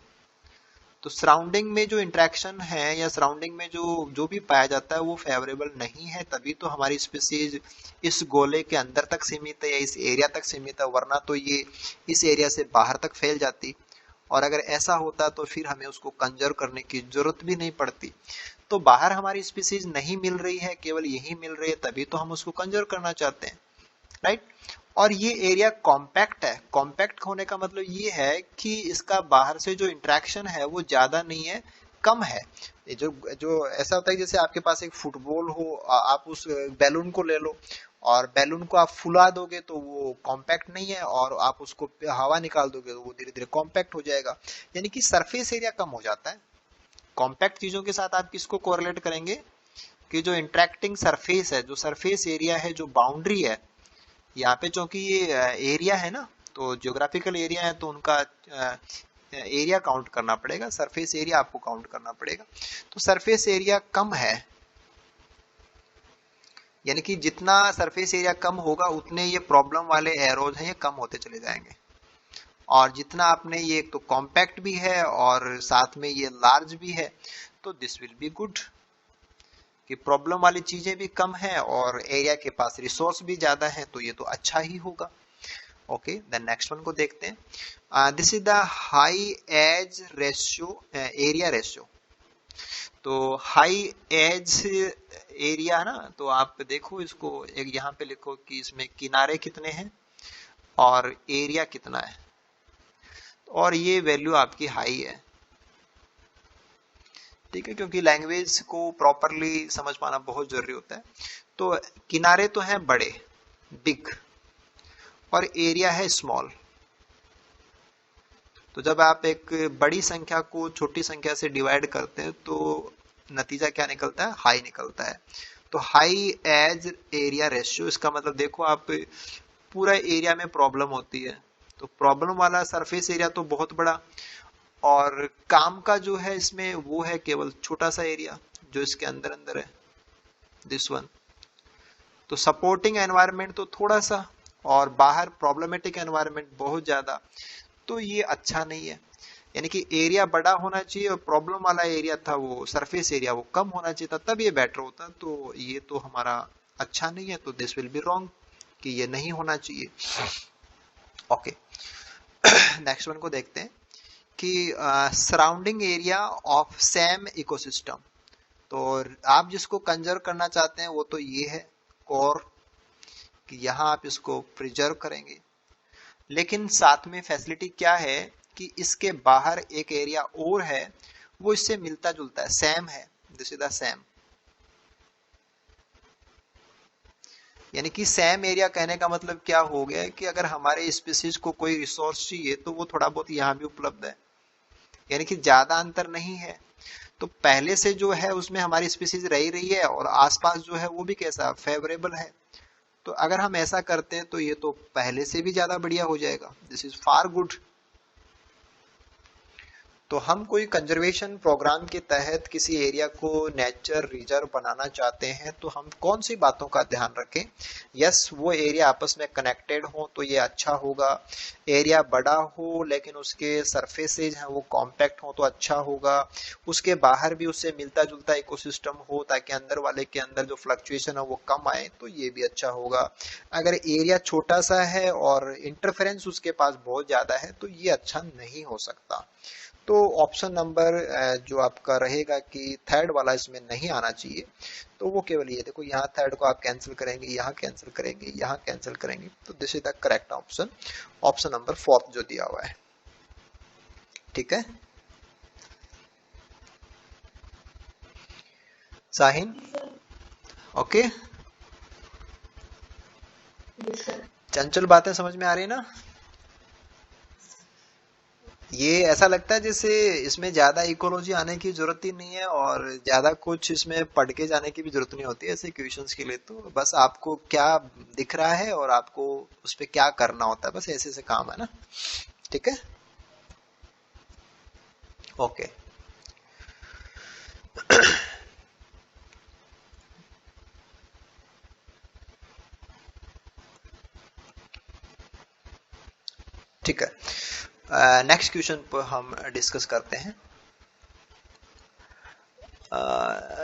तो सराउंडिंग में जो इंटरेक्शन है या सराउंडिंग में जो जो भी पाया जाता है वो फेवरेबल नहीं है, तभी तो हमारी स्पीसीज इस गोले के अंदर तक सीमित है या इस एरिया तक सीमित है, वरना तो ये इस एरिया से बाहर तक फैल जाती। और अगर ऐसा होता तो फिर हमें उसको कंजर्व करने की जरूरत भी नहीं पड़ती। तो बाहर हमारी स्पीसीज नहीं मिल रही है, केवल यही मिल रही है, तभी तो हम उसको कंजर्व करना चाहते हैं, राइट। और ये एरिया कॉम्पैक्ट है। कॉम्पैक्ट होने का मतलब ये है कि इसका बाहर से जो इंटरेक्शन है वो ज्यादा नहीं है, कम है। ये जो जो ऐसा होता है जैसे आपके पास एक फुटबॉल हो, आप उस बैलून को ले लो और बैलून को आप फुला दोगे तो वो कॉम्पैक्ट नहीं है, और आप उसको हवा निकाल दोगे तो वो धीरे धीरे कॉम्पैक्ट हो जाएगा। यानी कि सरफेस एरिया कम हो जाता है। कॉम्पैक्ट चीजों के साथ आप किसको कोरिलेट करेंगे कि जो इंटरेक्टिंग सरफेस है, जो सरफेस एरिया है, जो बाउंड्री है, यहाँ पे चूंकि ये एरिया है ना, तो ज्योग्राफिकल एरिया है तो उनका एरिया काउंट करना पड़ेगा, सरफेस एरिया आपको काउंट करना पड़ेगा। तो सरफेस एरिया कम है, यानी कि जितना सरफेस एरिया कम होगा उतने ये प्रॉब्लम वाले एरोज हैं ये कम होते चले जाएंगे। और जितना आपने ये तो कॉम्पैक्ट भी है और साथ में ये लार्ज भी है, तो दिस विल बी गुड कि प्रॉब्लम वाली चीजें भी कम है और एरिया के पास रिसोर्स भी ज्यादा है, तो ये तो अच्छा ही होगा। ओके, देन नेक्स्ट वन को देखते हैं। This is the high edge ratio, area ratio. तो हाई एज एरिया ना, तो आप देखो इसको एक यहाँ पे लिखो कि इसमें किनारे कितने हैं और एरिया कितना है, और ये वैल्यू आपकी हाई है, ठीक है, क्योंकि लैंग्वेज को प्रॉपरली समझ पाना बहुत जरूरी होता है। तो किनारे तो हैं बड़े, बिग, और एरिया है स्मॉल। तो जब आप एक बड़ी संख्या को छोटी संख्या से डिवाइड करते हैं तो नतीजा क्या निकलता है, हाई निकलता है। तो हाई एज एरिया रेशियो, इसका मतलब देखो आप पूरा एरिया में प्रॉब्लम होती है, तो प्रॉब्लम वाला सरफेस एरिया तो बहुत बड़ा, और काम का जो है इसमें वो है केवल छोटा सा एरिया जो इसके अंदर अंदर है, दिस वन। तो सपोर्टिंग एनवायरनमेंट तो थोड़ा सा, और बाहर प्रॉब्लमेटिक एनवायरनमेंट बहुत ज्यादा, तो ये अच्छा नहीं है। यानी कि एरिया बड़ा होना चाहिए और प्रॉब्लम वाला एरिया था वो सरफेस एरिया वो कम होना चाहिए था, तब ये बेटर होता। तो ये तो हमारा अच्छा नहीं है, तो दिस विल बी रॉन्ग कि ये नहीं होना चाहिए। ओके, नेक्स्ट वन को देखते हैं कि surrounding area of same ecosystem. तो आप जिसको कंजर्व करना चाहते हैं वो तो ये है कोर, कि यहाँ आप इसको प्रिजर्व करेंगे, लेकिन साथ में फैसिलिटी क्या है कि इसके बाहर एक एरिया और है वो इससे मिलता जुलता है, सेम है, दिस इज द सेम। यानी कि सेम एरिया कहने का मतलब क्या हो गया कि अगर हमारे स्पीसीज को कोई रिसोर्स चाहिए तो वो थोड़ा बहुत यहाँ भी उपलब्ध है, यानी कि ज्यादा अंतर नहीं है। तो पहले से जो है उसमें हमारी स्पीसीज रही है और आसपास जो है वो भी कैसा फेवरेबल है। तो अगर हम ऐसा करते हैं तो ये तो पहले से भी ज्यादा बढ़िया हो जाएगा, दिस इज फार गुड। तो हम कोई कंजर्वेशन प्रोग्राम के तहत किसी एरिया को नेचर रिजर्व बनाना चाहते हैं तो हम कौन सी बातों का ध्यान रखें। यस, वो एरिया आपस में कनेक्टेड हो तो ये अच्छा होगा, एरिया बड़ा हो लेकिन उसके सरफेसेज हैं वो कॉम्पैक्ट हो तो अच्छा होगा, उसके बाहर भी उससे मिलता जुलता इकोसिस्टम हो ताकि अंदर वाले के अंदर जो फ्लक्चुएशन है वो कम आए, तो ये भी अच्छा होगा। अगर एरिया छोटा सा है और इंटरफेरेंस उसके पास बहुत ज्यादा है तो ये अच्छा नहीं हो सकता। तो ऑप्शन नंबर जो आपका रहेगा कि थर्ड वाला इसमें नहीं आना चाहिए, तो वो केवल ये देखो, यहाँ थर्ड को आप कैंसिल करेंगे, यहाँ कैंसिल करेंगे, यहाँ कैंसिल करेंगे, तो this is the correct option, option number fourth जो दिया हुआ है। ठीक है साहिन, ओके, चंचल बातें समझ में आ रही ना। ये ऐसा लगता है जैसे इसमें ज्यादा इकोलॉजी आने की जरूरत ही नहीं है और ज्यादा कुछ इसमें पढ़ के जाने की भी जरूरत नहीं होती है ऐसे क्वेश्चंस के लिए। तो बस आपको क्या दिख रहा है और आपको उस पर क्या करना होता है, बस ऐसे से काम है ना। ठीक है, ओके। ठीक है, नेक्स्ट क्वेश्चन पर हम डिस्कस करते हैं।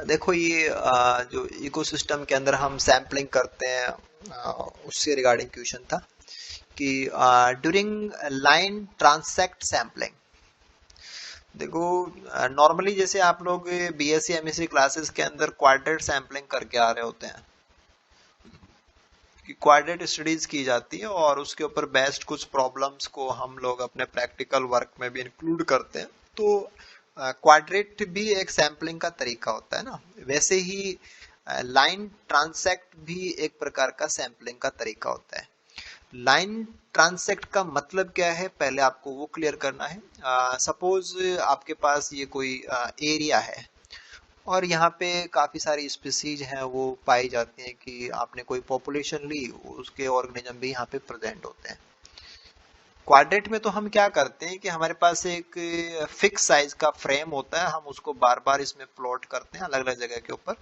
देखो ये जो इकोसिस्टम के अंदर हम सैम्पलिंग करते हैं उससे रिगार्डिंग क्वेश्चन था कि ड्यूरिंग लाइन ट्रांसेक्ट सैम्पलिंग, देखो, नॉर्मली जैसे आप लोग बीएससी एमएससी क्लासेस के अंदर क्वाड्रेट सैंपलिंग करके आ रहे होते हैं कि क्वाड्रेट स्टडीज की जाती है और उसके ऊपर बेस्ड कुछ प्रॉब्लम्स को हम लोग अपने प्रैक्टिकल वर्क में भी इंक्लूड करते हैं। तो क्वाड्रेट भी एक सैंपलिंग का तरीका होता है ना, वैसे ही लाइन ट्रांसेक्ट भी एक प्रकार का सैंपलिंग का तरीका होता है। लाइन ट्रांसेक्ट का मतलब क्या है, पहले आपको वो क्लियर करना है। सपोज आपके पास ये कोई एरिया है और यहाँ पे काफी सारी स्पीसीज हैं वो पाई जाती हैं कि आपने कोई पॉपुलेशन ली, उसके ऑर्गेनिज्म भी यहाँ पे प्रेजेंट होते हैं। क्वाड्रेट में तो हम क्या करते हैं कि हमारे पास एक फिक्स साइज का फ्रेम होता है, हम उसको बार बार इसमें प्लॉट करते हैं अलग अलग जगह के ऊपर,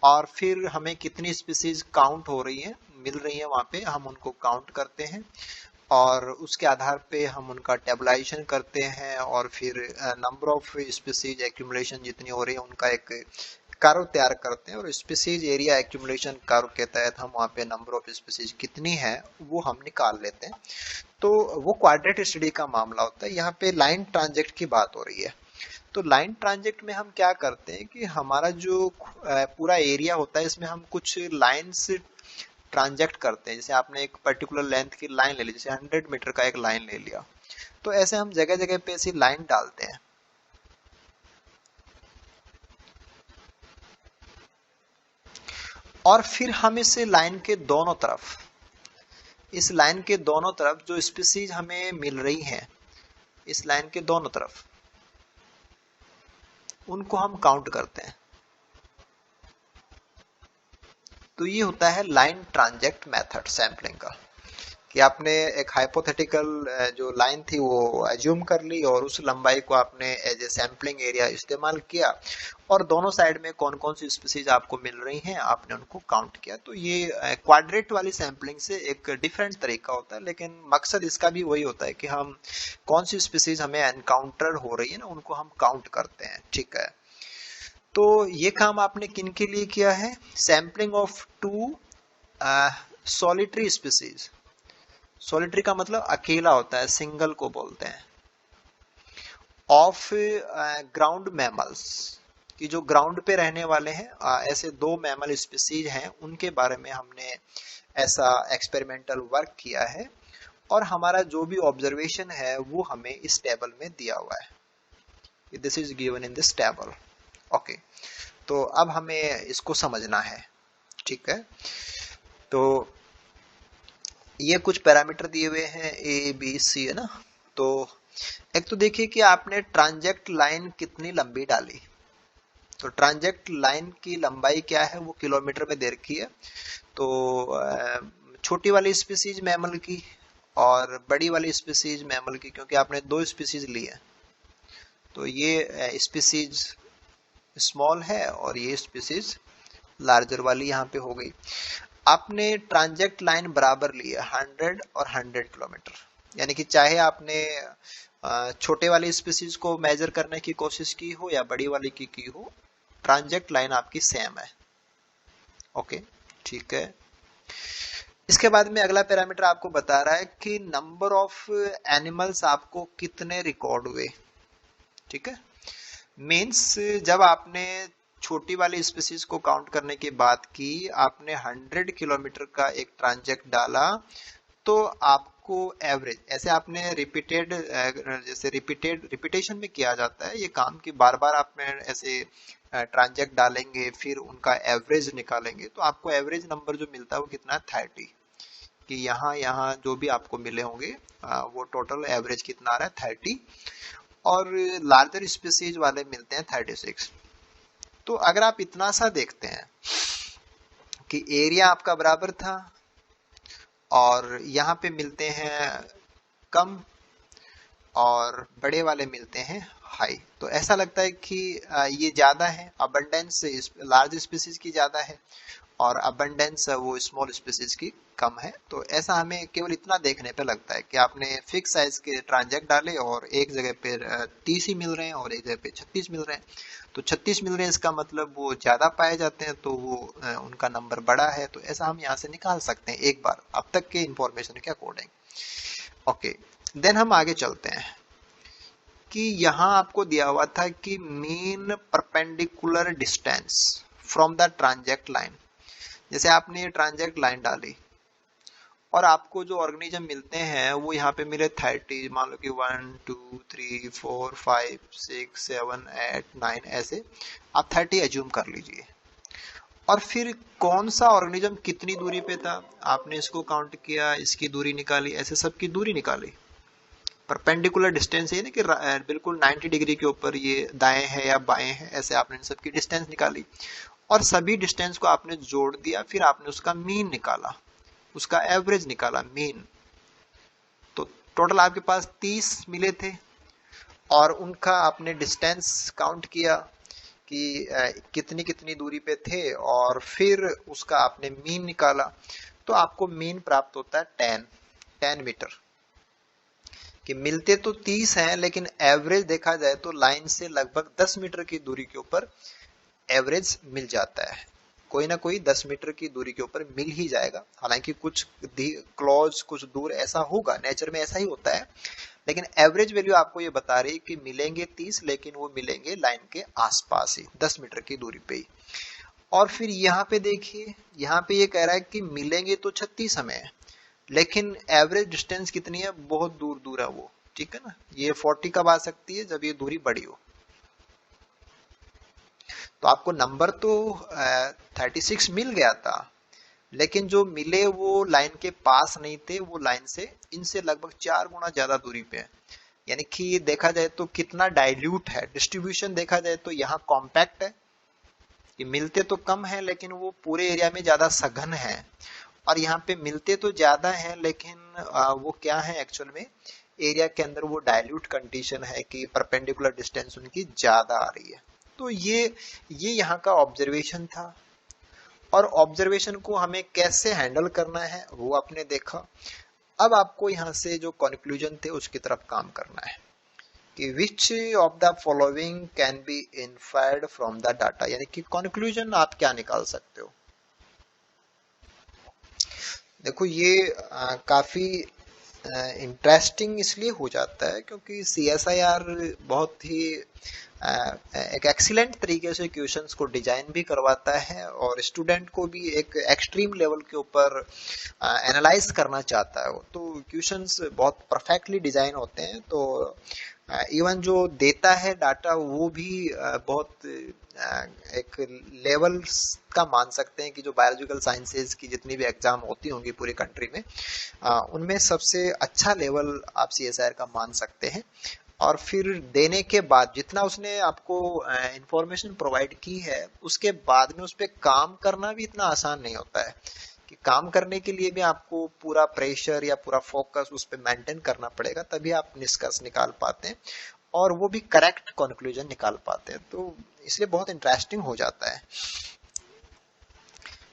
और फिर हमें कितनी स्पीसीज काउंट हो रही है मिल रही है वहां पे हम उनको काउंट करते हैं और उसके आधार पे हम उनका टेबलाइजेशन करते हैं और फिर नंबर ऑफ स्पीसीज एक्यूमुलेशन जितनी हो रही है उनका एक कर्व तैयार करते हैं और स्पीसीज एरिया एक्यूमुलेशन कर्व के तहत हम वहाँ पे नंबर ऑफ स्पीसीज कितनी है वो हम निकाल लेते हैं। तो वो क्वाड्रेट स्टडी का मामला होता है। यहाँ पे लाइन ट्रांजेक्ट की बात हो रही है। तो लाइन ट्रांजेक्ट में हम क्या करते हैं कि हमारा जो पूरा एरिया होता है इसमें हम कुछ लाइंस ट्रांजेक्ट करते हैं। जैसे आपने एक पर्टिकुलर लेंथ की लाइन ले ली, जैसे 100 मीटर का एक लाइन ले लिया, तो ऐसे हम जगह जगह पे ऐसी लाइन डालते हैं। और फिर हम इस लाइन के दोनों तरफ, इस लाइन के दोनों तरफ जो स्पीसीज हमें मिल रही हैं, इस लाइन के दोनों तरफ उनको हम काउंट करते हैं। तो ये होता है लाइन ट्रांजेक्ट मेथड सैंपलिंग का, कि आपने एक हाइपोथेटिकल जो लाइन थी वो एज्यूम कर ली और उस लंबाई को आपने एज ए सैंपलिंग एरिया इस्तेमाल किया और दोनों साइड में कौन कौन सी स्पीसीज आपको मिल रही हैं आपने उनको काउंट किया। तो ये क्वाड्रेट वाली सैंपलिंग से एक डिफरेंट तरीका होता है, लेकिन मकसद इसका भी वही होता है कि हम कौन सी स्पीसीज हमें एनकाउंटर हो रही है ना उनको हम काउंट करते हैं। ठीक है, तो ये काम आपने किन के लिए किया है? Sampling of two solitary species. Solitary का मतलब अकेला होता है, सिंगल को बोलते हैं। ऑफ ग्राउंड मैमल्स, कि जो ग्राउंड पे रहने वाले हैं, ऐसे दो मैमल स्पीसीज हैं उनके बारे में हमने ऐसा एक्सपेरिमेंटल वर्क किया है और हमारा जो भी ऑब्जर्वेशन है वो हमें इस टेबल में दिया हुआ है। This is given in this table. Okay, तो अब हमें इसको समझना है। ठीक है, तो ये कुछ पैरामीटर दिए हुए हैं ए बी सी, है ना। तो एक तो देखिए कि आपने ट्रांजेक्ट लाइन कितनी लंबी डाली। तो ट्रांजेक्ट लाइन की लंबाई क्या है वो किलोमीटर में दे रखी है। तो छोटी वाली स्पीसीज मैमल की और बड़ी वाली स्पीसीज मैमल की, क्योंकि आपने दो स्पीसीज ली है, तो ये स्पीसीज स्मॉल है और ये स्पीसीज लार्जर वाली यहाँ पे हो गई। आपने ट्रांजेक्ट लाइन बराबर ली है 100 और 100 किलोमीटर, यानी कि चाहे आपने छोटे वाली स्पीसीज को मेजर करने की कोशिश की हो या बड़ी वाली की हो, ट्रांजेक्ट लाइन आपकी सेम है। ओके, ठीक है। इसके बाद में अगला पैरामीटर आपको बता रहा है कि नंबर ऑफ एनिमल्स आपको कितने रिकॉर्ड हुए। ठीक है, मीन्स जब आपने छोटी वाली स्पीसीज को काउंट करने की बात की, आपने 100 किलोमीटर का एक ट्रांजेक्ट डाला, तो आपको एवरेज, ऐसे आपने रिपीटेड, जैसे रिपीटेशन में किया जाता है ये काम, कि बार बार आप में ऐसे ट्रांजेक्ट डालेंगे फिर उनका एवरेज निकालेंगे, तो आपको एवरेज नंबर जो मिलता है वो कितना है 30, कि यहाँ यहाँ जो भी आपको मिले होंगे वो टोटल एवरेज कितना आ रहा है 30, और लार्जर स्पीसीज वाले मिलते हैं 36। तो अगर आप इतना सा देखते हैं कि एरिया आपका बराबर था और यहाँ पे मिलते हैं कम और बड़े वाले मिलते हैं हाई, तो ऐसा लगता है कि ये ज्यादा है, अबंडेंस लार्ज स्पीसीज की ज्यादा है और अबंडेंस वो स्मॉल स्पीसीज की कम है। तो ऐसा हमें केवल इतना देखने पे लगता है कि आपने फिक्स साइज के ट्रांजेक्ट डाले और एक जगह पे 30 ही मिल रहे हैं और एक जगह पे 36 मिल रहे हैं। तो 36 मिल रहे हैं इसका मतलब वो ज्यादा पाए जाते हैं, तो वो उनका नंबर बड़ा है। तो ऐसा हम यहाँ से निकाल सकते हैं एक बार अब तक के इंफॉर्मेशन के अकॉर्डिंग। ओके, देन हम आगे चलते हैं कि यहाँ आपको दिया हुआ था कि mean perpendicular distance from the ट्रांजेक्ट line. जैसे आपने ये ट्रांजेक्ट लाइन डाली और आपको जो ऑर्गेनिज्म मिलते हैं वो यहाँ पे मिले 30, मान लो कि 1 2 3 4 5 6 7 8 9 ऐसे आप 30 एज्यूम कर लीजिए। और फिर कौन सा ऑर्गेनिज्म कितनी दूरी पे था आपने इसको काउंट किया, इसकी दूरी निकाली, ऐसे सबकी दूरी निकाली। परपेंडिकुलर डिस्टेंस ये ना कि बिल्कुल 90 डिग्री के ऊपर ये दाएं है या बाएं है, ऐसे आपने सबकी डिस्टेंस निकाली और सभी डिस्टेंस को आपने जोड़ दिया। फिर आपने उसका मीन निकाला, उसका एवरेज निकाला, मीन। तो टोटल आपके पास 30 मिले थे और उनका आपने डिस्टेंस काउंट किया कि कितनी कितनी दूरी पे थे और फिर उसका आपने मीन निकाला। तो आपको मीन प्राप्त होता है 10 मीटर। कि मिलते तो 30 हैं लेकिन एवरेज देखा जाए तो लाइन से लगभग 10 मीटर की दूरी के ऊपर एवरेज मिल जाता है। कोई ना कोई 10 मीटर की दूरी के ऊपर मिल ही जाएगा। हालांकि कुछ क्लोज कुछ दूर ऐसा होगा, नेचर में ऐसा ही होता है, लेकिन एवरेज वैल्यू आपको ये बता रही है कि मिलेंगे 30 लेकिन वो मिलेंगे लाइन के आसपास ही 10 मीटर की दूरी पे ही। और फिर यहाँ पे देखिए, यहाँ पे ये कह रहा है कि मिलेंगे तो 36 हमें, लेकिन एवरेज डिस्टेंस कितनी है, बहुत दूर दूर है वो। ठीक है ना, ये 40 कब आ सकती है, जब ये दूरी बड़ी हो। तो आपको नंबर तो 36 मिल गया था, लेकिन जो मिले वो लाइन के पास नहीं थे, वो लाइन से इनसे लगभग 4 गुना ज्यादा दूरी पे है। यानी कि देखा जाए तो कितना डाइल्यूट है डिस्ट्रीब्यूशन, देखा जाए तो यहाँ कॉम्पैक्ट है, ये मिलते तो कम है लेकिन वो पूरे एरिया में ज्यादा सघन है। और यहाँ पे मिलते तो ज्यादा है लेकिन वो क्या है एक्चुअल में एरिया के अंदर वो डाइल्यूट कंडीशन है कि परपेंडिकुलर डिस्टेंस उनकी ज्यादा आ रही है। तो ये यहाँ का ऑब्जर्वेशन था और ऑब्जर्वेशन को हमें कैसे हैंडल करना है वो आपने देखा। अब आपको यहाँ से जो कंक्लूजन थे उसकी तरफ काम करना है कि which of the following can be inferred from the data, यानी कि कंक्लूजन आप क्या निकाल सकते हो। देखो ये काफी इंटरेस्टिंग इसलिए हो जाता है क्योंकि CSIR बहुत ही एक एक्सीलेंट तरीके से क्वेश्चंस को डिजाइन भी करवाता है और स्टूडेंट को भी एक एक्सट्रीम लेवल के ऊपर एनालाइज करना चाहता है। तो क्वेश्चंस बहुत परफेक्टली डिजाइन होते हैं। तो इवन जो देता है डाटा वो भी बहुत एक लेवल का मान सकते हैं कि जो बायोलॉजिकल साइंसेज की जितनी भी एग्जाम होती होंगी पूरी कंट्री में, उनमें सबसे अच्छा लेवल आप CSIR का मान सकते हैं। और फिर देने के बाद जितना उसने आपको इंफॉर्मेशन प्रोवाइड की है उसके बाद में उस पर काम करना भी इतना आसान नहीं होता है कि काम करने के लिए भी आपको पूरा प्रेशर या पूरा फोकस उस पर मेंटेन करना पड़ेगा, तभी आप निष्कर्ष निकाल पाते हैं और वो भी करेक्ट कंक्लूजन निकाल पाते हैं। तो इसलिए बहुत इंटरेस्टिंग हो जाता है।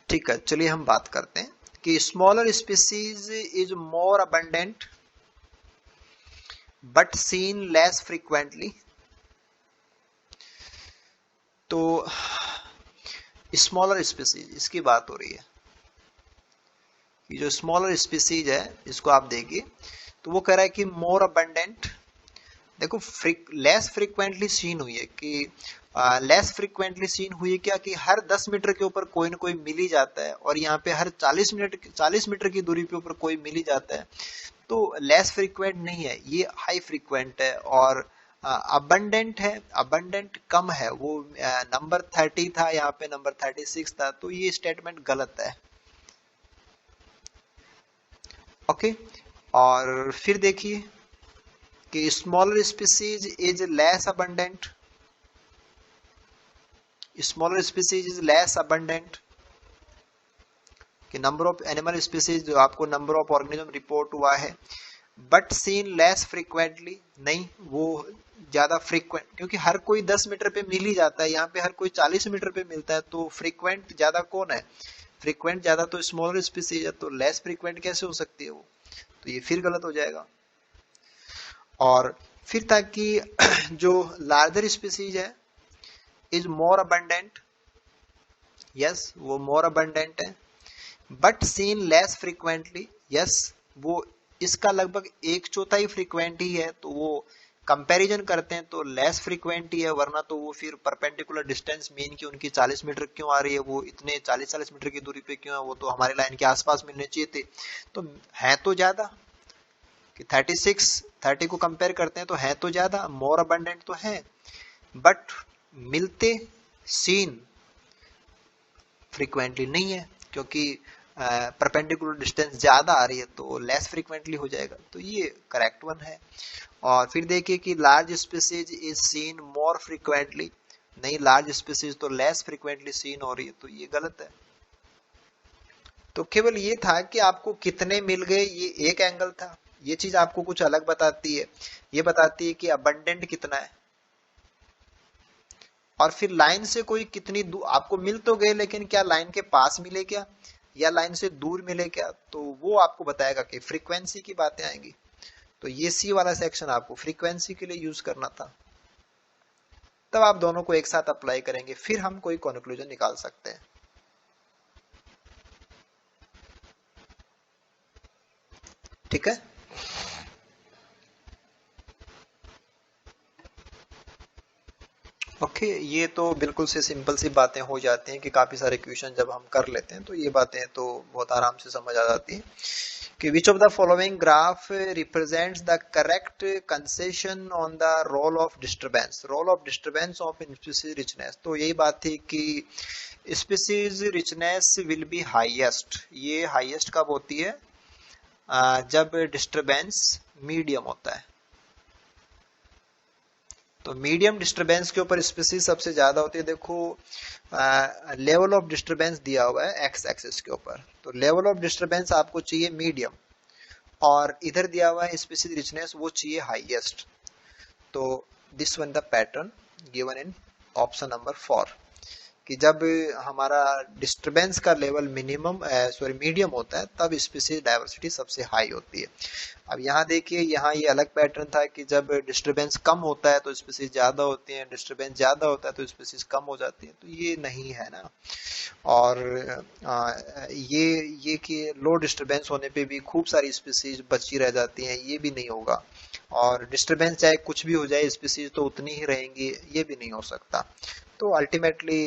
ठीक है, चलिए हम बात करते हैं कि smaller species is more abundant but seen less frequently. तो स्मॉलर स्पीसीज इसकी बात हो रही है कि जो स्मॉलर स्पीसीज है इसको आप देखिए तो वो कह रहा है कि मोर अबंडेंट। देखो लेस फ्रीक्वेंटली सीन हुई है कि लेस फ्रीक्वेंटली सीन हुई है क्या कि हर 10 मीटर के ऊपर कोई ना कोई मिल ही जाता है और यहाँ पे हर 40 मीटर की दूरी पे ऊपर कोई मिल ही जाता है। तो लेस फ्रीक्वेंट नहीं है, ये हाई फ्रीक्वेंट है। और अबंडेंट है, अबंडेंट कम है, वो नंबर 30 था, यहाँ पे नंबर 36 था, तो ये स्टेटमेंट गलत है। ओके, और फिर देखिए कि smaller species is less abundant, smaller species is less abundant कि नंबर ऑफ एनिमल स्पीसीज जो आपको नंबर ऑफ ऑर्गेनिज्म रिपोर्ट हुआ है, बट सीन लेस फ्रीक्वेंटली, नहीं वो ज्यादा फ्रीक्वेंट, क्योंकि हर कोई 10 मीटर पे मिल ही जाता है, यहाँ पे हर कोई 40 मीटर पे मिलता है, तो फ्रीक्वेंट ज्यादा कौन है, फ्रीक्वेंट ज्यादा तो स्मॉलर स्पीसीज है, तो लेस फ्रीक्वेंट कैसे हो सकती है वो, तो ये फिर गलत हो जाएगा। और फिर ताकि जो लार्जर स्पीसीज है इज मोर अबंडेंट, यस वो मोर अबंडेंट है, but seen less frequently, yes वो इसका लगभग 1/4 फ्रीक्वेंट ही है, तो वो कंपैरिजन करते हैं तो लेस फ्रीक्वेंट ही है, वरना तो वो फिर परपेंडिकुलर डिस्टेंस मीन की उनकी 40 मीटर क्यों आ रही है, वो इतने 40-40 मीटर की दूरी पे क्यों है, वो तो हमारे लाइन के आसपास मिलने चाहिए थे। तो है तो ज्यादा कि 30 को कंपेयर करते हैं तो है तो ज्यादा, मोर अबंडेंट तो है, बट मिलते सीन फ्रीक्वेंटली नहीं है, क्योंकि परपेंडिकुलर डिस्टेंस ज्यादा आ रही है तो लेस फ्रीक्वेंटली हो जाएगा। तो ये करेक्ट वन है। और फिर देखिए कि large species is seen more frequently, नहीं, लार्ज स्पीसीज तो लेस फ्रीक्वेंटली सीन हो रही है, तो ये गलत है। तो केवल ये था कि आपको कितने मिल गए, ये एक एंगल था। ये चीज आपको कुछ अलग बताती है, ये बताती है कि अबंडेंट कितना है। और फिर लाइन से कोई कितनी दूर आपको मिल तो गए, लेकिन क्या लाइन के पास मिले क्या या लाइन से दूर मिले क्या, तो वो आपको बताएगा कि फ्रीक्वेंसी की बातें आएंगी। तो ये सी वाला सेक्शन आपको फ्रीक्वेंसी के लिए यूज करना था। तब आप दोनों को एक साथ अप्लाई करेंगे, फिर हम कोई कंक्लूजन निकाल सकते हैं। ठीक है। ओके, ये तो बिल्कुल से सिंपल सी बातें हो जाती हैं कि काफी सारे क्वेश्चन जब हम कर लेते हैं तो ये बातें तो बहुत आराम से समझ आ जाती हैं कि which of the following graph represents the correct concession on the role of disturbance of species richness. तो यही बात थी कि species richness will be highest. ये हाईएस्ट कब होती है? जब डिस्टरबेंस मीडियम होता है। तो मीडियम डिस्टरबेंस के ऊपर स्पीसीज सबसे ज्यादा होती है। देखो लेवल ऑफ डिस्टरबेंस दिया हुआ है एक्स एक्सिस के ऊपर, तो लेवल ऑफ डिस्टरबेंस आपको चाहिए मीडियम, और इधर दिया हुआ है स्पीसीज रिचनेस, वो चाहिए हाईएस्ट। तो this one the pattern given in option number 4 कि जब हमारा डिस्टरबेंस का लेवल मीडियम होता है तब स्पीसीज डायवर्सिटी सबसे हाई होती है। अब यहाँ देखिए, यहाँ ये अलग पैटर्न था कि जब डिस्टरबेंस कम होता है तो स्पीसीज ज्यादा होती है, डिस्टरबेंस ज्यादा होता है तो स्पीसीज कम हो जाती है, तो ये नहीं है ना। और ये कि लो डिस्टरबेंस होने पे भी खूब सारी स्पीसीज बची रह जाती हैं, ये भी नहीं होगा। और डिस्टरबेंस चाहे कुछ भी हो जाए, स्पीसीज तो उतनी ही रहेंगी, ये भी नहीं हो सकता। तो अल्टीमेटली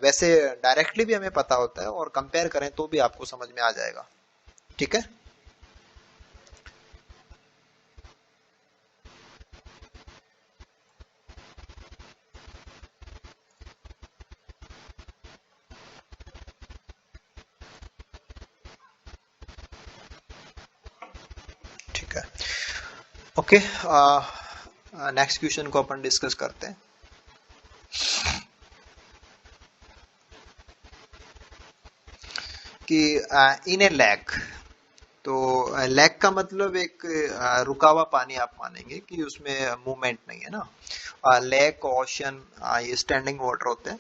वैसे डायरेक्टली भी हमें पता होता है और कंपेयर करें तो भी आपको समझ में आ जाएगा। ठीक है। ठीक है। ओके, नेक्स्ट क्वेश्चन को अपन डिस्कस करते हैं कि इन ए लैक, तो लैक का मतलब एक रुका हुआ पानी आप मानेंगे कि उसमें मूवमेंट नहीं है ना। लैक, ओशन, ये स्टैंडिंग वाटर होते हैं।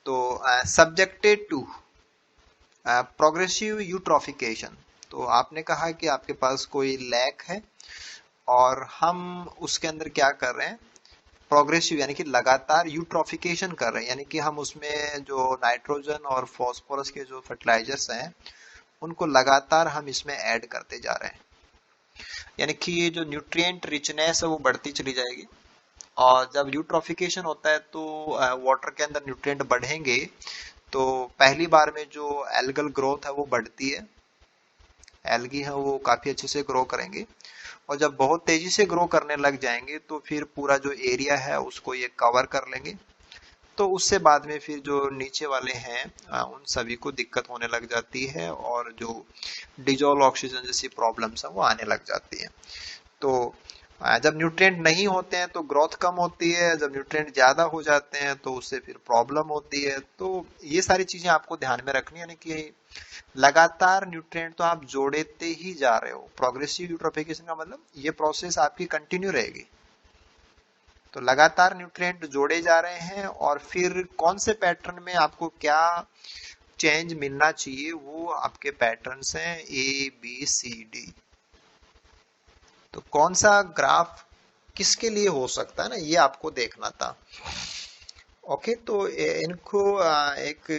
तो सब्जेक्टेड टू प्रोग्रेसिव यूट्रोफिकेशन, तो आपने कहा कि आपके पास कोई लैक है और हम उसके अंदर क्या कर रहे हैं, प्रोग्रेसिव यानी कि लगातार यूट्रोफिकेशन कर रहे हैं, यानी कि हम उसमें जो नाइट्रोजन और फॉस्फोरस के जो फर्टिलाइजर्स हैं उनको लगातार हम इसमें ऐड करते जा रहे हैं, यानी कि ये जो न्यूट्रिएंट रिचनेस है वो बढ़ती चली जाएगी। और जब यूट्रोफिकेशन होता है तो वाटर के अंदर न्यूट्रिएंट बढ़ेंगे, तो पहली बार में जो एल्गल ग्रोथ है वो बढ़ती है, एल्गी है वो काफी अच्छे से ग्रो करेंगे, और जब बहुत तेजी से ग्रो करने लग जाएंगे तो फिर पूरा जो एरिया है उसको ये कवर कर लेंगे। तो उससे बाद में फिर जो नीचे वाले हैं उन सभी को दिक्कत होने लग जाती है, और जो डिजोल्व ऑक्सीजन जैसी प्रॉब्लम्स है वो आने लग जाती है। तो जब न्यूट्रिएंट नहीं होते हैं तो ग्रोथ कम होती है, जब न्यूट्रिएंट ज्यादा हो जाते हैं तो उससे फिर प्रॉब्लम होती है। तो ये सारी चीजें आपको ध्यान में रखनी है, यानी कि लगातार न्यूट्रिएंट तो आप जोड़ते ही जा रहे हो। प्रोग्रेसिव यूट्रोफिकेशन का मतलब ये प्रोसेस आपकी कंटिन्यू रहेगी, तो लगातार न्यूट्रिएंट जोड़े जा रहे हैं, और फिर कौन से पैटर्न में आपको क्या चेंज मिलना चाहिए वो आपके पैटर्न्स हैं ABCD। तो कौन सा ग्राफ किसके लिए हो सकता है ना, ये आपको देखना था। ओके, तो इनको एक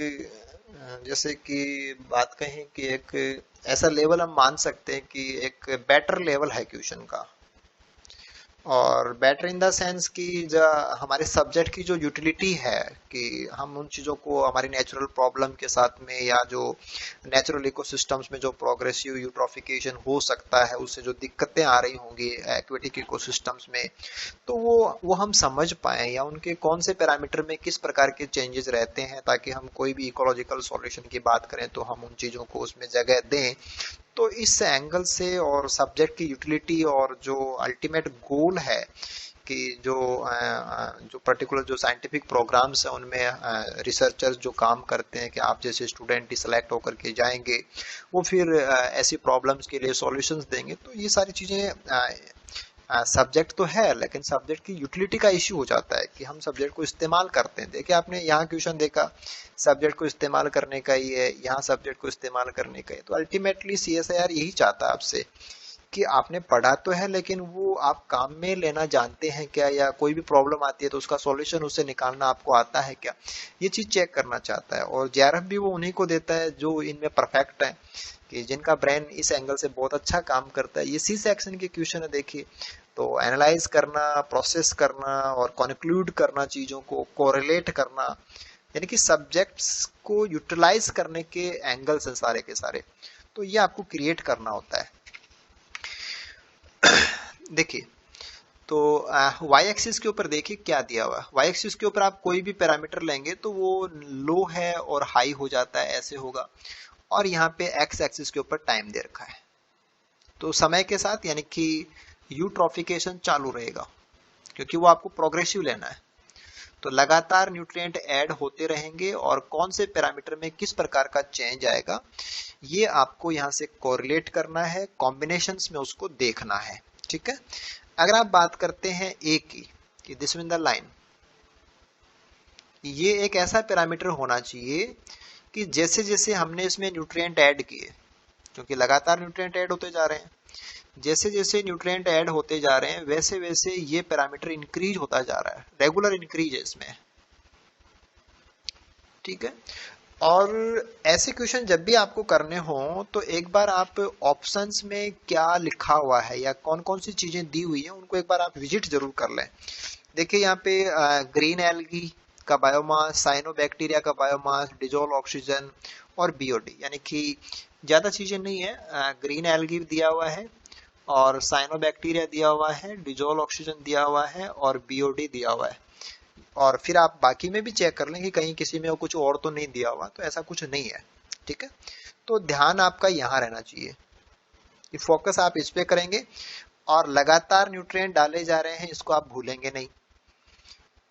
जैसे कि बात कहें कि एक ऐसा लेवल हम मान सकते हैं कि एक बेटर लेवल है क्वेश्चन का। और बेटर इन द सेंस कि जो हमारे सब्जेक्ट की जो यूटिलिटी है कि हम उन चीज़ों को हमारी नेचुरल प्रॉब्लम के साथ में या जो नेचुरल इकोसिस्टम्स में जो प्रोग्रेसिव यूट्रोफिकेशन हो सकता है उससे जो दिक्कतें आ रही होंगी एक्वेटिक इकोसिस्टम्स में, तो वो हम समझ पाएं या उनके कौन से पैरामीटर में किस प्रकार के चेंजेस रहते हैं, ताकि हम कोई भी इकोलॉजिकल सॉल्यूशन की बात करें तो हम उन चीज़ों को उसमें जगह दें। तो इस एंगल से और सब्जेक्ट की यूटिलिटी और जो अल्टीमेट गोल है कि जो पर्टिकुलर जो साइंटिफिक प्रोग्राम्स हैं उनमें रिसर्चर्स जो काम करते हैं कि आप जैसे स्टूडेंट ही सिलेक्ट होकर के जाएंगे, वो फिर ऐसी प्रॉब्लम्स के लिए सॉल्यूशंस देंगे। तो ये सारी चीज़ें सब्जेक्ट तो है, लेकिन सब्जेक्ट की यूटिलिटी का इश्यू हो जाता है कि हम सब्जेक्ट को इस्तेमाल करते हैं। देखिए आपने यहाँ क्वेश्चन देखा, सब्जेक्ट को इस्तेमाल करने का ही है, यहाँ सब्जेक्ट को इस्तेमाल करने का है। तो अल्टीमेटली सीएसआईआर यही चाहता है आपसे कि आपने पढ़ा तो है लेकिन वो आप काम में लेना जानते हैं क्या, या कोई भी प्रॉब्लम आती है तो उसका सॉल्यूशन उससे निकालना आपको आता है क्या, ये चीज चेक करना चाहता है। और जेआरएफ भी वो उन्हीं को देता है जो इनमें परफेक्ट है, कि जिनका ब्रेन इस एंगल से बहुत अच्छा काम करता है। ये सी सेक्शन के क्वेश्चन है देखिए। तो एनालाइज करना, प्रोसेस करना और कॉन्क्लूड करना, चीजों को कोरिलेट करना, यानी कि सब्जेक्ट्स को यूटिलाइज करने के एंगल्स हैं सारे के सारे। तो ये आपको क्रिएट करना होता है। देखिए तो वाई एक्सिस के ऊपर देखिए क्या दिया हुआ है। वाई एक्सिस के ऊपर आप कोई भी पैरामीटर लेंगे तो वो लो है और हाई हो जाता है, ऐसे होगा। और यहाँ पे एक्स एक्सिस के ऊपर टाइम दे रखा है। तो समय के साथ यानी कि यूट्रोफिकेशन चालू रहेगा, क्योंकि वो आपको प्रोग्रेसिव लेना है। तो लगातार न्यूट्रिएंट ऐड होते रहेंगे और कौन से पैरामीटर में किस प्रकार का चेंज आएगा ये आपको यहाँ से कोरिलेट करना है, कॉम्बिनेशंस में उसको देखना है। ठीक है। अगर आप बात करते हैं ए की, कि दिस मीन द लाइन, ये एक ऐसा पैरामीटर होना चाहिए कि जैसे जैसे हमने इसमें न्यूट्रिएंट ऐड किए, क्योंकि लगातार न्यूट्रिएंट ऐड होते जा रहे हैं, जैसे जैसे न्यूट्रिएंट ऐड होते जा रहे हैं वैसे वैसे ये पैरामीटर इंक्रीज होता जा रहा है, रेगुलर इंक्रीज है इसमें। ठीक है। और ऐसे क्वेश्चन जब भी आपको करने हो तो एक बार आप ऑप्शंस में क्या लिखा हुआ है या कौन कौन सी चीजें दी हुई है उनको एक बार आप विजिट जरूर कर लें। देखिए यहाँ पे ग्रीन एल्गी का बायोमास, साइनोबैक्टीरिया का बायोमास, डिजोल्व ऑक्सीजन और बीओडी, यानी कि ज्यादा चीजें नहीं है। ग्रीन एल्गी दिया हुआ है और साइनोबैक्टीरिया दिया हुआ है, डिजोल्व ऑक्सीजन दिया हुआ है और बीओडी दिया हुआ है। और फिर आप बाकी में भी चेक कर लें कि कहीं किसी में कुछ और तो नहीं दिया हुआ, तो ऐसा कुछ नहीं है। ठीक है। तो ध्यान आपका यहाँ रहना चाहिए कि फोकस आप इस पे करेंगे और लगातार न्यूट्रिएंट डाले जा रहे हैं, इसको आप भूलेंगे नहीं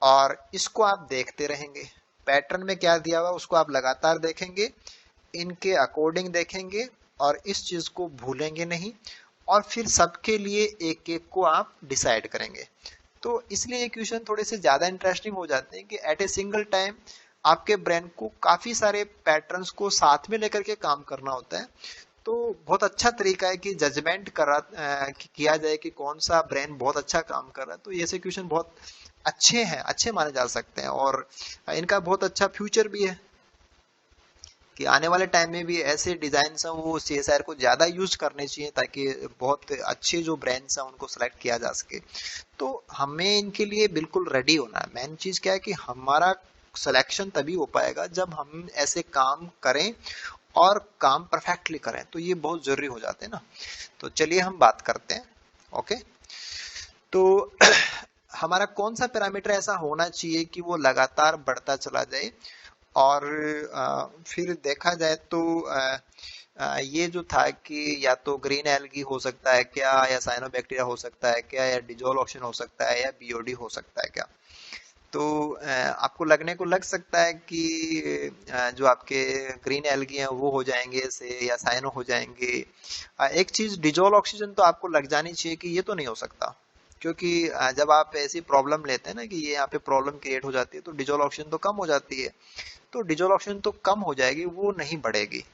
और इसको आप देखते रहेंगे। पैटर्न में क्या दिया हुआ उसको आप लगातार देखेंगे, इनके अकॉर्डिंग देखेंगे और इस चीज को भूलेंगे नहीं, और फिर सबके लिए एक एक को आप डिसाइड करेंगे। तो इसलिए ये क्वेश्चन थोड़े से ज्यादा इंटरेस्टिंग हो जाते हैं कि एट ए सिंगल टाइम आपके ब्रेन को काफी सारे पैटर्न्स को साथ में लेकर के काम करना होता है। तो बहुत अच्छा तरीका है कि जजमेंट किया जाए कि कौन सा ब्रेन बहुत अच्छा काम कर रहा है। तो ये ऐसे क्वेश्चन बहुत अच्छे हैं, अच्छे माने जा सकते हैं और इनका बहुत अच्छा फ्यूचर भी है कि आने वाले टाइम में भी ऐसे डिजाइन हैं वो सीएसआईआर को ज्यादा यूज करने चाहिए, ताकि बहुत अच्छे जो ब्रांड्स हैं उनको सेलेक्ट किया जा सके। तो हमें इनके लिए बिल्कुल रेडी होना है। मेन चीज क्या है कि हमारा सिलेक्शन तभी हो पाएगा जब हम ऐसे काम करें और काम परफेक्टली करें, तो ये बहुत जरूरी हो जाते हैं ना। तो चलिए हम बात करते हैं। ओके। तो हमारा कौन सा पैरामीटर ऐसा होना चाहिए कि वो लगातार बढ़ता चला जाए, और फिर देखा जाए तो ये जो था कि या तो ग्रीन एल्गी हो सकता है क्या, या साइनोबैक्टीरिया हो सकता है क्या, या डिजोल्व ऑक्सीजन हो सकता है, या बीओडी हो सकता है क्या। तो आपको लगने को लग सकता है कि जो आपके ग्रीन एल्गी हैं वो हो जाएंगे से, या साइनो हो जाएंगे। एक चीज डिजोल्व ऑक्सीजन तो आपको लग जानी चाहिए कि ये तो नहीं हो सकता, क्योंकि जब आप ऐसी प्रॉब्लम लेते हैं ना कि ये यहाँ पे प्रॉब्लम क्रिएट हो जाती है तो डिजोल्व ऑक्सीजन तो कम हो जाती है। तो डिजोल्व ऑक्सीजन तो कम हो जाएगी, वो नहीं बढ़ेगी।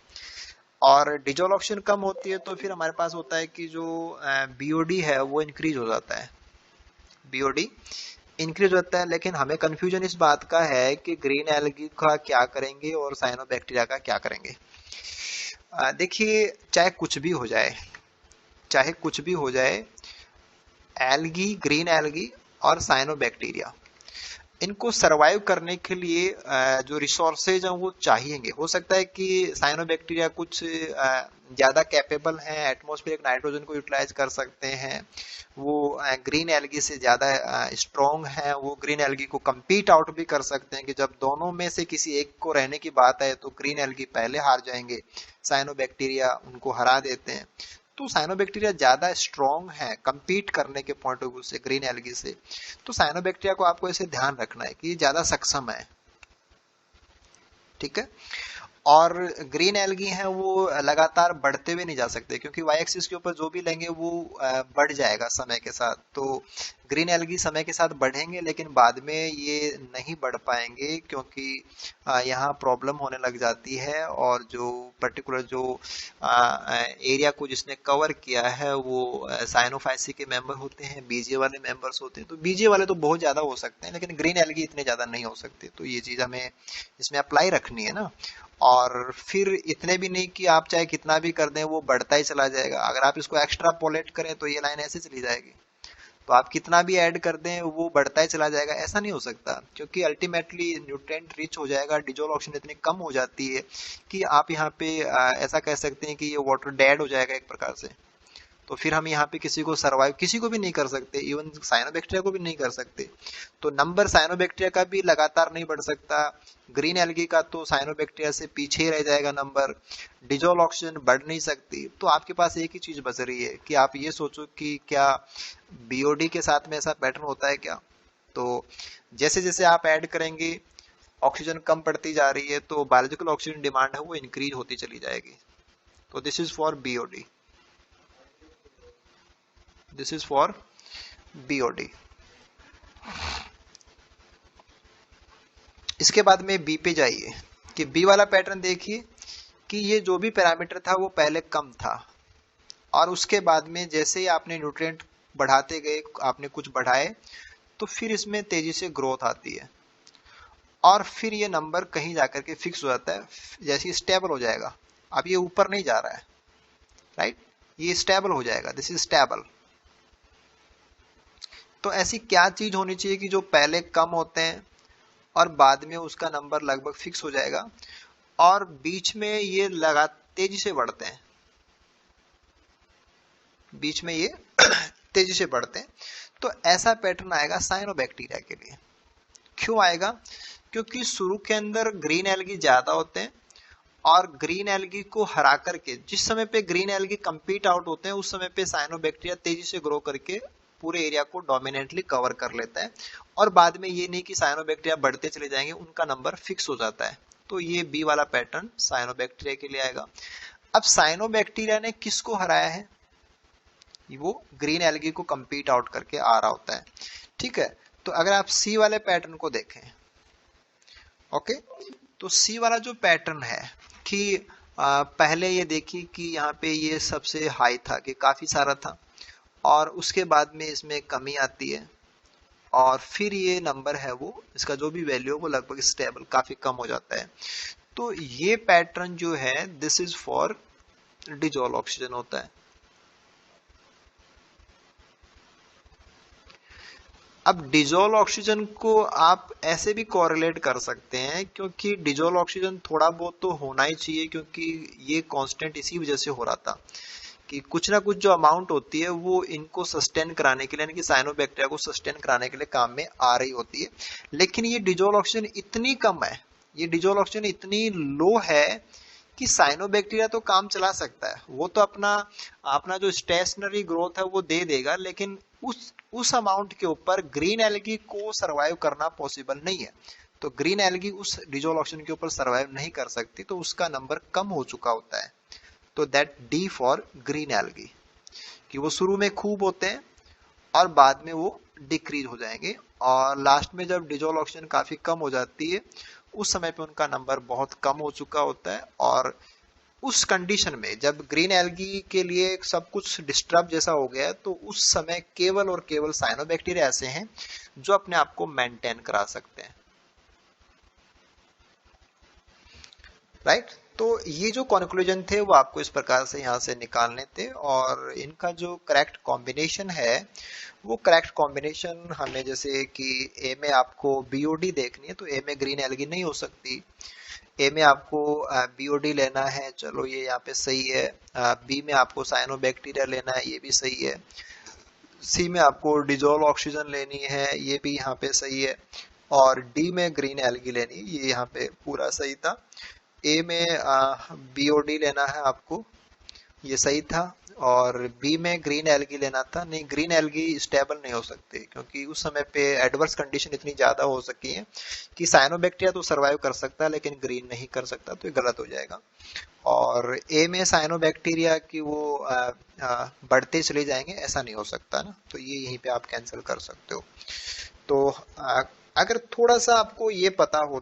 और डिजोल्व ऑक्सीजन कम होती है तो फिर हमारे पास होता है कि जो बीओडी है वो इंक्रीज हो जाता है, बीओडी इंक्रीज होता है। लेकिन हमें कंफ्यूजन इस बात का है कि ग्रीन एल्गी का क्या करेंगे और साइनोबैक्टीरिया का क्या करेंगे। देखिए चाहे कुछ भी हो जाए, चाहे कुछ भी हो जाए, एल्गी, ग्रीन एल्गी और साइनोबैक्टीरिया, इनको सरवाइव करने के लिए जो रिसोर्सेज हैं वो चाहिएंगे। हो सकता है कि साइनोबैक्टीरिया कुछ ज्यादा कैपेबल हैं, एटमॉस्फेरिक नाइट्रोजन को यूटिलाइज कर सकते हैं, वो ग्रीन एल्गी से ज्यादा स्ट्रॉन्ग हैं, वो ग्रीन एल्गी को compete आउट भी कर सकते हैं कि जब दोनों में से किसी एक को रहने की बात है तो ग्रीन एल्गी पहले हार जाएंगे, साइनोबैक्टीरिया उनको हरा देते हैं। तो साइनोबैक्टीरिया ज्यादा स्ट्रॉन्ग है compete करने के पॉइंट ऑफ व्यू से ग्रीन एल्गी से। तो साइनोबैक्टीरिया को आपको ऐसे ध्यान रखना है कि ये ज्यादा सक्षम है, ठीक है। और ग्रीन एल्गी हैं वो लगातार बढ़ते हुए नहीं जा सकते, क्योंकि वाई एक्सिस के ऊपर जो भी लेंगे वो बढ़ जाएगा समय के साथ। तो ग्रीन एल्गी समय के साथ बढ़ेंगे लेकिन बाद में ये नहीं बढ़ पाएंगे, क्योंकि यहाँ प्रॉब्लम होने लग जाती है, और जो पर्टिकुलर जो एरिया को जिसने कवर किया है वो साइनोफाइसी के मेंबर होते हैं, बीजे वाले मेंबर्स होते हैं। तो बीजे वाले तो बहुत ज्यादा हो सकते हैं लेकिन ग्रीन एल्गी इतने ज्यादा नहीं हो सकते। तो ये चीज हमें इसमें अप्लाई रखनी है ना। और फिर इतने भी नहीं कि आप चाहे कितना भी कर दें वो बढ़ता ही चला जाएगा। अगर आप इसको एक्स्ट्रापोलेट करें तो ये लाइन ऐसे चली जाएगी, तो आप कितना भी ऐड कर दें वो बढ़ता ही चला जाएगा, ऐसा नहीं हो सकता, क्योंकि अल्टीमेटली न्यूट्रिएंट रिच हो जाएगा, डिजोल्व ऑक्सीजन इतनी कम हो जाती है कि आप यहाँ पे ऐसा कह सकते हैं कि ये वाटर डेड हो जाएगा एक प्रकार से। तो फिर हम यहाँ पे किसी को सरवाइव किसी को भी नहीं कर सकते, इवन साइनोबैक्टीरिया को भी नहीं कर सकते। तो नंबर साइनोबैक्टीरिया का भी लगातार नहीं बढ़ सकता, ग्रीन एल्गी का तो साइनोबैक्टीरिया से पीछे ही रह जाएगा नंबर, डिजोल्व ऑक्सीजन बढ़ नहीं सकती। तो आपके पास एक ही चीज बच रही है कि आप ये सोचो कि क्या बीओडी के साथ में ऐसा पैटर्न होता है क्या। तो जैसे जैसे आप ऐड करेंगे ऑक्सीजन कम पड़ती जा रही है, तो बायोलॉजिकल ऑक्सीजन डिमांड है वो इंक्रीज होती चली जाएगी। तो this is for BOD, this is for BOD. इसके बाद में बी पे जाइए कि बी वाला पैटर्न देखिए कि ये जो भी पैरामीटर था वो पहले कम था, और उसके बाद में जैसे ही आपने न्यूट्रिएंट बढ़ाते गए, आपने कुछ बढ़ाए, तो फिर इसमें तेजी से ग्रोथ आती है, और फिर ये नंबर कहीं जाकर के फिक्स हो जाता है, जैसे स्टेबल हो जाएगा। अब ये ऊपर नहीं जा रहा है, राइट, ये स्टेबल हो जाएगा, दिस इज स्टेबल। तो ऐसी क्या चीज होनी चाहिए कि जो पहले कम होते हैं और बाद में उसका नंबर लगभग फिक्स हो जाएगा, और बीच में ये लगा तेजी से बढ़ते हैं, बीच में ये तेजी से बढ़ते हैं। तो ऐसा पैटर्न आएगा साइनोबैक्टीरिया के लिए। क्यों आएगा? क्योंकि शुरू के अंदर ग्रीन एल्गी ज्यादा होते हैं, और ग्रीन एल्गी को हरा करके जिस समय पे ग्रीन एल्गी कंपीट आउट होते हैं उस समय पे साइनोबैक्टीरिया तेजी से ग्रो करके पूरे एरिया को डोमिनेटली कवर कर लेता है, और बाद में ये नहीं कि साइनोबैक्टीरिया बढ़ते चले जाएंगे, उनका नंबर फिक्स हो जाता है। तो ये बी वाला पैटर्न साइनोबैक्टीरिया के लिए आएगा। अब साइनोबैक्टीरिया ने किसको हराया है? वो ग्रीन एल्गी को कंपीट आउट करके आ रहा होता है, ठीक है। तो अगर आप सी वाले पैटर्न को देखें, ओके, तो सी वाला जो पैटर्न है कि पहले ये देखिए कि यहाँ पे ये सबसे हाई था कि काफी सारा था, और उसके बाद में इसमें कमी आती है, और फिर ये नंबर है वो इसका जो भी वैल्यू है वो लगभग स्टेबल काफी कम हो जाता है। तो ये पैटर्न जो है this is for dissolve oxygen होता है। अब डिजोल्व ऑक्सीजन को आप ऐसे भी कोरिलेट कर सकते हैं, क्योंकि डिजोल्व ऑक्सीजन थोड़ा बहुत तो होना ही चाहिए, क्योंकि ये कांस्टेंट इसी वजह से हो रहा था कि कुछ ना कुछ जो अमाउंट होती है वो इनको सस्टेन कराने के लिए, यानी कि साइनोबैक्टीरिया को सस्टेन कराने के लिए काम में आ रही होती है। लेकिन ये डिजोल्व ऑक्सीजन इतनी कम है, ये डिजोल्व ऑक्सीजन इतनी लो है कि साइनोबैक्टीरिया तो काम चला सकता है, वो तो अपना अपना जो स्टेशनरी ग्रोथ है वो दे देगा, लेकिन उस अमाउंट के ऊपर ग्रीन एल्गी को सरवाइव करना पॉसिबल नहीं है। तो ग्रीन एल्गी उस डिजोल्व ऑक्सीजन के ऊपर सरवाइव नहीं कर सकती, तो उसका नंबर कम हो चुका होता है। तो that D for green algae, कि वो शुरू में खूब होते हैं और बाद में वो डिक्रीज हो जाएंगे, और लास्ट में जब डिजोल्व ऑक्सीजन काफी कम हो जाती है उस समय पे उनका नंबर बहुत कम हो चुका होता है। और उस कंडीशन में जब ग्रीन एल्गी के लिए सब कुछ डिस्टर्ब जैसा हो गया है, तो उस समय केवल और केवल साइनोबैक्टीरिया ऐसे हैं जो अपने आप को मेंटेन करा सकते हैं, राइट। तो ये जो कंक्लूजन थे वो आपको इस प्रकार से यहाँ से निकालने थे, और इनका जो करेक्ट कॉम्बिनेशन है वो करेक्ट कॉम्बिनेशन हमें, जैसे कि ए में आपको बीओडी देखनी है तो ए में ग्रीन एल्गी नहीं हो सकती। ए में आपको बीओडी लेना है, चलो ये यहाँ पे सही है। बी में आपको साइनोबैक्टीरिया लेना है, ये भी सही है। सी में आपको डिजोल्व ऑक्सीजन लेनी है, ये भी यहाँ पे सही है। और डी में ग्रीन एल्गी लेनी है, ये यहाँ पे पूरा सही था। ए में बीओडी लेना है आपको, ये सही था। और बी में ग्रीन एल्गी लेना था, नहीं ग्रीन एल्गी स्टेबल नहीं हो सकती क्योंकि उस समय पे एडवर्स कंडीशन इतनी ज्यादा हो सकी है कि साइनोबैक्टीरिया तो सरवाइव कर सकता है लेकिन ग्रीन नहीं कर सकता, तो ये गलत हो जाएगा। और ए में साइनोबैक्टीरिया की वो बढ़ते चले जाएंगे, ऐसा नहीं हो सकता ना, तो ये यहीं पे आप कैंसिल कर सकते हो। तो अगर थोड़ा सा आपको ये पता हो